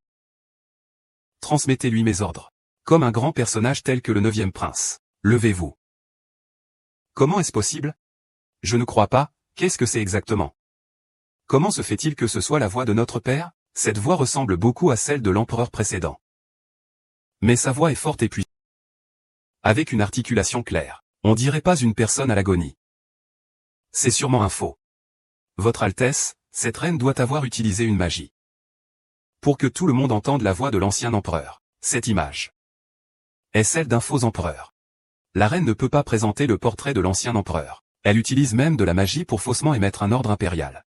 Transmettez-lui mes ordres. Comme un grand personnage tel que le 9e prince. Levez-vous. Comment est-ce possible? Je ne crois pas, qu'est-ce que c'est exactement? Comment se fait-il que ce soit la voix de notre père? Cette voix ressemble beaucoup à celle de l'empereur précédent. Mais sa voix est forte et puissante. Avec une articulation claire. On dirait pas une personne à l'agonie. C'est sûrement un faux. Votre Altesse, cette reine doit avoir utilisé une magie. Pour que tout le monde entende la voix de l'ancien empereur. Cette image est celle d'un faux empereur. La reine ne peut pas présenter le portrait de l'ancien empereur. Elle utilise même de la magie pour faussement émettre un ordre impérial.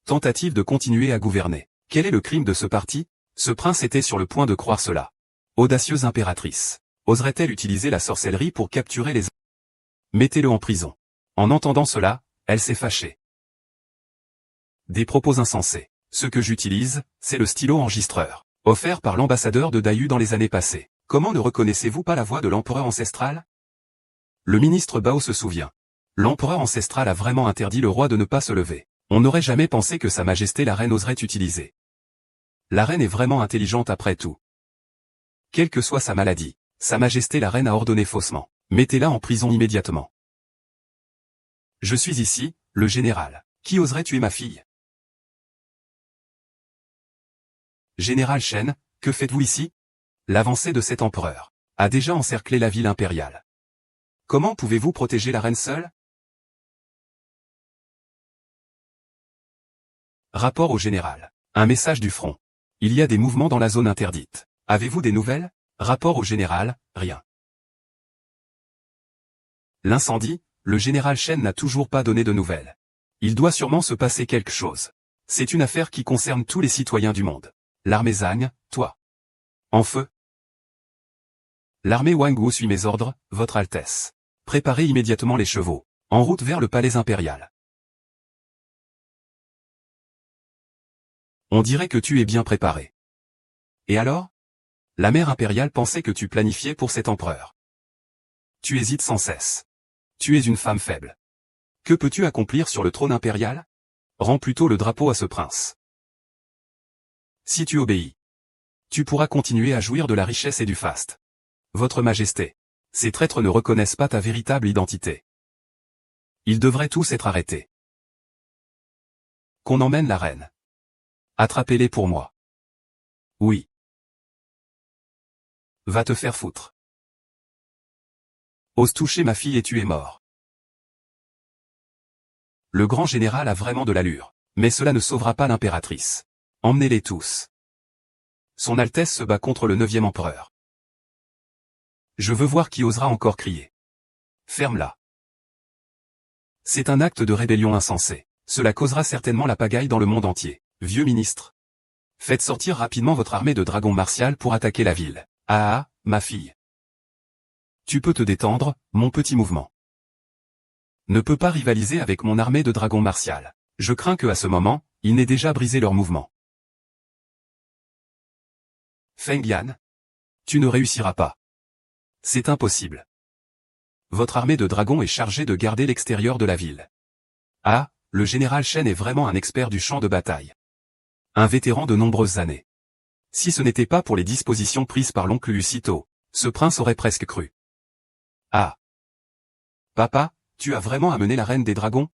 Tentative de continuer à gouverner. Quel est le crime de ce parti? Ce prince était sur le point de croire cela. Audacieuse impératrice. Oserait-elle utiliser la sorcellerie pour capturer les... Mettez-le en prison. En entendant cela, elle s'est fâchée. Des propos insensés. Ce que j'utilise, c'est le stylo enregistreur, offert par l'ambassadeur de Dayu dans les années passées. Comment ne reconnaissez-vous pas la voix de l'empereur ancestral? Le ministre Bao se souvient. L'empereur ancestral a vraiment interdit le roi de ne pas se lever. On n'aurait jamais pensé que sa majesté la reine oserait utiliser. La reine est vraiment intelligente après tout. Quelle que soit sa maladie, sa majesté la reine a ordonné faussement. Mettez-la en prison immédiatement. Je suis ici, le général. Qui oserait tuer ma fille? Général Shen, que faites-vous ici? L'avancée de cet empereur a déjà encerclé la ville impériale. Comment pouvez-vous protéger la reine seule? Rapport au général. Un message du front. Il y a des mouvements dans la zone interdite. Avez-vous des nouvelles? Rapport au général, rien. L'incendie, le général Shen n'a toujours pas donné de nouvelles. Il doit sûrement se passer quelque chose. C'est une affaire qui concerne tous les citoyens du monde. L'armée Zhang, toi. En feu. L'armée Wang Wu suit mes ordres, votre Altesse. Préparez immédiatement les chevaux. En route vers le palais impérial. On dirait que tu es bien préparé. Et alors? La mère impériale pensait que tu planifiais pour cet empereur. Tu hésites sans cesse. Tu es une femme faible. Que peux-tu accomplir sur le trône impérial? Rends plutôt le drapeau à ce prince. Si tu obéis, tu pourras continuer à jouir de la richesse et du faste. Votre Majesté. Ces traîtres ne reconnaissent pas ta véritable identité. Ils devraient tous être arrêtés. Qu'on emmène la reine. Attrapez-les pour moi. Oui. Va te faire foutre. Ose toucher ma fille et tu es mort. Le grand général a vraiment de l'allure, mais cela ne sauvera pas l'impératrice. Emmenez-les tous. Son Altesse se bat contre le 9e empereur. Je veux voir qui osera encore crier. Ferme-la. C'est un acte de rébellion insensé. Cela causera certainement la pagaille dans le monde entier. Vieux ministre. Faites sortir rapidement votre armée de dragons martial pour attaquer la ville. Ah, ma fille. Tu peux te détendre, mon petit mouvement. Ne peut pas rivaliser avec mon armée de dragons martial. Je crains que à ce moment, il n'ait déjà brisé leur mouvement. Feng Yan. Tu ne réussiras pas. C'est impossible. Votre armée de dragons est chargée de garder l'extérieur de la ville. Ah, le général Shen est vraiment un expert du champ de bataille. Un vétéran de nombreuses années. Si ce n'était pas pour les dispositions prises par l'oncle Lucito, ce prince aurait presque cru. Ah. Papa, tu as vraiment amené la reine des dragons?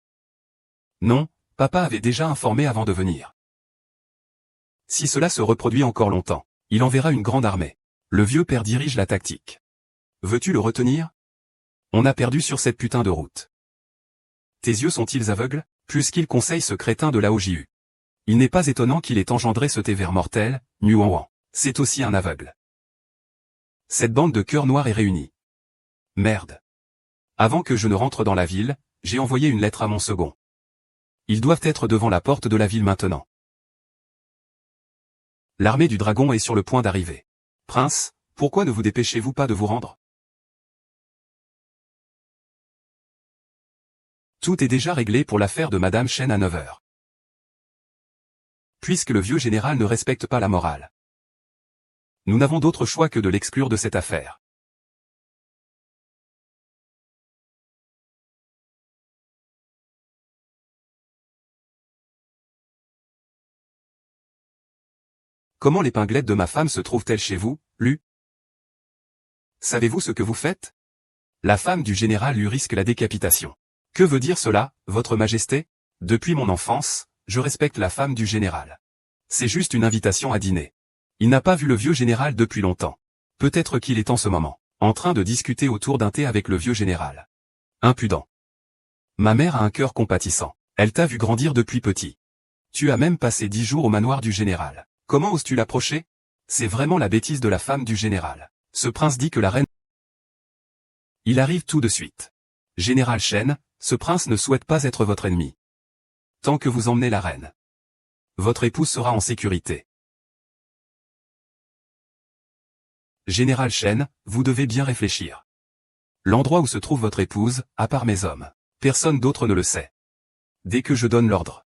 Non, papa avait déjà informé avant de venir. Si cela se reproduit encore longtemps, il enverra une grande armée. Le vieux père dirige la tactique. Veux-tu le retenir? On a perdu sur cette putain de route. Tes yeux sont-ils aveugles, puisqu'il conseille ce crétin de la OJU? Il n'est pas étonnant qu'il ait engendré ce thé vert mortel, Nuan. C'est aussi un aveugle. Cette bande de cœurs noirs est réunie. Merde. Avant que je ne rentre dans la ville, j'ai envoyé une lettre à mon second. Ils doivent être devant la porte de la ville maintenant. L'armée du dragon est sur le point d'arriver. Prince, pourquoi ne vous dépêchez-vous pas de vous rendre? Tout est déjà réglé pour l'affaire de Madame Shen à 9 heures. Puisque le vieux général ne respecte pas la morale. Nous n'avons d'autre choix que de l'exclure de cette affaire. Comment l'épinglette de ma femme se trouve-t-elle chez vous, Lu? Savez-vous ce que vous faites? La femme du général lui risque la décapitation. Que veut dire cela, votre majesté? Depuis mon enfance, je respecte la femme du général. C'est juste une invitation à dîner. Il n'a pas vu le vieux général depuis longtemps. Peut-être qu'il est en ce moment, en train de discuter autour d'un thé avec le vieux général. Impudent. Ma mère a un cœur compatissant. Elle t'a vu grandir depuis petit. Tu as même passé 10 jours au manoir du général. Comment oses-tu l'approcher? C'est vraiment la bêtise de la femme du général. Ce prince dit que la reine... Il arrive tout de suite. Général Shen, ce prince ne souhaite pas être votre ennemi. Tant que vous emmenez la reine, votre épouse sera en sécurité. Général Shen, vous devez bien réfléchir. L'endroit où se trouve votre épouse, à part mes hommes, personne d'autre ne le sait. Dès que je donne l'ordre,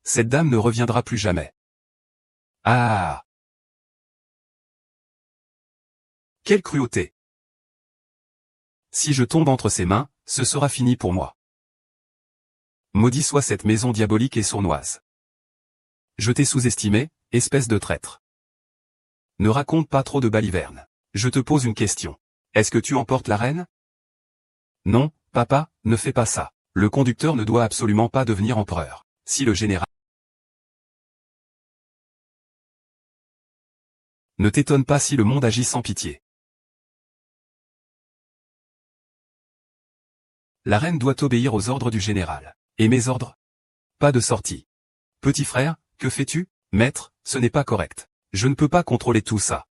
cette dame ne reviendra plus jamais. Ah! Quelle cruauté! Si je tombe entre ses mains, ce sera fini pour moi. Maudit soit cette maison diabolique et sournoise. Je t'ai sous-estimé, espèce de traître. Ne raconte pas trop de balivernes. Je te pose une question. Est-ce que tu emportes la reine? Non, papa, ne fais pas ça. Le conducteur ne doit absolument pas devenir empereur. Si le général... Ne t'étonne pas si le monde agit sans pitié. La reine doit obéir aux ordres du général. Et mes ordres? Pas de sortie. Petit frère, que fais-tu? Maître, ce n'est pas correct. Je ne peux pas contrôler tout ça.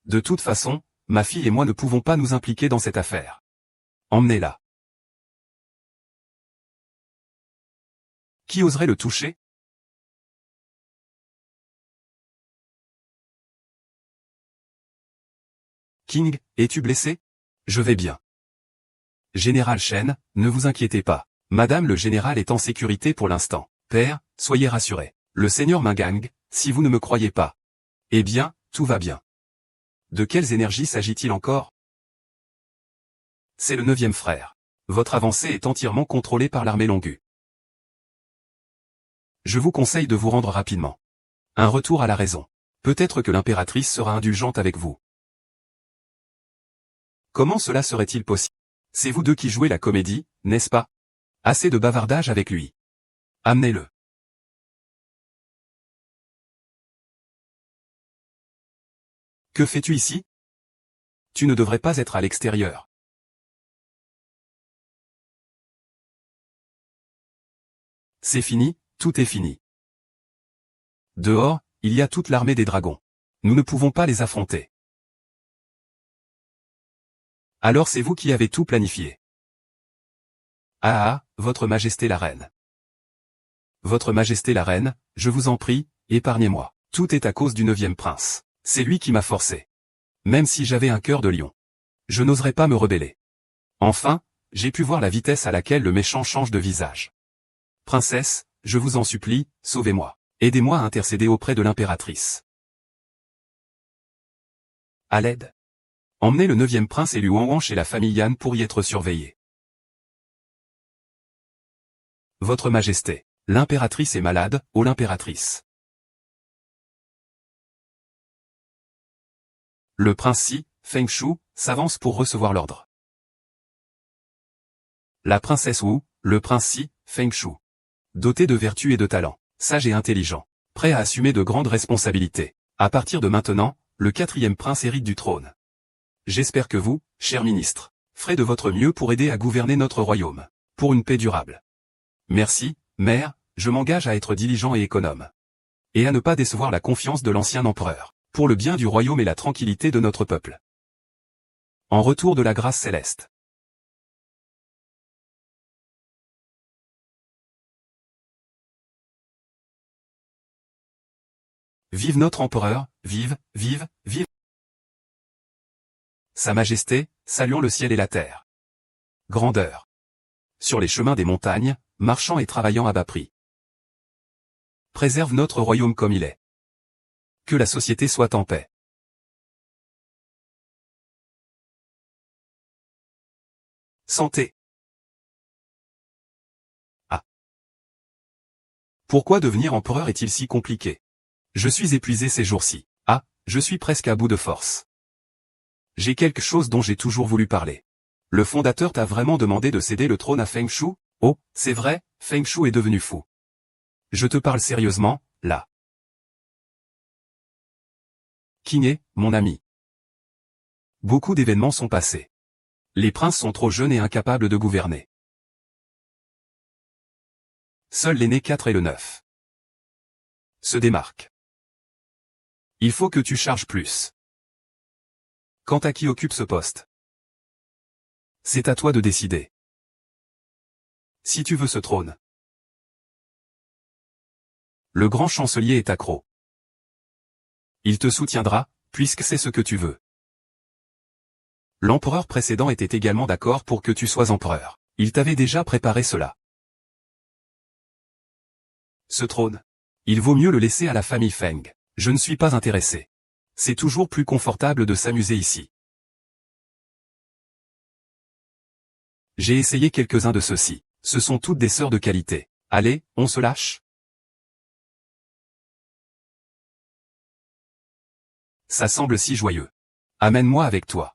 De toute façon, ma fille et moi ne pouvons pas nous impliquer dans cette affaire. Emmenez-la. Qui oserait le toucher? King, es-tu blessé? Je vais bien. Général Shen, ne vous inquiétez pas. Madame le général est en sécurité pour l'instant. Père, soyez rassuré. Le seigneur Mingang, si vous ne me croyez pas. Eh bien, tout va bien. De quelles énergies s'agit-il encore? C'est le 9e frère. Votre avancée est entièrement contrôlée par l'armée Longu. Je vous conseille de vous rendre rapidement. Un retour à la raison. Peut-être que l'impératrice sera indulgente avec vous. Comment cela serait-il possible? C'est vous deux qui jouez la comédie, n'est-ce pas? Assez de bavardage avec lui. Amenez-le. Que fais-tu ici? Tu ne devrais pas être à l'extérieur. C'est fini, tout est fini. Dehors, il y a toute l'armée des dragons. Nous ne pouvons pas les affronter. Alors c'est vous qui avez tout planifié. Ah, Votre Majesté la Reine. Votre Majesté la Reine, je vous en prie, épargnez-moi. Tout est à cause du 9e prince. C'est lui qui m'a forcé. Même si j'avais un cœur de lion. Je n'oserais pas me rebeller. Enfin, j'ai pu voir la vitesse à laquelle le méchant change de visage. Princesse, je vous en supplie, sauvez-moi. Aidez-moi à intercéder auprès de l'impératrice. À l'aide. Emmenez le 9e prince et Liu Huan chez la famille Yan pour y être surveillé. Votre Majesté, l'impératrice est malade, ô l'impératrice. Le prince Si, Feng Shu, s'avance pour recevoir l'ordre. La princesse Wu, le prince Si, Feng Shu. Doté de vertu et de talent, sage et intelligent, prêt à assumer de grandes responsabilités. À partir de maintenant, le 4e prince hérite du trône. J'espère que vous, cher ministre, ferez de votre mieux pour aider à gouverner notre royaume, pour une paix durable. Merci, mère, je m'engage à être diligent et économe. Et à ne pas décevoir la confiance de l'ancien empereur, pour le bien du royaume et la tranquillité de notre peuple. En retour de la grâce céleste. Vive notre empereur, vive, vive, vive. Sa Majesté, saluons le ciel et la terre. Grandeur. Sur les chemins des montagnes, marchant et travaillant à bas prix. Préserve notre royaume comme il est. Que la société soit en paix. Santé. Ah. Pourquoi devenir empereur est-il si compliqué? Je suis épuisé ces jours-ci. Ah, je suis presque à bout de force. J'ai quelque chose dont j'ai toujours voulu parler. Le fondateur t'a vraiment demandé de céder le trône à Feng Shu? Oh, c'est vrai, Feng Shu est devenu fou. Je te parle sérieusement, là. Qinghe, mon ami. Beaucoup d'événements sont passés. Les princes sont trop jeunes et incapables de gouverner. Seuls l'aîné 4 et le 9 se démarquent. Il faut que tu charges plus. Quant à qui occupe ce poste, c'est à toi de décider. Si tu veux ce trône, le grand chancelier est accro. Il te soutiendra, puisque c'est ce que tu veux. L'empereur précédent était également d'accord pour que tu sois empereur. Il t'avait déjà préparé cela. Ce trône, il vaut mieux le laisser à la famille Feng. Je ne suis pas intéressé. C'est toujours plus confortable de s'amuser ici. J'ai essayé quelques-uns de ceux-ci. Ce sont toutes des sœurs de qualité. Allez, on se lâche? Ça semble si joyeux. Amène-moi avec toi.